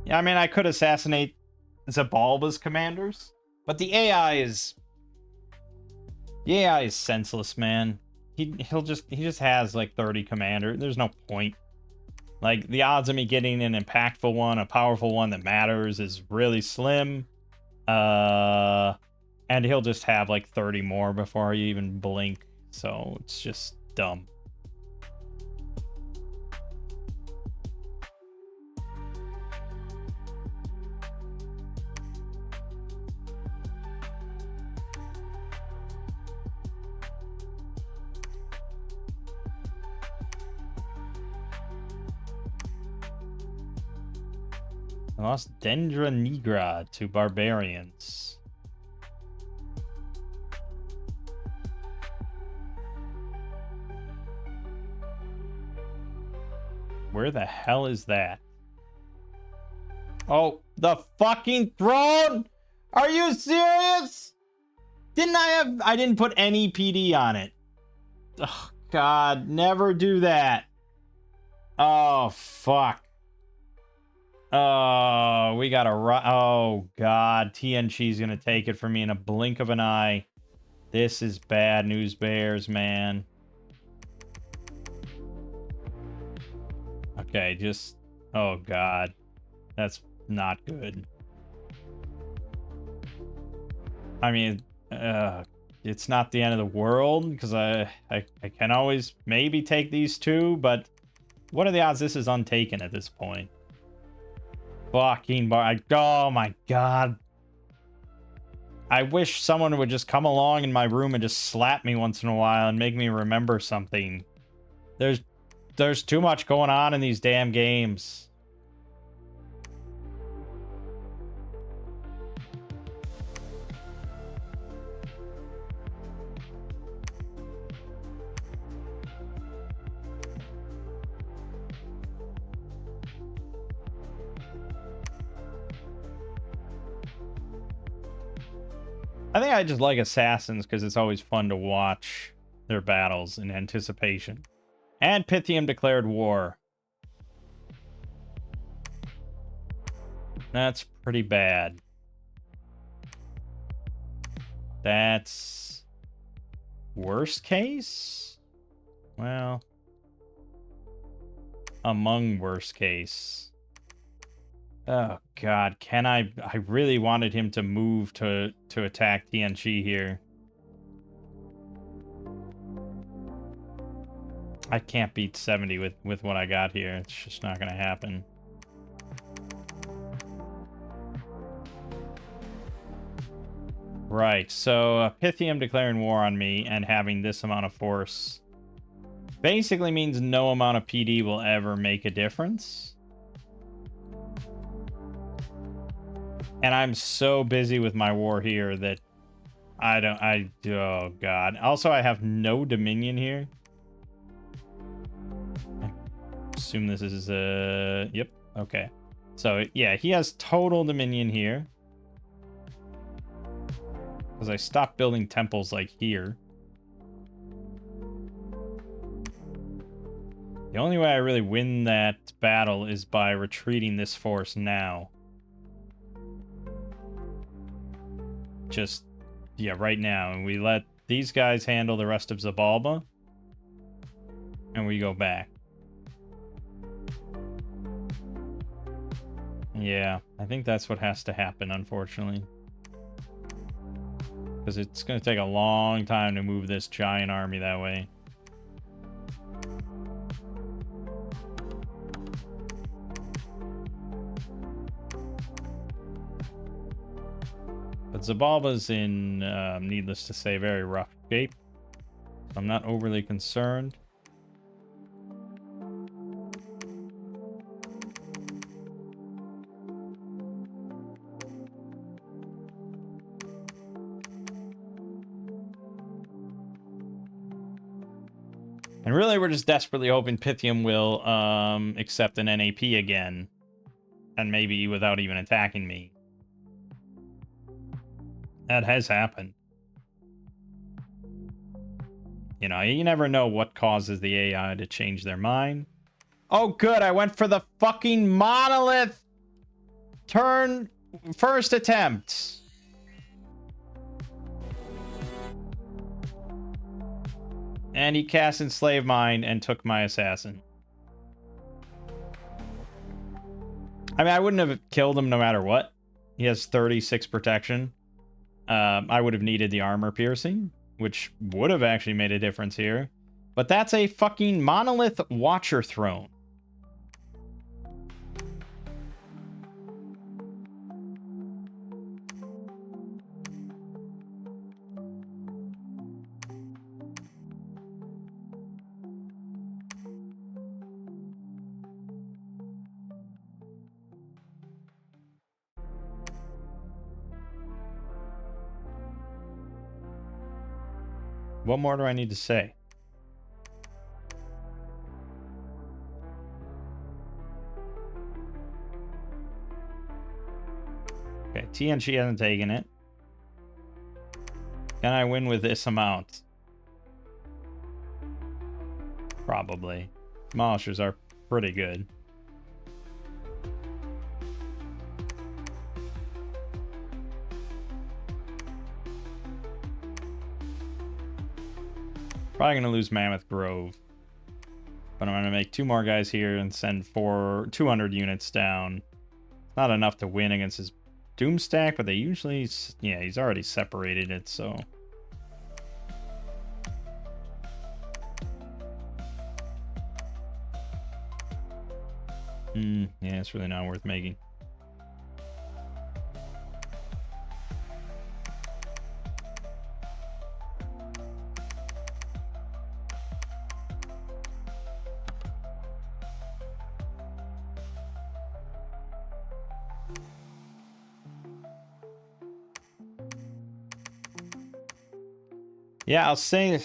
Yeah, I mean, I could assassinate Zabalba's commanders, but the AI is senseless, man. He just has like 30 commanders. There's no point. Like, the odds of me getting an impactful one, a powerful one that matters, is really slim. And he'll just have like 30 more before you even blink. So it's just dumb. I lost Dendra Nigra to barbarians. Where the hell is that? Oh, the fucking throne? Are you serious? I didn't put any PD on it. Oh, God, never do that. Oh, fuck. Oh, we gotta run. Oh, God. TNG's gonna take it from me in a blink of an eye. This is bad news, Bears, man. Okay, just... Oh, God. That's not good. I mean, it's not the end of the world, because I can always maybe take these two, but what are the odds this is untaken at this point? Fucking oh my God. I wish someone would just come along in my room and just slap me once in a while and make me remember something. There's too much going on in these damn games. I think I just like assassins because it's always fun to watch their battles in anticipation. And Pythium declared war. That's pretty bad. That's worst case? Well, among worst case. Oh God, I really wanted him to move to attack TNG here. I can't beat 70 with what I got here. It's just not gonna happen. Right, so Pythium declaring war on me and having this amount of force Basically means no amount of PD will ever make a difference. And I'm so busy with my war here that oh god. Also, I have no Dominion here. I assume this is, yep, okay. So, yeah, he has total Dominion here. Because I stopped building temples, like, here. The only way I really win that battle is by retreating this force now. Just, yeah, right now. And we let these guys handle the rest of Zabalba. And we go back. Yeah, I think that's what has to happen, unfortunately. Because it's going to take a long time to move this giant army that way. But Zabalba's in, needless to say, very rough shape. So I'm not overly concerned. And really, we're just desperately hoping Pythium will accept an NAP again. And maybe without even attacking me. That has happened. You know, you never know what causes the AI to change their mind. Oh, good. I went for the fucking monolith. Turn first attempt. And he cast Enslave Mine and took my assassin. I mean, I wouldn't have killed him no matter what. He has 36 protection. I would have needed the armor piercing, which would have actually made a difference here. But that's a fucking monolith watcher throne. What more do I need to say? Okay, TNG hasn't taken it. Can I win with this amount? Probably. Demolishers are pretty good. Probably going to lose Mammoth Grove. But I'm going to make 2 more guys here and send 200 units down. Not enough to win against his Doom stack, but they usually... Yeah, he's already separated it, so... yeah, it's really not worth making. Yeah, I'll say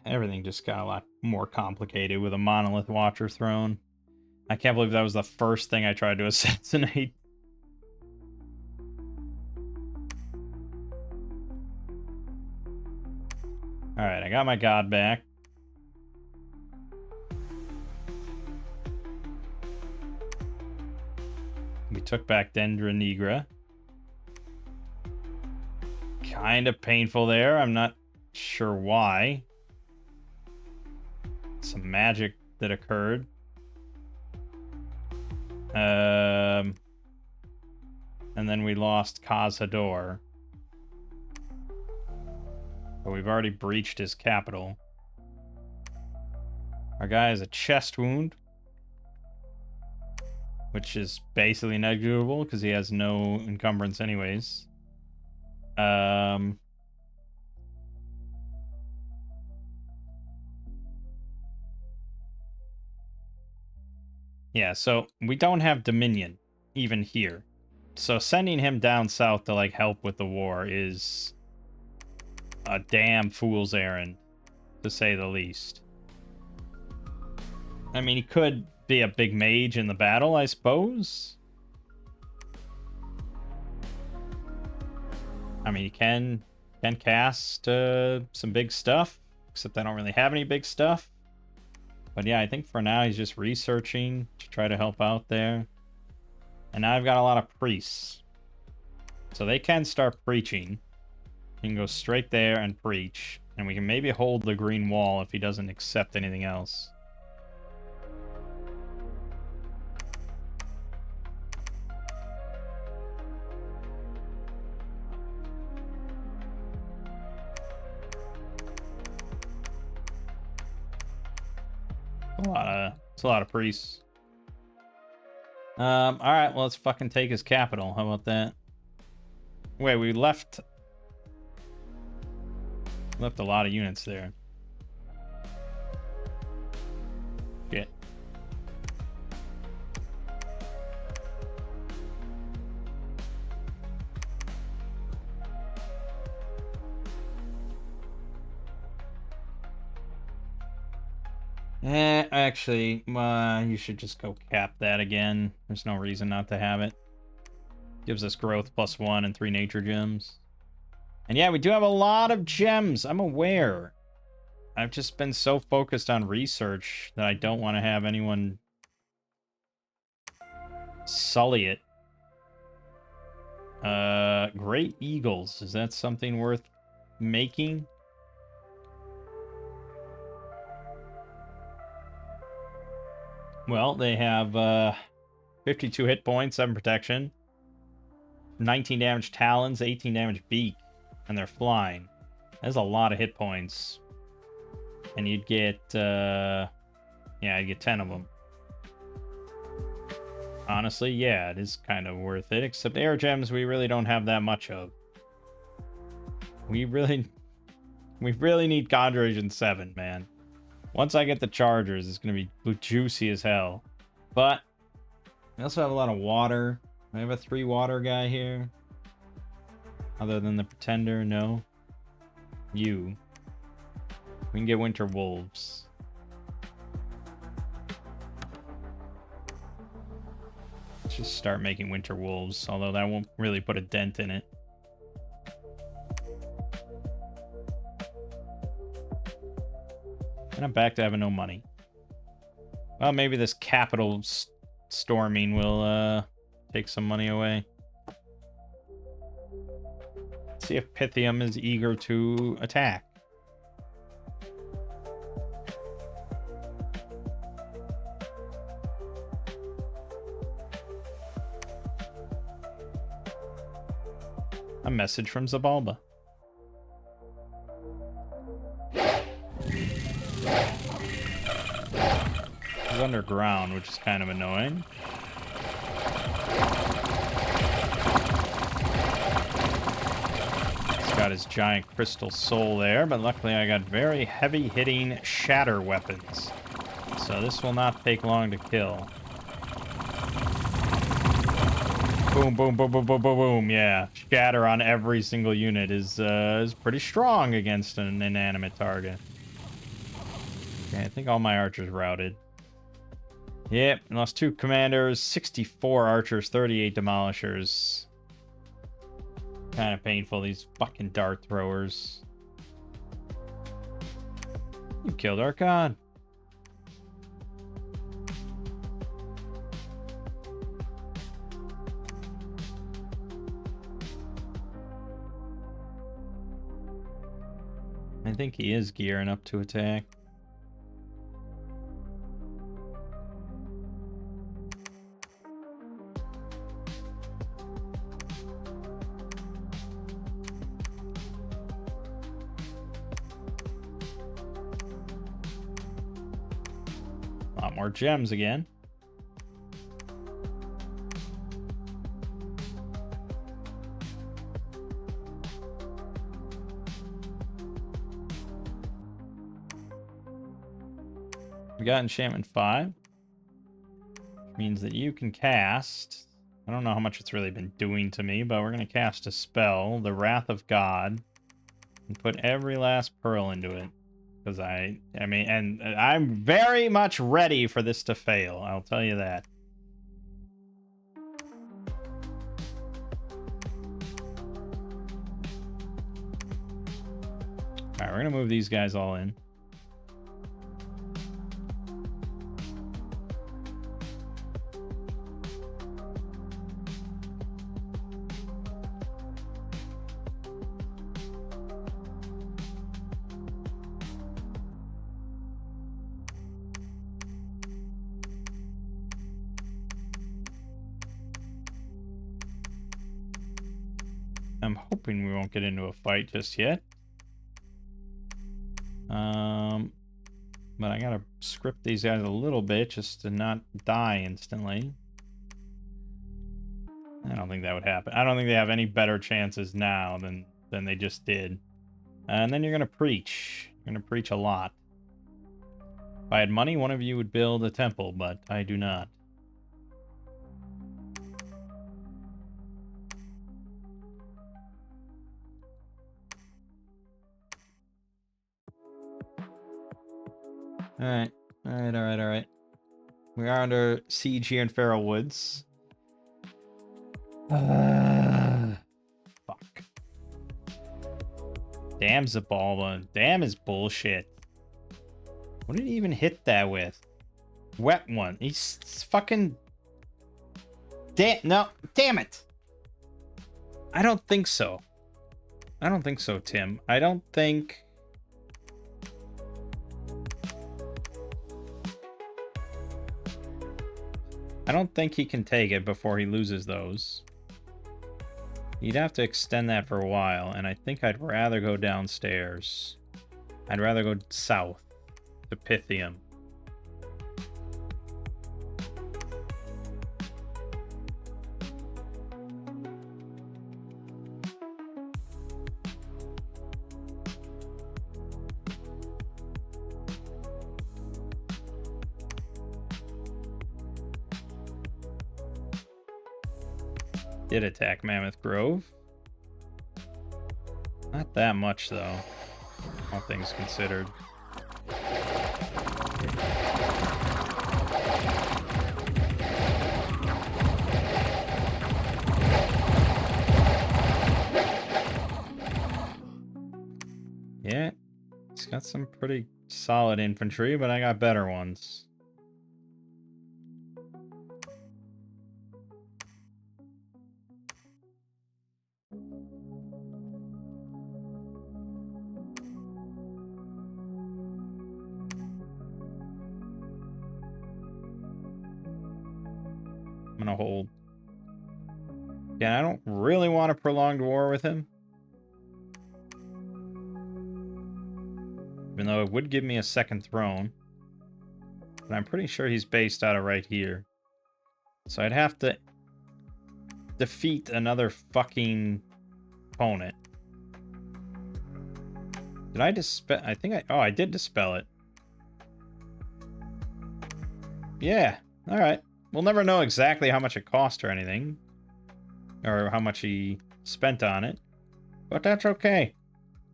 everything just got a lot more complicated with a Monolith Watcher throne. I can't believe that was the first thing I tried to assassinate. Alright, I got my god back. We took back Dendra Nigra. Kind of painful there. I'm not sure why. Some magic that occurred. And then we lost Khazad-dûr. But we've already breached his capital. Our guy has a chest wound, which is basically negligible because he has no encumbrance anyways. Yeah, so we don't have Dominion even here. So sending him down south to like help with the war is a damn fool's errand, to say the least. I mean, he could be a big mage in the battle, I suppose. I mean, he can cast some big stuff, except I don't really have any big stuff. But yeah, I think for now he's just researching to try to help out there. And now I've got a lot of priests. So they can start preaching. He can go straight there and preach. And we can maybe hold the green wall if he doesn't accept anything else. It's a lot of priests. All right, well, let's fucking take his capital. How about that? Wait, we left a lot of units there. Shit. Actually, you should just go cap that again. There's no reason not to have it. Gives us growth +1 and 3 nature gems. And yeah, we do have a lot of gems. I'm aware. I've just been so focused on research that I don't want to have anyone sully it. Great Eagles. Is that something worth making? Well, they have 52 hit points, 7 protection, 19 damage talons, 18 damage beak, and they're flying. That's a lot of hit points. And you'd get, yeah, you'd get 10 of them. Honestly, yeah, it is kind of worth it, except air gems we really don't have that much of. We really need Conjuration 7, man. Once I get the Chargers, it's going to be juicy as hell. But we also have a lot of water. I have a 3 water guy here. Other than the Pretender, no. You. We can get Winter Wolves. Let's just start making Winter Wolves, although that won't really put a dent in it. And I'm back to having no money. Well, maybe this capital storming will take some money away. Let's see if Pythium is eager to attack. A message from Zabalba. He's underground, which is kind of annoying. He's got his giant crystal soul there, but luckily I got very heavy-hitting shatter weapons. So this will not take long to kill. Boom, boom, boom, boom, boom, boom, boom. Yeah, shatter on every single unit is pretty strong against an inanimate target. Okay, I think all my archers routed. Yep, lost 2 commanders, 64 archers, 38 demolishers. Kind of painful, these fucking dart throwers. You killed our god. I think he is gearing up to attack. A lot more gems again. We got enchantment 5. Means that you can cast... I don't know how much it's really been doing to me, but we're going to cast a spell, the Wrath of God, and put every last pearl into it. Because I mean, and I'm very much ready for this to fail, I'll tell you that. Alright, we're going to move these guys all in. I'm hoping we won't get into a fight just yet. But I gotta script these guys a little bit just to not die instantly. I don't think that would happen. I don't think they have any better chances now than they just did. And then you're gonna preach. You're gonna preach a lot. If I had money, one of you would build a temple, but I do not. Alright. Alright. We are under siege here in Feral Woods. Fuck. Dam's a ball one. Damn is bullshit. What did he even hit that with? Wet one. He's fucking... No. Damn it. I don't think so. I don't think so, Tim. I don't think... I don't think he can take it before he loses those. You'd have to extend that for a while, and I think I'd rather go downstairs. I'd rather go south to Pythium. Did attack Mammoth Grove. Not that much, though. All things considered. Yeah, it's got some pretty solid infantry, but I got better ones. I'm gonna hold. Yeah, I don't really want a prolonged war with him. Even though it would give me a second throne. But I'm pretty sure he's based out of right here. So I'd have to defeat another fucking opponent. Did I dispel? I think oh, I did dispel it. Yeah, alright. We'll never know exactly how much it cost or anything. Or how much he spent on it. But that's okay.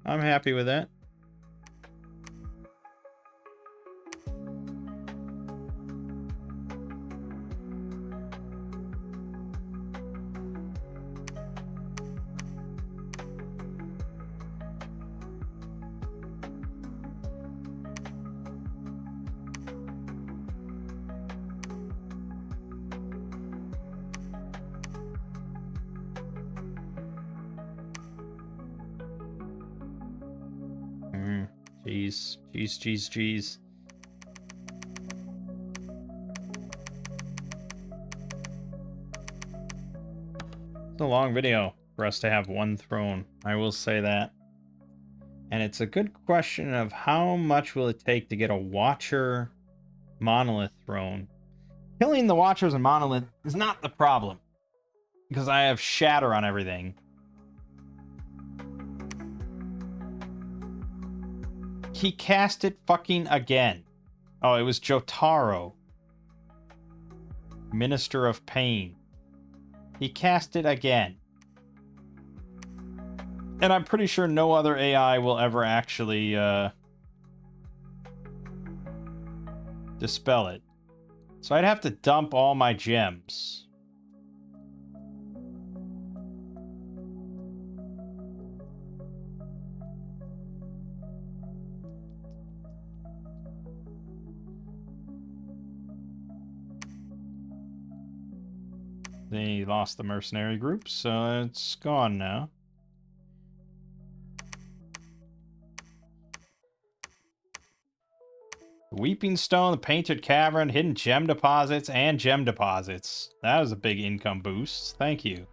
I'm happy with that. Jeez. It's a long video for us to have one throne, I will say that. And it's a good question of how much will it take to get a Watcher Monolith throne. Killing the Watchers and Monolith is not the problem, because I have Shatter on everything. He cast it fucking again. Oh, it was Jotaro. Minister of Pain. He cast it again. And I'm pretty sure no other AI will ever actually dispel it. So I'd have to dump all my gems. They lost the mercenary group, so it's gone now. The Weeping Stone, the Painted Cavern, hidden gem deposits, and gem deposits. That was a big income boost. Thank you.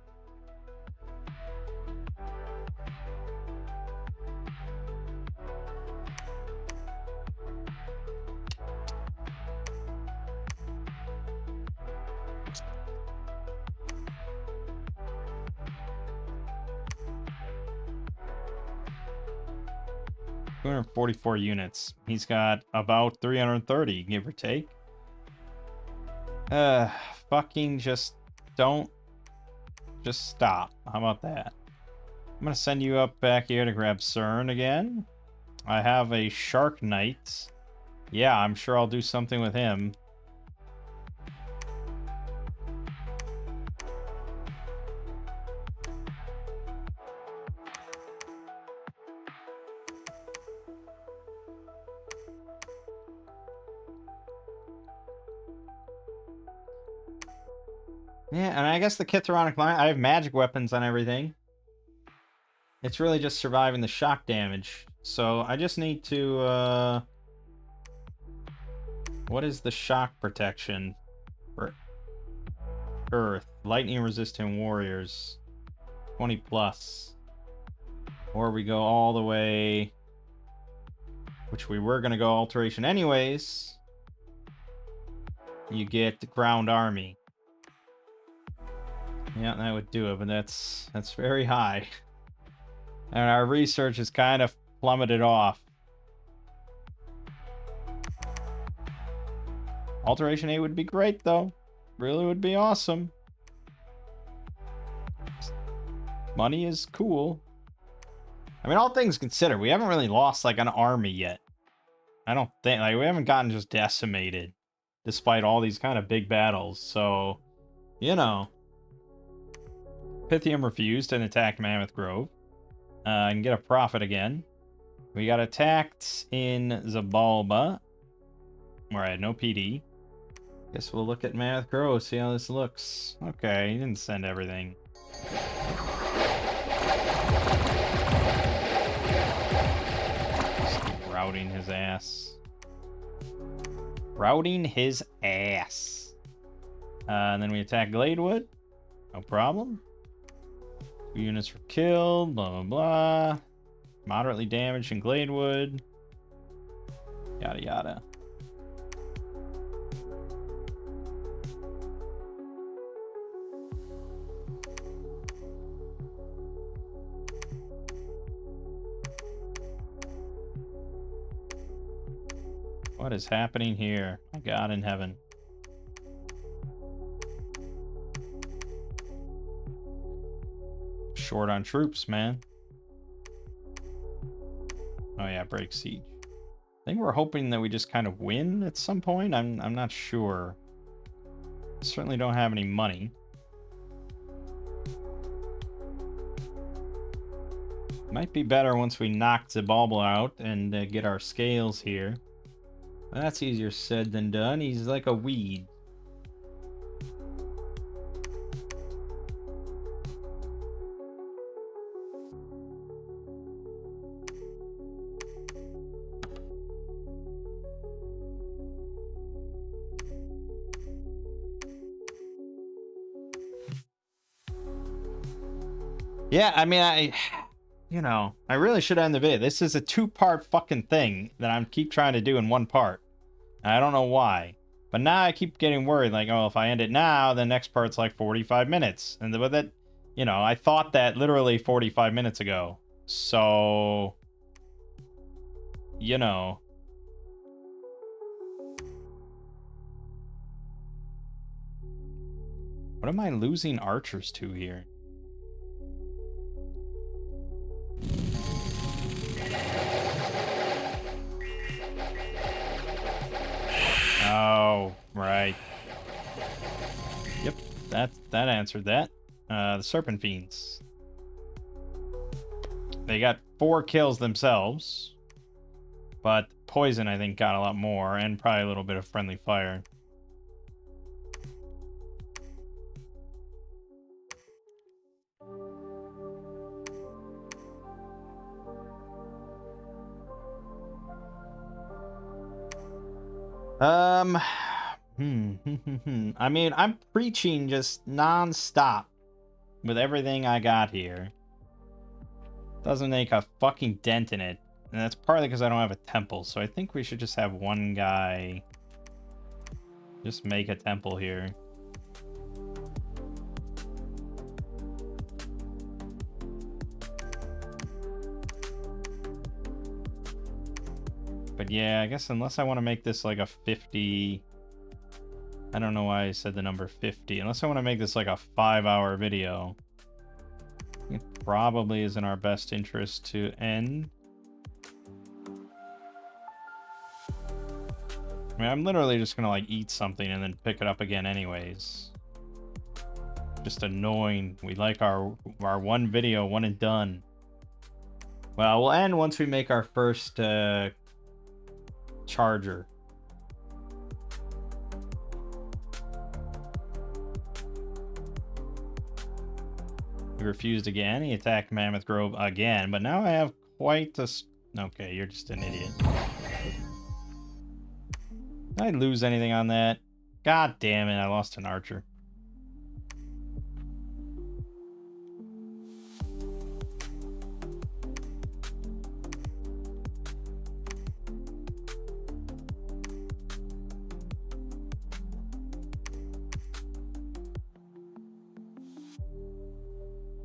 $244 units. He's got about 330, give or take. Fucking just don't. Just stop. How about that? I'm gonna send you up back here to grab CERN again. I have a Shark Knight. Yeah, I'm sure I'll do something with him. Yeah, and I guess the Kitharonic line, I have magic weapons on everything. It's really just surviving the shock damage. So I just need to, what is the shock protection for Earth? Lightning resistant warriors. 20 plus. Or we go all the way, which we were going to go alteration anyways. You get the ground army. Yeah, that would do it, but that's very high. And our research is kind of plummeted off. Alteration 8 would be great, though. Really would be awesome. Money is cool. I mean, all things considered, we haven't really lost, like, an army yet. I don't think, like, we haven't gotten just decimated, despite all these kind of big battles, so, you know. Pythium refused and attacked Mammoth Grove. And get a profit again. We got attacked in Zabalba, where I had no PD. Guess we'll look at Mammoth Grove, see how this looks. Okay, he didn't send everything. Just routing his ass. Routing his ass. And then we attack Gladewood. No problem. 2 units were killed, blah, blah, blah. Moderately damaged in Gladewood. Yada, yada. What is happening here? My God in heaven. Short on troops, man. Oh yeah, break siege. I think we're hoping that we just kind of win at some point. I'm not sure. Certainly don't have any money. Might be better once we knock Zabalba out and get our scales here. That's easier said than done. He's like a weed. Yeah, I mean, I really should end the video. This is a 2-part fucking thing that I'm keep trying to do in 1 part. I don't know why. But now I keep getting worried, like, oh, if I end it now, the next part's like 45 minutes. And with that, I thought that literally 45 minutes ago. So, What am I losing archers to here? Oh, right. Yep, that answered that. The Serpent Fiends. They got 4 kills themselves, but Poison, I think, got a lot more, and probably a little bit of friendly fire. I mean, I'm preaching just non-stop with everything I got here. Doesn't make a fucking dent in it. And that's partly because I don't have a temple, so I think we should just have one guy just make a temple here. But yeah, I guess unless I want to make this like a 50... I don't know why I said the number 50. Unless I want to make this like a 5-hour video. It probably is in our best interest to end. I mean, I'm literally just gonna like eat something and then pick it up again anyways. Just annoying. We like our one video, one and done. Well, we'll end once we make our first charger. He refused again. He attacked Mammoth Grove again, but now I have quite a... Okay, you're just an idiot. Did I lose anything on that? God damn it, I lost an archer.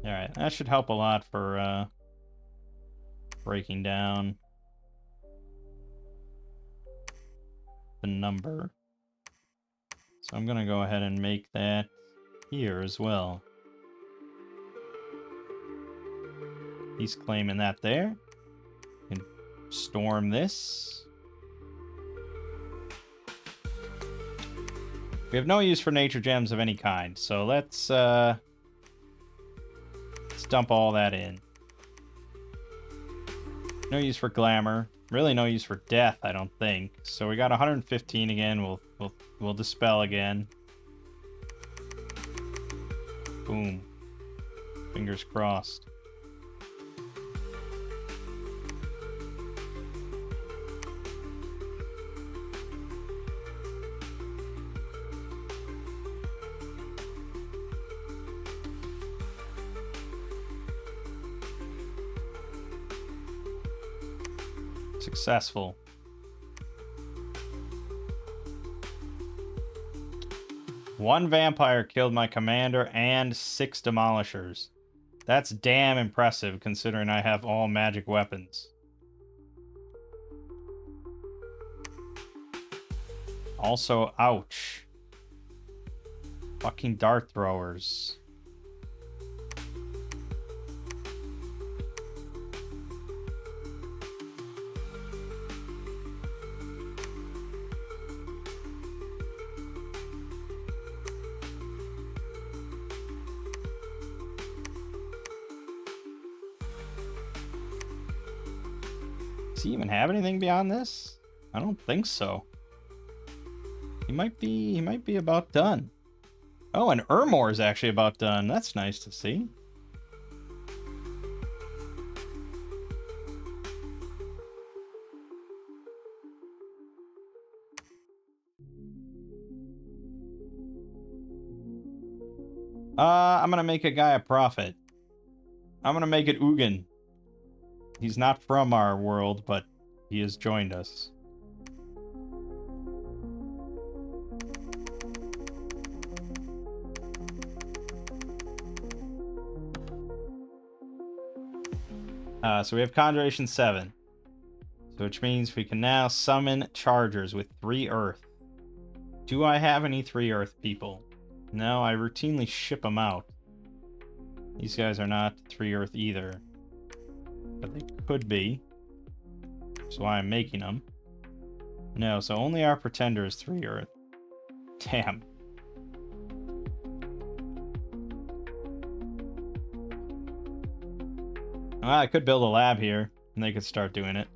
Alright, that should help a lot for breaking down the number. So I'm gonna go ahead and make that here as well. He's claiming that there. Can storm this. We have no use for nature gems of any kind, so let's dump all that in. No use for glamour. Really no use for death, I don't think. So we got 115 again. We'll dispel again. Boom. Fingers crossed. Successful. One vampire killed my commander and 6 demolishers. That's damn impressive considering I have all magic weapons. Also, ouch. Fucking dart throwers. Does he even have anything beyond this? I don't think so. He might be about done. Oh, and Ermor is actually about done. That's nice to see. I'm gonna make a guy a prophet. I'm gonna make it Ugin. He's not from our world, but he has joined us. So we have Conjuration 7. So which means we can now summon chargers with 3 earth. Do I have any 3 earth people? No, I routinely ship them out. These guys are not 3 Earth either. But they could be. That's why I'm making them. No, so only our pretender is 3 Earth. Damn. Well, I could build a lab here, and they could start doing it.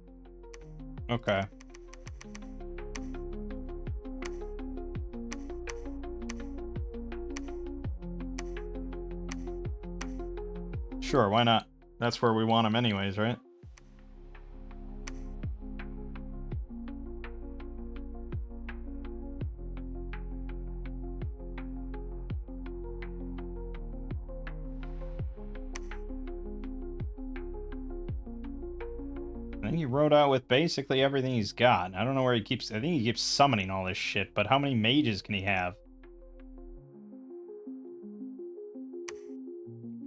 Okay. Sure, why not? That's where we want them anyways, right? I think he rode out with basically everything he's got. I don't know where he keeps... I think he keeps summoning all this shit, but how many mages can he have?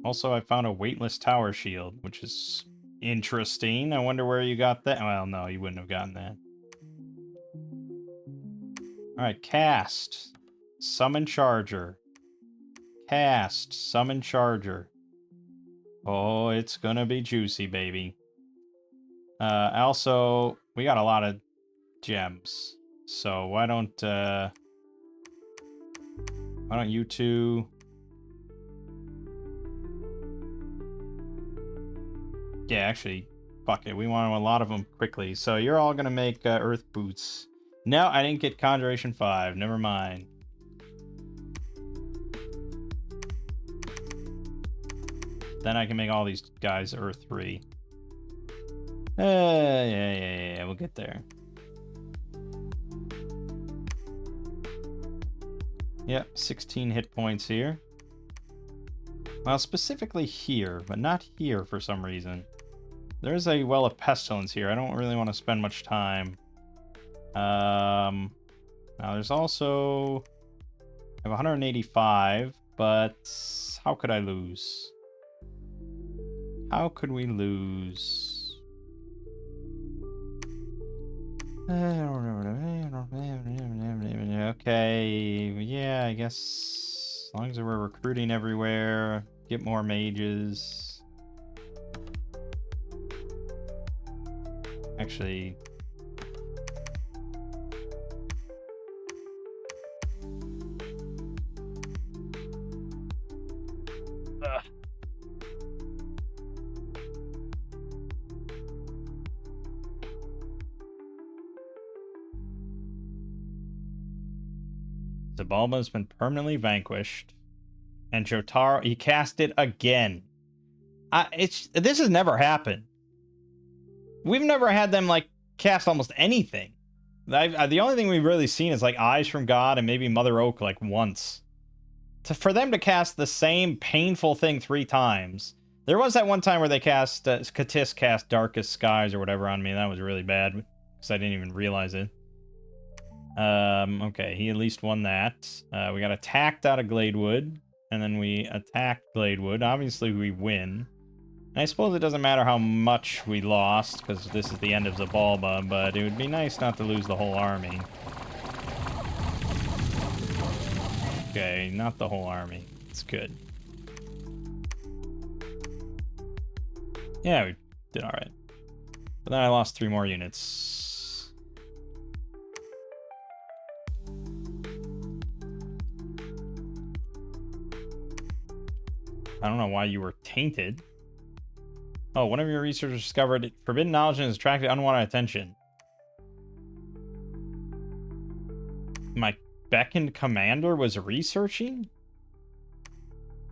Also, I found a weightless tower shield, which is interesting. I wonder where you got that. Well, no, you wouldn't have gotten that. Alright, cast. Summon charger. Cast. Summon charger. Oh, it's gonna be juicy, baby. Also, we got a lot of gems. So why don't you two... Yeah, actually, fuck it. We want a lot of them quickly. So you're all gonna make earth boots. No, I didn't get Conjuration 5. Never mind. Then I can make all these guys earth 3. Yeah. We'll get there. Yep, 16 hit points here. Well, specifically here, but not here for some reason. There's a Well of Pestilence here. I don't really want to spend much time. Now there's also... I have 185, but how could I lose? How could we lose? Okay, yeah, I guess as long as we're recruiting everywhere, get more mages. Actually, Zabalba has been permanently vanquished, and Jotaro, he cast it again. This has never happened. We've never had them like cast almost anything. The only thing we've really seen is like Eyes from God and maybe Mother Oak like once. For them to cast the same painful thing 3 times. There was that one time where they cast Katis cast Darkest Skies or whatever on me. That was really bad because I didn't even realize it. Okay, he at least won that. We got attacked out of Gladewood, and then we attacked Gladewood. Obviously, we win. And I suppose it doesn't matter how much we lost, because this is the end of Zabalba, but it would be nice not to lose the whole army. Okay, not the whole army. It's good. Yeah, we did alright. But then I lost 3 more units. I don't know why you were tainted. Oh, one of your researchers discovered forbidden knowledge and has attracted unwanted attention. My beckoned commander was researching?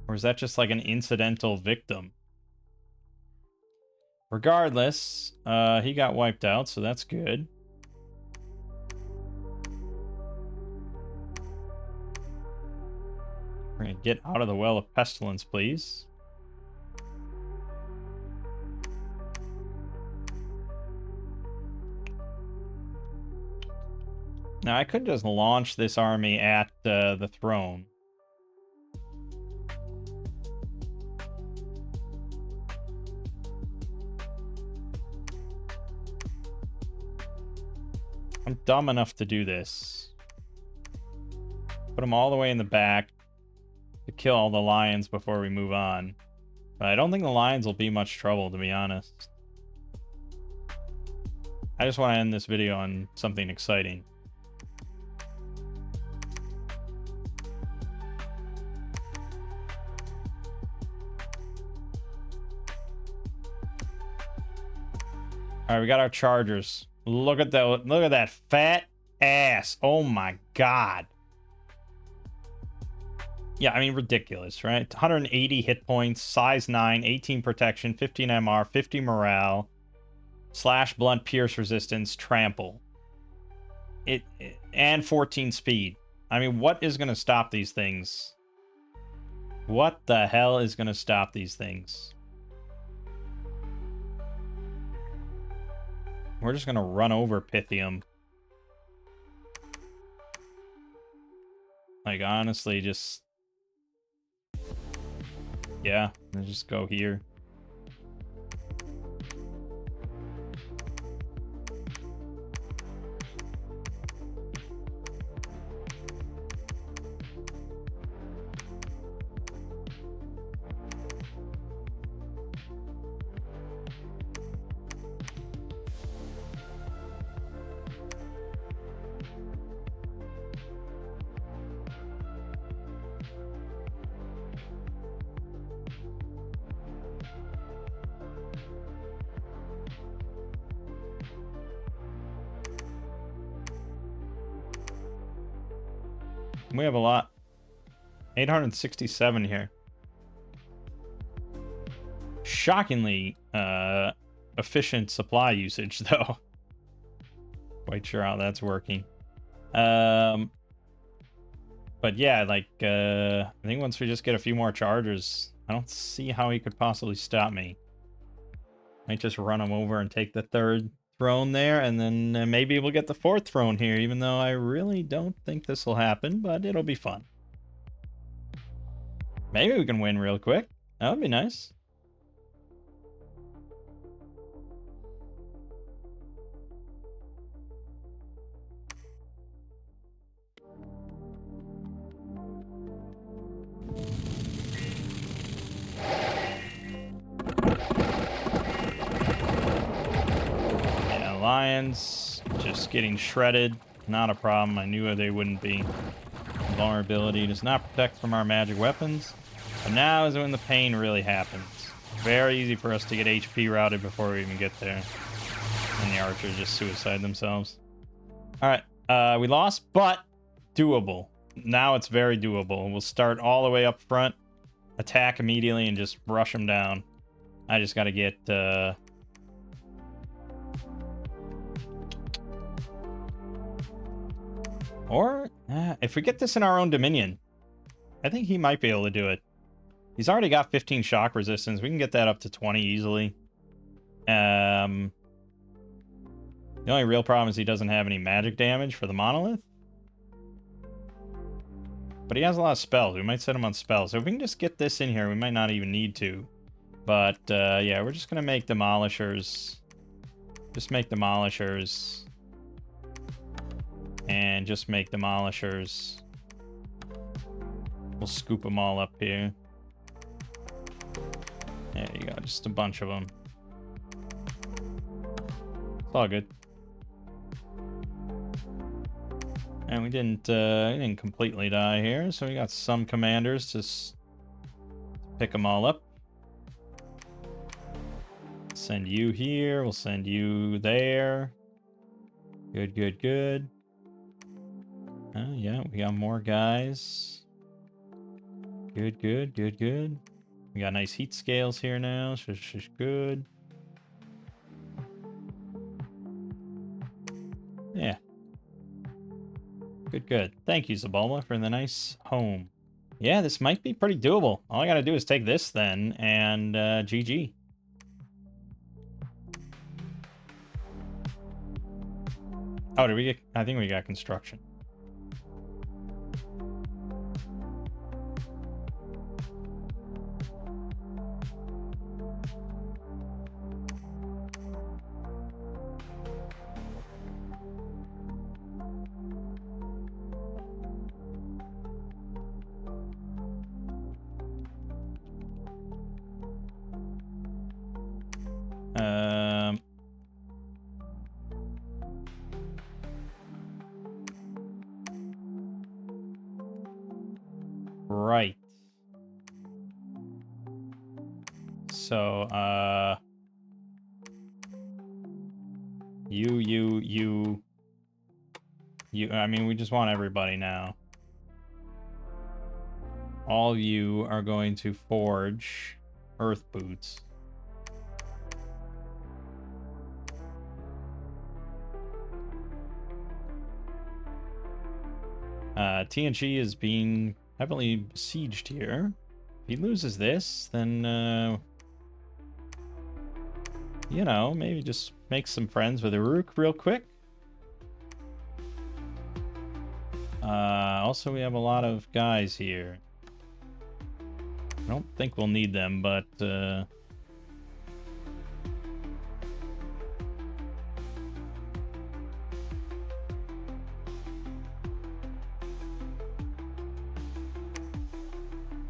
Or is that just like an incidental victim? Regardless, he got wiped out, so that's good. We're gonna get out of the Well of Pestilence, please. Now, I could just launch this army at the throne. I'm dumb enough to do this. Put them all the way in the back. to kill all the lions before we move on. But I don't think the lions will be much trouble, to be honest. I just want to end this video on something exciting. All right, we got our chargers. Look at that fat ass. Oh my god. Yeah, I mean, ridiculous, right? 180 hit points, size 9, 18 protection, 15 MR, 50 morale, slash, blunt, pierce resistance, trample. And 14 speed. I mean, what is going to stop these things? What the hell is going to stop these things? We're just going to run over Pythium. Like, honestly, just... yeah, let's just go here. We have a lot. 867 here. Shockingly efficient supply usage, though. Quite sure how that's working. But yeah, like, I think once we just get a few more chargers, I don't see how he could possibly stop me. Might just run him over and take the 3rd throne there, and then maybe we'll get the 4th throne here, even though I really don't think this will happen, but it'll be fun. Maybe we can win real quick. That would be nice. Yeah, lions just getting shredded. Not a problem. I knew they wouldn't be. Vulnerability does not protect from our magic weapons. But now is when the pain really happens. Very easy for us to get HP routed before we even get there. And the archers just suicide themselves. Alright, we lost, but doable. Now it's very doable. We'll start all the way up front, attack immediately, and just rush them down. I just gotta get... Or, if we get this in our own dominion, I think he might be able to do it. He's already got 15 shock resistance. We can get that up to 20 easily. The only real problem is he doesn't have any magic damage for the monolith. But he has a lot of spells. We might set him on spells. So if we can just get this in here, we might not even need to. But, yeah, we're just going to make demolishers. Just make demolishers. And just make demolishers. We'll scoop them all up here. There you go, just a bunch of them. It's all good. And we didn't completely die here, so we got some commanders to pick them all up. Send you here, we'll send you there. Good, good, good. Yeah, we got more guys. Good, good, good, good. We got nice heat scales here now, so it's just good. Yeah. Good, good. Thank you, Zabulba, for the nice home. Yeah, this might be pretty doable. All I gotta do is take this then, and GG. Oh, did we get... I think we got construction. So, I mean, we just want everybody now. All of you are going to forge earth boots. TNG is being heavily besieged here. If he loses this, then, you know, maybe just make some friends with Uruk real quick. Also, we have a lot of guys here. I don't think we'll need them, but, yeah,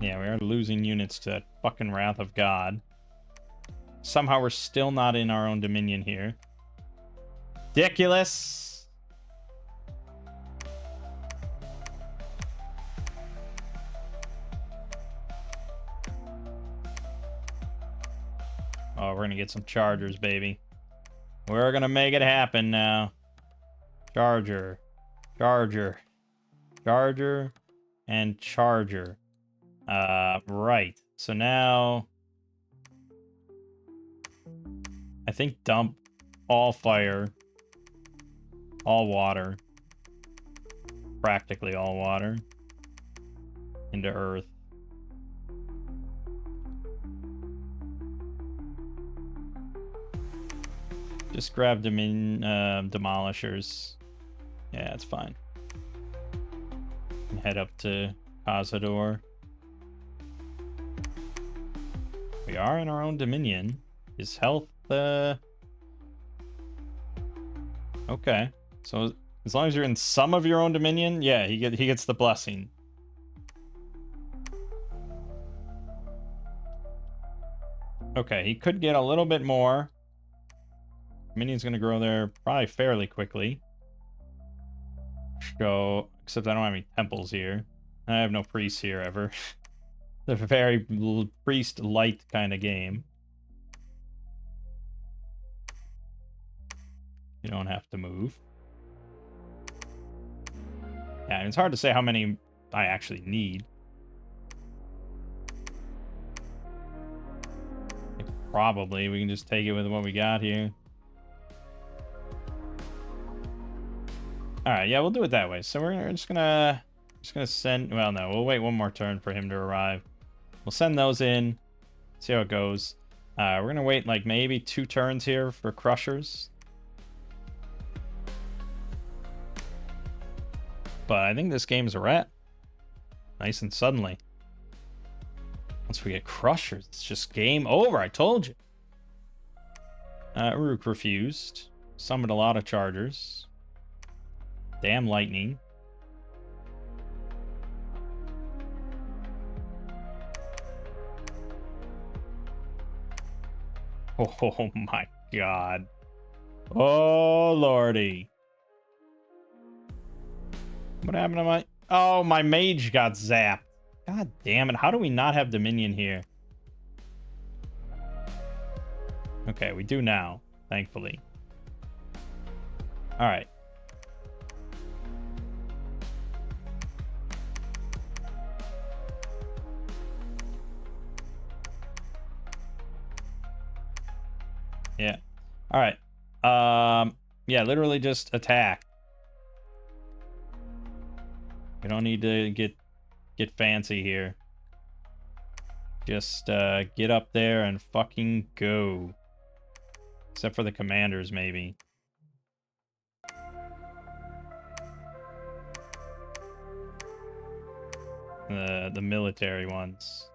we are losing units to that fucking Wrath of God. Somehow we're still not in our own dominion here. Ridiculous! Oh, we're gonna get some chargers, baby. We're gonna make it happen now. Charger. Charger. Charger. And charger. Right. So now... I think dump all fire. All water. Practically all water. Into earth. Just grab demolishers. Yeah, it's fine. And head up to Cazador. We are in our own dominion. His health, okay. So as long as you're in some of your own dominion, yeah, he gets the blessing. Okay, he could get a little bit more. Dominion's gonna grow there probably fairly quickly. So, except I don't have any temples here. I have no priests here ever. It's a very priest-light kind of game. You don't have to move. Yeah, it's hard to say how many I actually need. Probably. We can just take it with what we got here. Alright, yeah, we'll do it that way. So we're just gonna send... Well, no, we'll wait one more turn for him to arrive. We'll send those in. See how it goes. We're gonna wait like maybe 2 turns here for crushers. But I think this game's a wrap. Nice and suddenly. Once we get crushers, it's just game over. I told you. Uruk refused. Summoned a lot of chargers. Damn lightning. Oh my god. Oh lordy. What happened to my... Oh, my mage got zapped. God damn it. How do we not have Dominion here? Okay, we do now, thankfully. Alright. Yeah. Alright. Yeah, literally just attack. We don't need to get fancy here. Just get up there and fucking go. Except for the commanders, maybe. The military ones.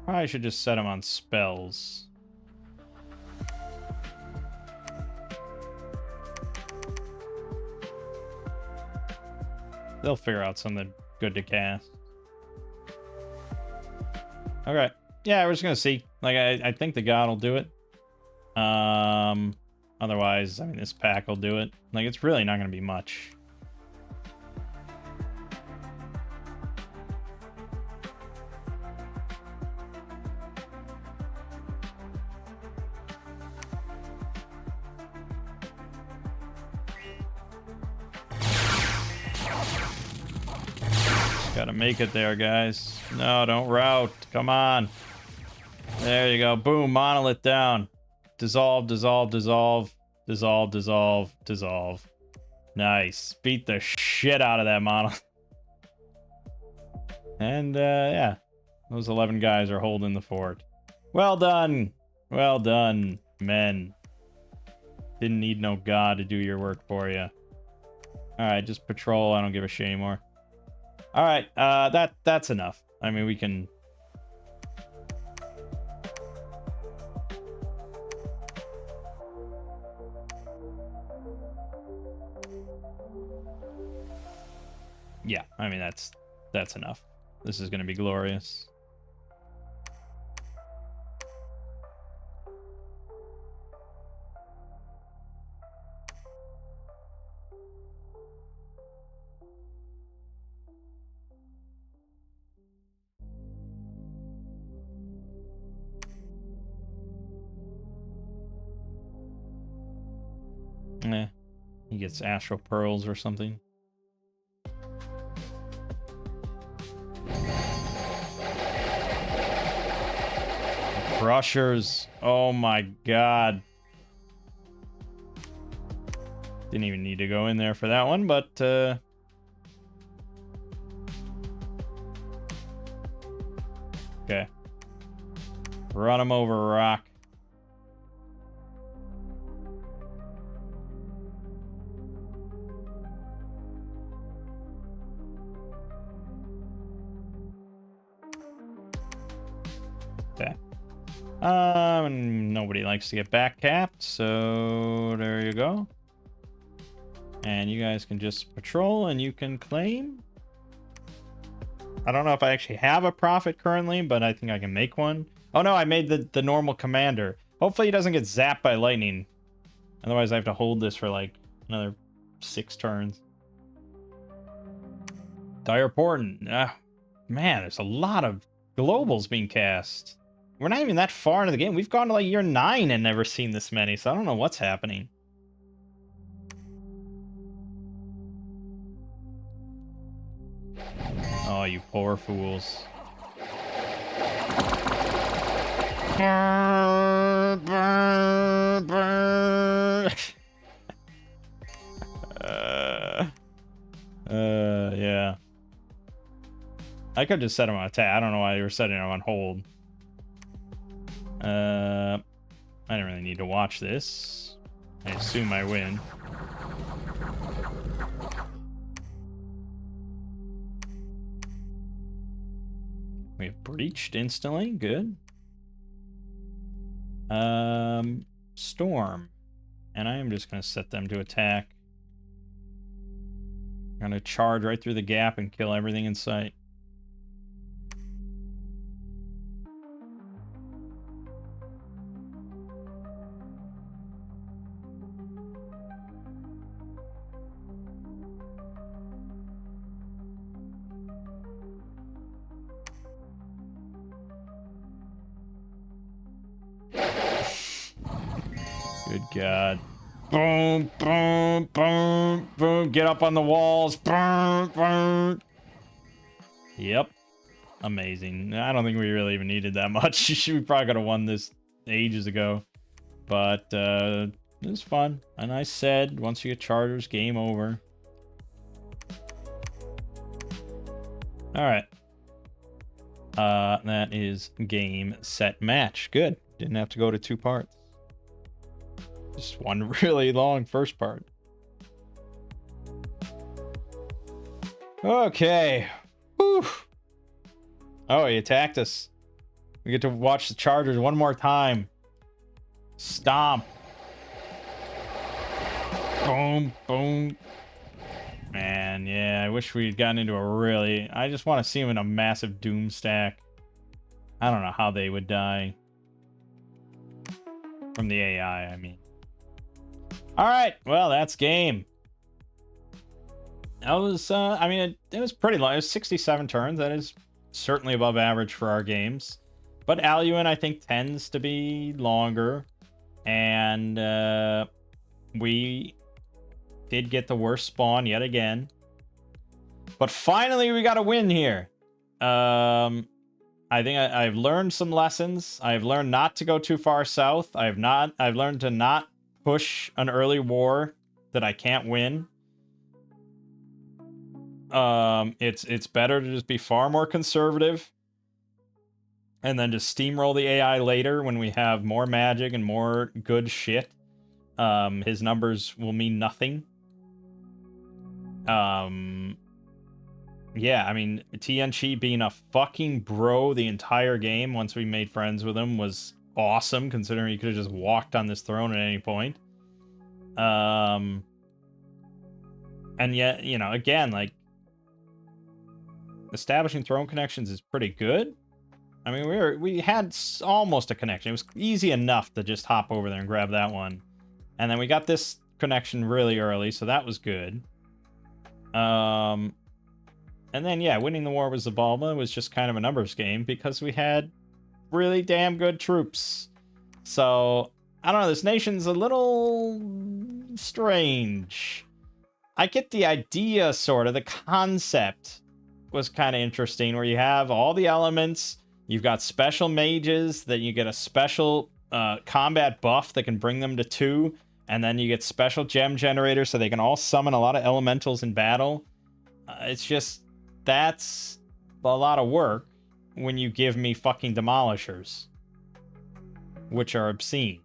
Probably should just set them on spells. They'll figure out something good to cast. Okay. Yeah, we're just gonna see. Like, I think the god will do it. Otherwise, I mean, this pack will do it. Like, it's really not going to be much. Just gotta make it there, guys. No, don't route. Come on. There you go. Boom. Monolith down. Dissolve, dissolve, dissolve. Dissolve, dissolve, dissolve. Nice. Beat the shit out of that monolith. And, yeah. Those 11 guys are holding the fort. Well done. Well done, men. Didn't need no god to do your work for you. Alright, just patrol. I don't give a shit anymore. Alright, that's enough. I mean, we can... Yeah, I mean, that's enough. This is going to be glorious. He gets astral pearls or something. Crushers. Oh my god. Didn't even need to go in there for that one, but okay. Run him over, rock. Okay. Nobody likes to get back capped, so there you go. And you guys can just patrol and you can claim. I don't know if I actually have a prophet currently, but I think I can make one. Oh no, I made the normal commander. Hopefully he doesn't get zapped by lightning. Otherwise I have to hold this for like another 6 turns. Dire Portent. Man, there's a lot of globals being cast. We're not even that far into the game. We've gone to like year 9 and never seen this many, so I don't know what's happening. Oh, you poor fools. Yeah. I could just set him on attack. I don't know why you were setting him on hold. I didn't really need to watch this. I assume I win. We have breached instantly. Good. Storm. And I am just going to set them to attack. I'm going to charge right through the gap and kill everything in sight. Good God. Boom, boom, boom, boom. Get up on the walls. Boom, boom. Yep. Amazing. I don't think we really even needed that much. We probably could have won this ages ago. But it was fun. And I said, once you get charters, game over. Alright. That is game, set, match. Good. Didn't have to go to 2 parts. Just one really long first part. Okay. Whew. Oh, he attacked us. We get to watch the Chargers one more time. Stomp. Boom, boom. Man, yeah, I wish we'd gotten into a really... I just want to see him in a massive doom stack. I don't know how they would die. From the AI, I mean. All right, well, that's game. That was, I mean, it was pretty long. It was 67 turns. That is certainly above average for our games. But Aluin, I think, tends to be longer. And we did get the worst spawn yet again. But finally, we got a win here. I think I've learned some lessons. I've learned not to go too far south. I've learned to not push an early war that I can't win. It's better to just be far more conservative and then just steamroll the AI later when we have more magic and more good shit. His numbers will mean nothing. Yeah, I mean, Tianchi being a fucking bro the entire game once we made friends with him was awesome, considering he could have just walked on this throne at any point. And yet, you know, again, like, establishing throne connections is pretty good. I mean, we had almost a connection. It was easy enough to just hop over there and grab that one. And then we got this connection really early, so that was good. And then, yeah, winning the war with Zabalba was just kind of a numbers game because we had really damn good troops. So, I don't know, this nation's a little strange. I get the idea, sort of. The concept was kind of interesting, where you have all the elements, you've got special mages, that you get a special combat buff that can bring them to 2, and then you get special gem generators so they can all summon a lot of elementals in battle. It's just, that's a lot of work when you give me fucking demolishers, which are obscene.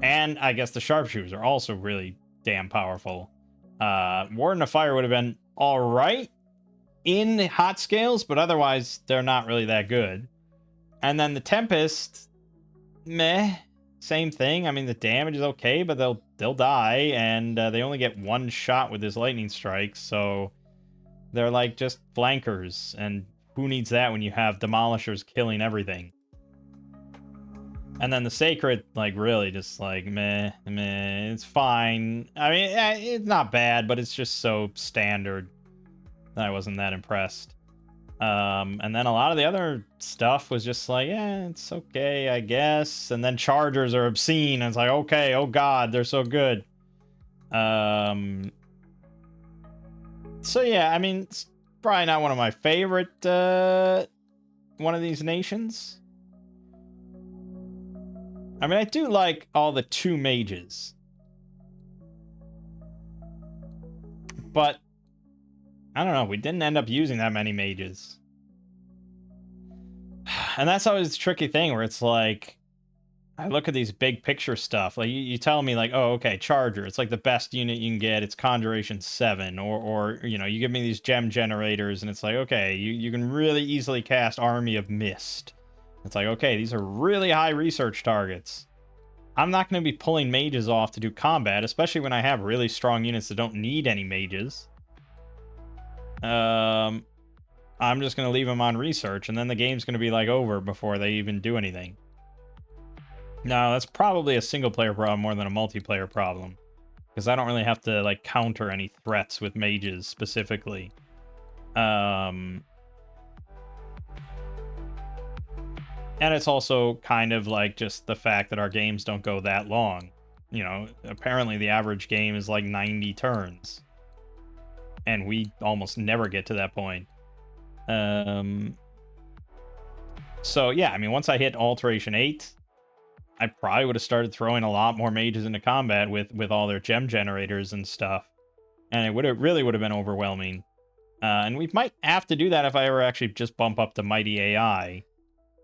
And I guess the sharpshooters are also really damn powerful. Warden of Fire would have been alright in hot scales, but otherwise they're not really that good. And then the Tempest, meh, same thing. I mean, the damage is okay, but they'll die, and they only get one shot with his lightning strikes, so they're like just flankers, and who needs that when you have demolishers killing everything? And then the Sacred, like, really just like, meh, it's fine. I mean, it's not bad, but it's just so standard that I wasn't that impressed. And then a lot of the other stuff was just like, yeah, it's okay, I guess. And then Chargers are obscene, and it's like, okay, oh god, they're so good. So yeah, I mean, it's probably not one of my favorite one of these nations. I mean, I do like all the 2 mages. But I don't know, we didn't end up using that many mages. And that's always the tricky thing, where it's like, I look at these big picture stuff. Like, you tell me, like, oh, okay, Charger, it's like the best unit you can get. It's Conjuration 7. Or you know, you give me these gem generators, and it's like, okay, you can really easily cast Army of Mist. It's like, okay, these are really high research targets. I'm not going to be pulling mages off to do combat, especially when I have really strong units that don't need any mages. I'm just going to leave them on research, and then the game's going to be, like, over before they even do anything. No, that's probably a single-player problem more than a multiplayer problem. Because I don't really have to, like, counter any threats with mages, specifically. And it's also kind of, like, just the fact that our games don't go that long. You know, apparently the average game is, like, 90 turns. And we almost never get to that point. So, yeah, I mean, once I hit Alteration 8... I probably would have started throwing a lot more mages into combat with all their gem generators and stuff. And it really would have been overwhelming. And we might have to do that if I ever actually just bump up the mighty AI.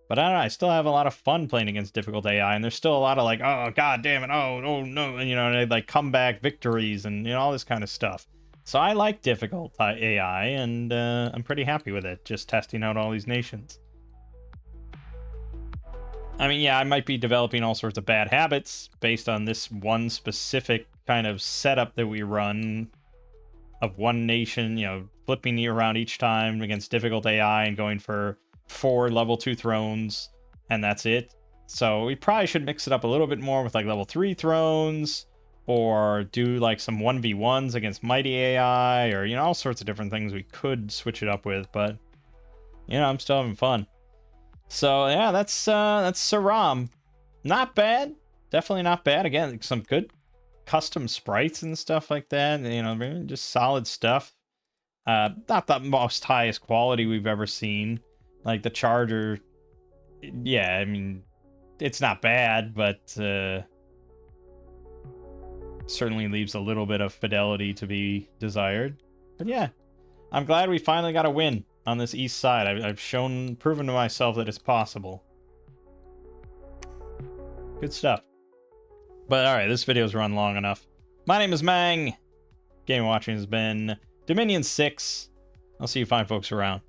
But I don't know, I still have a lot of fun playing against difficult AI, and there's still a lot of like, oh, god damn it, oh no, and, you know, like comeback victories and, you know, all this kind of stuff. So I like difficult AI, and I'm pretty happy with it, just testing out all these nations. I mean, yeah, I might be developing all sorts of bad habits based on this one specific kind of setup that we run of one nation, you know, flipping you around each time against difficult AI and going for 4 level 2 thrones, and that's it. So we probably should mix it up a little bit more with like level 3 thrones, or do like some 1v1s against mighty AI, or, you know, all sorts of different things we could switch it up with, but, you know, I'm still having fun. So yeah, that's Seram. Not bad. Definitely not bad. Again, some good custom sprites and stuff like that. You know, just solid stuff. Not the most highest quality we've ever seen. Like the charger, yeah, I mean, it's not bad, but certainly leaves a little bit of fidelity to be desired. But yeah, I'm glad we finally got a win on this east side. I've proven to myself that it's possible. Good stuff. But alright, this video's run long enough. My name is Mangg. Game watching has been Dominion 6. I'll see you fine folks around.